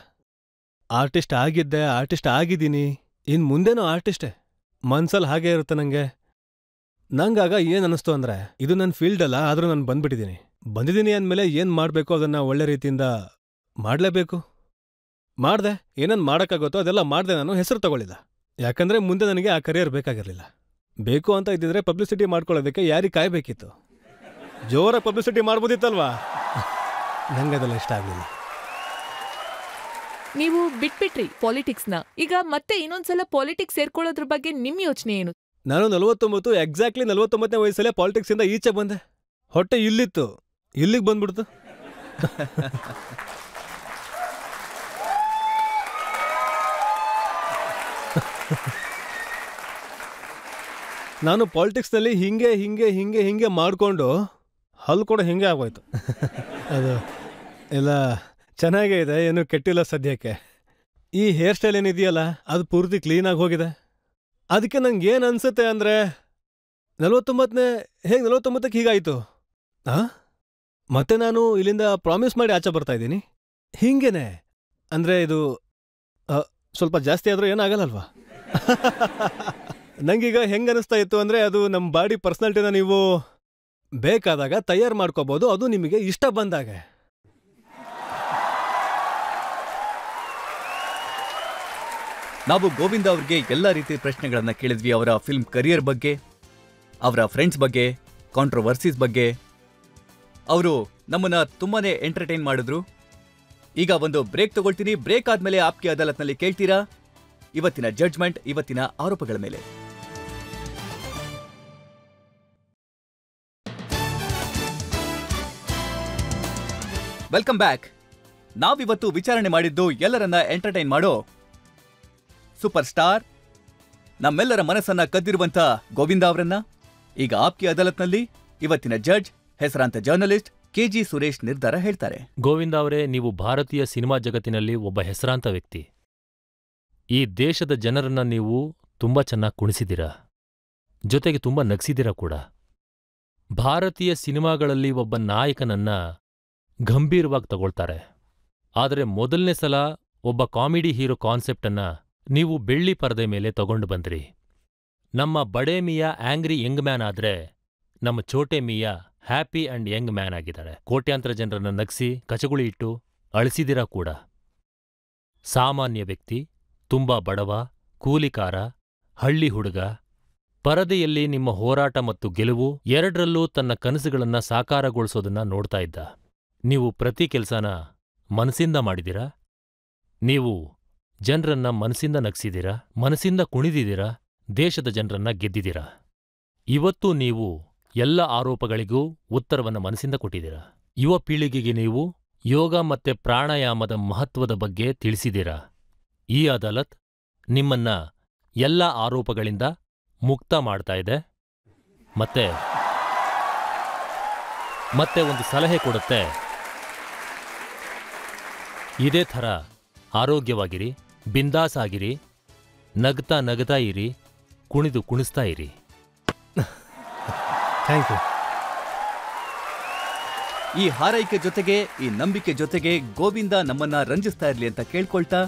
ಆರ್ಟಿಸ್ಟ್ ಆಗಿದ್ದೆ, ಆರ್ಟಿಸ್ಟ್ ಆಗಿದ್ದೀನಿ, ಇನ್ನು ಮುಂದೇನೂ ಆರ್ಟಿಸ್ಟೇ. ಮನ್ಸಲ್ಲಿ ಹಾಗೇ ಇರುತ್ತೆ ನನಗೆ. ನಂಗಾಗ ಏನು ಅನ್ನಿಸ್ತು ಅಂದರೆ, ಇದು ನನ್ನ ಫೀಲ್ಡ್ ಅಲ್ಲ, ಆದರೂ ನಾನು ಬಂದಿದ್ದೀನಿ ಅಂದಮೇಲೆ ಏನು ಮಾಡಬೇಕು ಅದನ್ನು ಒಳ್ಳೆ ರೀತಿಯಿಂದ ಮಾಡಲೇಬೇಕು. ಮಾಡಿದೆ, ಏನನ್ನು ಮಾಡೋಕ್ಕಾಗುತ್ತೋ ಅದೆಲ್ಲ ಮಾಡಿದೆ. ನಾನು ಹೆಸರು ತಗೊಳ್ಳಿಲ್ಲ, ಯಾಕಂದರೆ ಮುಂದೆ ನನಗೆ ಆ ಕರಿಯರ್ ಬೇಕಾಗಿರಲಿಲ್ಲ. ಬೇಕು ಅಂತ ಇದ್ದಿದ್ರೆ ಪಬ್ಲಿಸಿಟಿ ಮಾಡ್ಕೊಳ್ಳೋದಕ್ಕೆ ಯಾರಿಗೆ ಕಾಯಬೇಕಿತ್ತು? ಜೋರ ಪಬ್ಲಿಸಿಟಿ ಮಾಡ್ಬೋದಿತ್ತಲ್ವಾ? ನಂಗೆ ಅದೆಲ್ಲ ಇಷ್ಟ ಆಗಲಿಲ್ಲ. ನೀವು ಬಿಟ್ಬಿಟ್ರಿ ಪಾಲಿಟಿಕ್ಸ್ನ. ಈಗ ಮತ್ತೆ ಇನ್ನೊಂದ್ಸಲ ಪಾಲಿಟಿಕ್ಸ್ ಸೇರ್ಕೊಳ್ಳೋದ್ರ ಬಗ್ಗೆ ನಿಮ್ ಯೋಚನೆ ಏನು? ನಾನು 49 ಎಕ್ಸಾಕ್ಟ್ಲಿ 49ನೇ ವಯಸ್ಸಲ್ಲೇ ಪಾಲಿಟಿಕ್ಸಿಂದ ಈಚೆ ಬಂದೆ. ಹೊಟ್ಟೆ ಇಲ್ಲಿತ್ತು, ಇಲ್ಲಿಗೆ ಬಂದ್ಬಿಡ್ತು. ನಾನು ಪಾಲಿಟಿಕ್ಸ್ನಲ್ಲಿ ಹಿಂಗೆ ಹಿಂಗೆ ಹಿಂಗೆ ಹಿಂಗೆ ಮಾಡಿಕೊಂಡು ಹಲ್ಲು ಕೂಡ ಹಿಂಗೆ ಆಗೋಯ್ತು. ಅದು ಎಲ್ಲ ಚೆನ್ನಾಗೇ ಇದೆ, ಏನು ಕೆಟ್ಟಿಲ್ಲ ಸದ್ಯಕ್ಕೆ. ಈ ಹೇರ್ ಸ್ಟೈಲ್ ಏನಿದೆಯಲ್ಲ ಅದು ಪೂರ್ತಿ ಕ್ಲೀನಾಗಿ ಹೋಗಿದೆ. ಅದಕ್ಕೆ ನಂಗೆ ಏನು ಅನಿಸುತ್ತೆ ಅಂದರೆ 49ಕ್ಕೆ ಹೀಗಾಯಿತು. ಮತ್ತೆ ನಾನು ಇಲ್ಲಿಂದ ಪ್ರಾಮಿಸ್ ಮಾಡಿ ಆಚೆ ಬರ್ತಾ ಇದ್ದೀನಿ ಹಿಂಗೇನೆ. ಅಂದರೆ ಇದು ಸ್ವಲ್ಪ ಜಾಸ್ತಿ ಆದರೂ ಏನಾಗಲ್ಲಲ್ವಾ? ನಂಗೀಗ ಹೆಂಗೆ ಅನಿಸ್ತಾ ಇತ್ತು ಅಂದರೆ, ಅದು ನಮ್ಮ ಬಾಡಿ ಪರ್ಸ್ನಾಲಿಟಿನ ನೀವು ಬೇಕಾದಾಗ ತಯಾರು ಮಾಡ್ಕೋಬೋದು, ಅದು ನಿಮಗೆ ಇಷ್ಟ ಬಂದಾಗ. ನಾವು ಗೋವಿಂದ ಅವ್ರಿಗೆ ಎಲ್ಲ ರೀತಿಯ ಪ್ರಶ್ನೆಗಳನ್ನ ಕೇಳಿದ್ವಿ. ಅವರ ಫಿಲ್ಮ್ ಕರಿಯರ್ ಬಗ್ಗೆ, ಅವರ ಫ್ರೆಂಡ್ಸ್ ಬಗ್ಗೆ, ಕಾಂಟ್ರವರ್ಸೀಸ್ ಬಗ್ಗೆ. ಅವರು ನಮ್ಮನ್ನ ತುಂಬಾನೇ ಎಂಟರ್ಟೈನ್ ಮಾಡಿದ್ರು. ಈಗ ಒಂದು ಬ್ರೇಕ್ ತಗೊಳ್ತೀನಿ. ಬ್ರೇಕ್ ಆದ್ಮೇಲೆ ಆಪ್ಕಿ ಅದಾಲತ್ನಲ್ಲಿ ಕೇಳ್ತೀರಾ ಇವತ್ತಿನ ಜಡ್ಜ್ಮೆಂಟ್, ಇವತ್ತಿನ ಆರೋಪಗಳ ಮೇಲೆ. Welcome back. ನಾವಿವತ್ತು ವಿಚಾರಣೆ ಮಾಡಿದ್ದು ಎಲ್ಲರನ್ನ ಎಂಟರ್ಟೈನ್ ಮಾಡೋ ಸೂಪರ್ ಸ್ಟಾರ್, ನಮ್ಮೆಲ್ಲರ ಮನಸ್ಸನ್ನ ಕದ್ದಿರುವಂತ ಗೋವಿಂದ ಅವರನ್ನ. ಈಗ ಆಪ್ಕಿ ಅದಾಲತ್ನಲ್ಲಿ ಇವತ್ತಿನ ಜಡ್ಜ್, ಹೆಸರಾಂತ ಜರ್ನಲಿಸ್ಟ್ KG ಸುರೇಶ್ ನಿರ್ಧಾರ ಹೇಳ್ತಾರೆ. ಗೋವಿಂದ ಅವರೇ, ನೀವು ಭಾರತೀಯ ಸಿನಿಮಾ ಜಗತ್ತಿನಲ್ಲಿ ಒಬ್ಬ ಹೆಸರಾಂತ ವ್ಯಕ್ತಿ. ಈ ದೇಶದ ಜನರನ್ನ ನೀವು ತುಂಬಾ ಚೆನ್ನಾಗಿ ಕುಣಿಸಿದ್ದೀರಾ, ಜೊತೆಗೆ ತುಂಬಾ ನಗಿಸಿದ್ದೀರಾ ಕೂಡ. ಭಾರತೀಯ ಸಿನಿಮಾಗಳಲ್ಲಿ ಒಬ್ಬ ನಾಯಕನನ್ನ ಗಂಭೀರವಾಗಿ ತಗೊಳ್ತಾರೆ. ಆದರೆ ಮೊದಲನೇ ಸಲ ಒಬ್ಬ ಕಾಮಿಡಿ ಹೀರೋ ಕಾನ್ಸೆಪ್ಟನ್ನ ನೀವು ಬೆಳ್ಳಿ ಪರದೆ ಮೇಲೆ ತಗೊಂಡು ಬಂದ್ರಿ. ನಮ್ಮ ಬಡೇ ಮಿಯಾ ಆಂಗ್ರಿ ಯಂಗ್ ಮ್ಯಾನ್ ಆದ್ರೆ, ನಮ್ಮ Chhote Miya happy and Young man ಆಗಿದ್ದಾರೆ. ಕೋಟ್ಯಾಂತರ ಜನರನ್ನ ನಗಿಸಿ ಕಚಗುಳಿ ಇಟ್ಟು ಅಳಿಸಿದಿರಾ ಕೂಡ. ಸಾಮಾನ್ಯ ವ್ಯಕ್ತಿ, ತುಂಬಾ ಬಡವ, ಕೂಲಿಕಾರ, ಹಳ್ಳಿ ಹುಡುಗ, ಪರದೆಯಲ್ಲಿ ನಿಮ್ಮ ಹೋರಾಟ ಮತ್ತು ಗೆಲುವು ಎರಡರಲ್ಲೂ ತನ್ನ ಕನಸುಗಳನ್ನ ಸಾಕಾರಗೊಳಿಸೋದನ್ನ ನೋಡ್ತಾ ಇದ್ದ. ನೀವು ಪ್ರತಿ ಕೆಲ್ಸನ ಮನಸ್ಸಿಂದ ಮಾಡಿದಿರಾ. ನೀವು ಜನರನ್ನ ಮನಸ್ಸಿಂದ ನಗಿಸಿದಿರಾ, ಮನಸ್ಸಿಂದ ಕುಣಿದಿದ್ದೀರಾ, ದೇಶದ ಜನರನ್ನ ಗೆದ್ದಿದ್ದೀರಾ. ಇವತ್ತು ನೀವು ಎಲ್ಲ ಆರೋಪಗಳಿಗೂ ಉತ್ತರವನ್ನ ಮನಸ್ಸಿಂದ ಕೊಟ್ಟಿದ್ದೀರಾ. ಯುವ ಪೀಳಿಗೆಗೆ ನೀವು ಯೋಗ ಮತ್ತೆ ಪ್ರಾಣಾಯಾಮದ ಮಹತ್ವದ ಬಗ್ಗೆ ತಿಳಿಸಿದ್ದೀರಾ. ಈ ಅದಾಲತ್ ನಿಮ್ಮನ್ನ ಎಲ್ಲ ಆರೋಪಗಳಿಂದ ಮುಕ್ತ ಮಾಡ್ತಾ ಇದೆ. ಮತ್ತೆ ಒಂದು ಸಲಹೆ ಕೊಡುತ್ತೆ. ಇದೇ ಥರ ಆರೋಗ್ಯವಾಗಿರಿ, ಬಿಂದಾಸ್ ಆಗಿರಿ, ನಗ್ತಾ ನಗ್ತಾ ಇರಿ, ಕುಣಿದು ಕುಣಿಸ್ತಾ ಇರಿ. Thank you. ಈ ಹಾರೈಕೆ ಜೊತೆಗೆ, ಈ ನಂಬಿಕೆ ಜೊತೆಗೆ ಗೋವಿಂದ ನಮ್ಮನ್ನ ರಂಜಿಸ್ತಾ ಇರ್ಲಿ ಅಂತ ಕೇಳ್ಕೊಳ್ತಾ,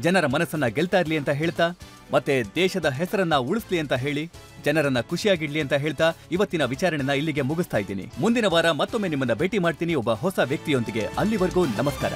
ಜನರ ಮನಸ್ಸನ್ನ ಗೆಲ್ತಾ ಇರ್ಲಿ ಅಂತ ಹೇಳ್ತಾ, ಮತ್ತೆ ದೇಶದ ಹೆಸರನ್ನ ಉಳಿಸ್ಲಿ ಅಂತ ಹೇಳಿ, ಜನರನ್ನ ಖುಷಿಯಾಗಿಡ್ಲಿ ಅಂತ ಹೇಳ್ತಾ ಇವತ್ತಿನ ವಿಚಾರಣೆನ ಇಲ್ಲಿಗೆ ಮುಗಿಸ್ತಾ ಇದ್ದೀನಿ. ಮುಂದಿನ ವಾರ ಮತ್ತೊಮ್ಮೆ ನಿಮ್ಮನ್ನ ಭೇಟಿ ಮಾಡ್ತೀನಿ ಒಬ್ಬ ಹೊಸ ವ್ಯಕ್ತಿಯೊಂದಿಗೆ. ಅಲ್ಲಿವರೆಗೂ ನಮಸ್ಕಾರ.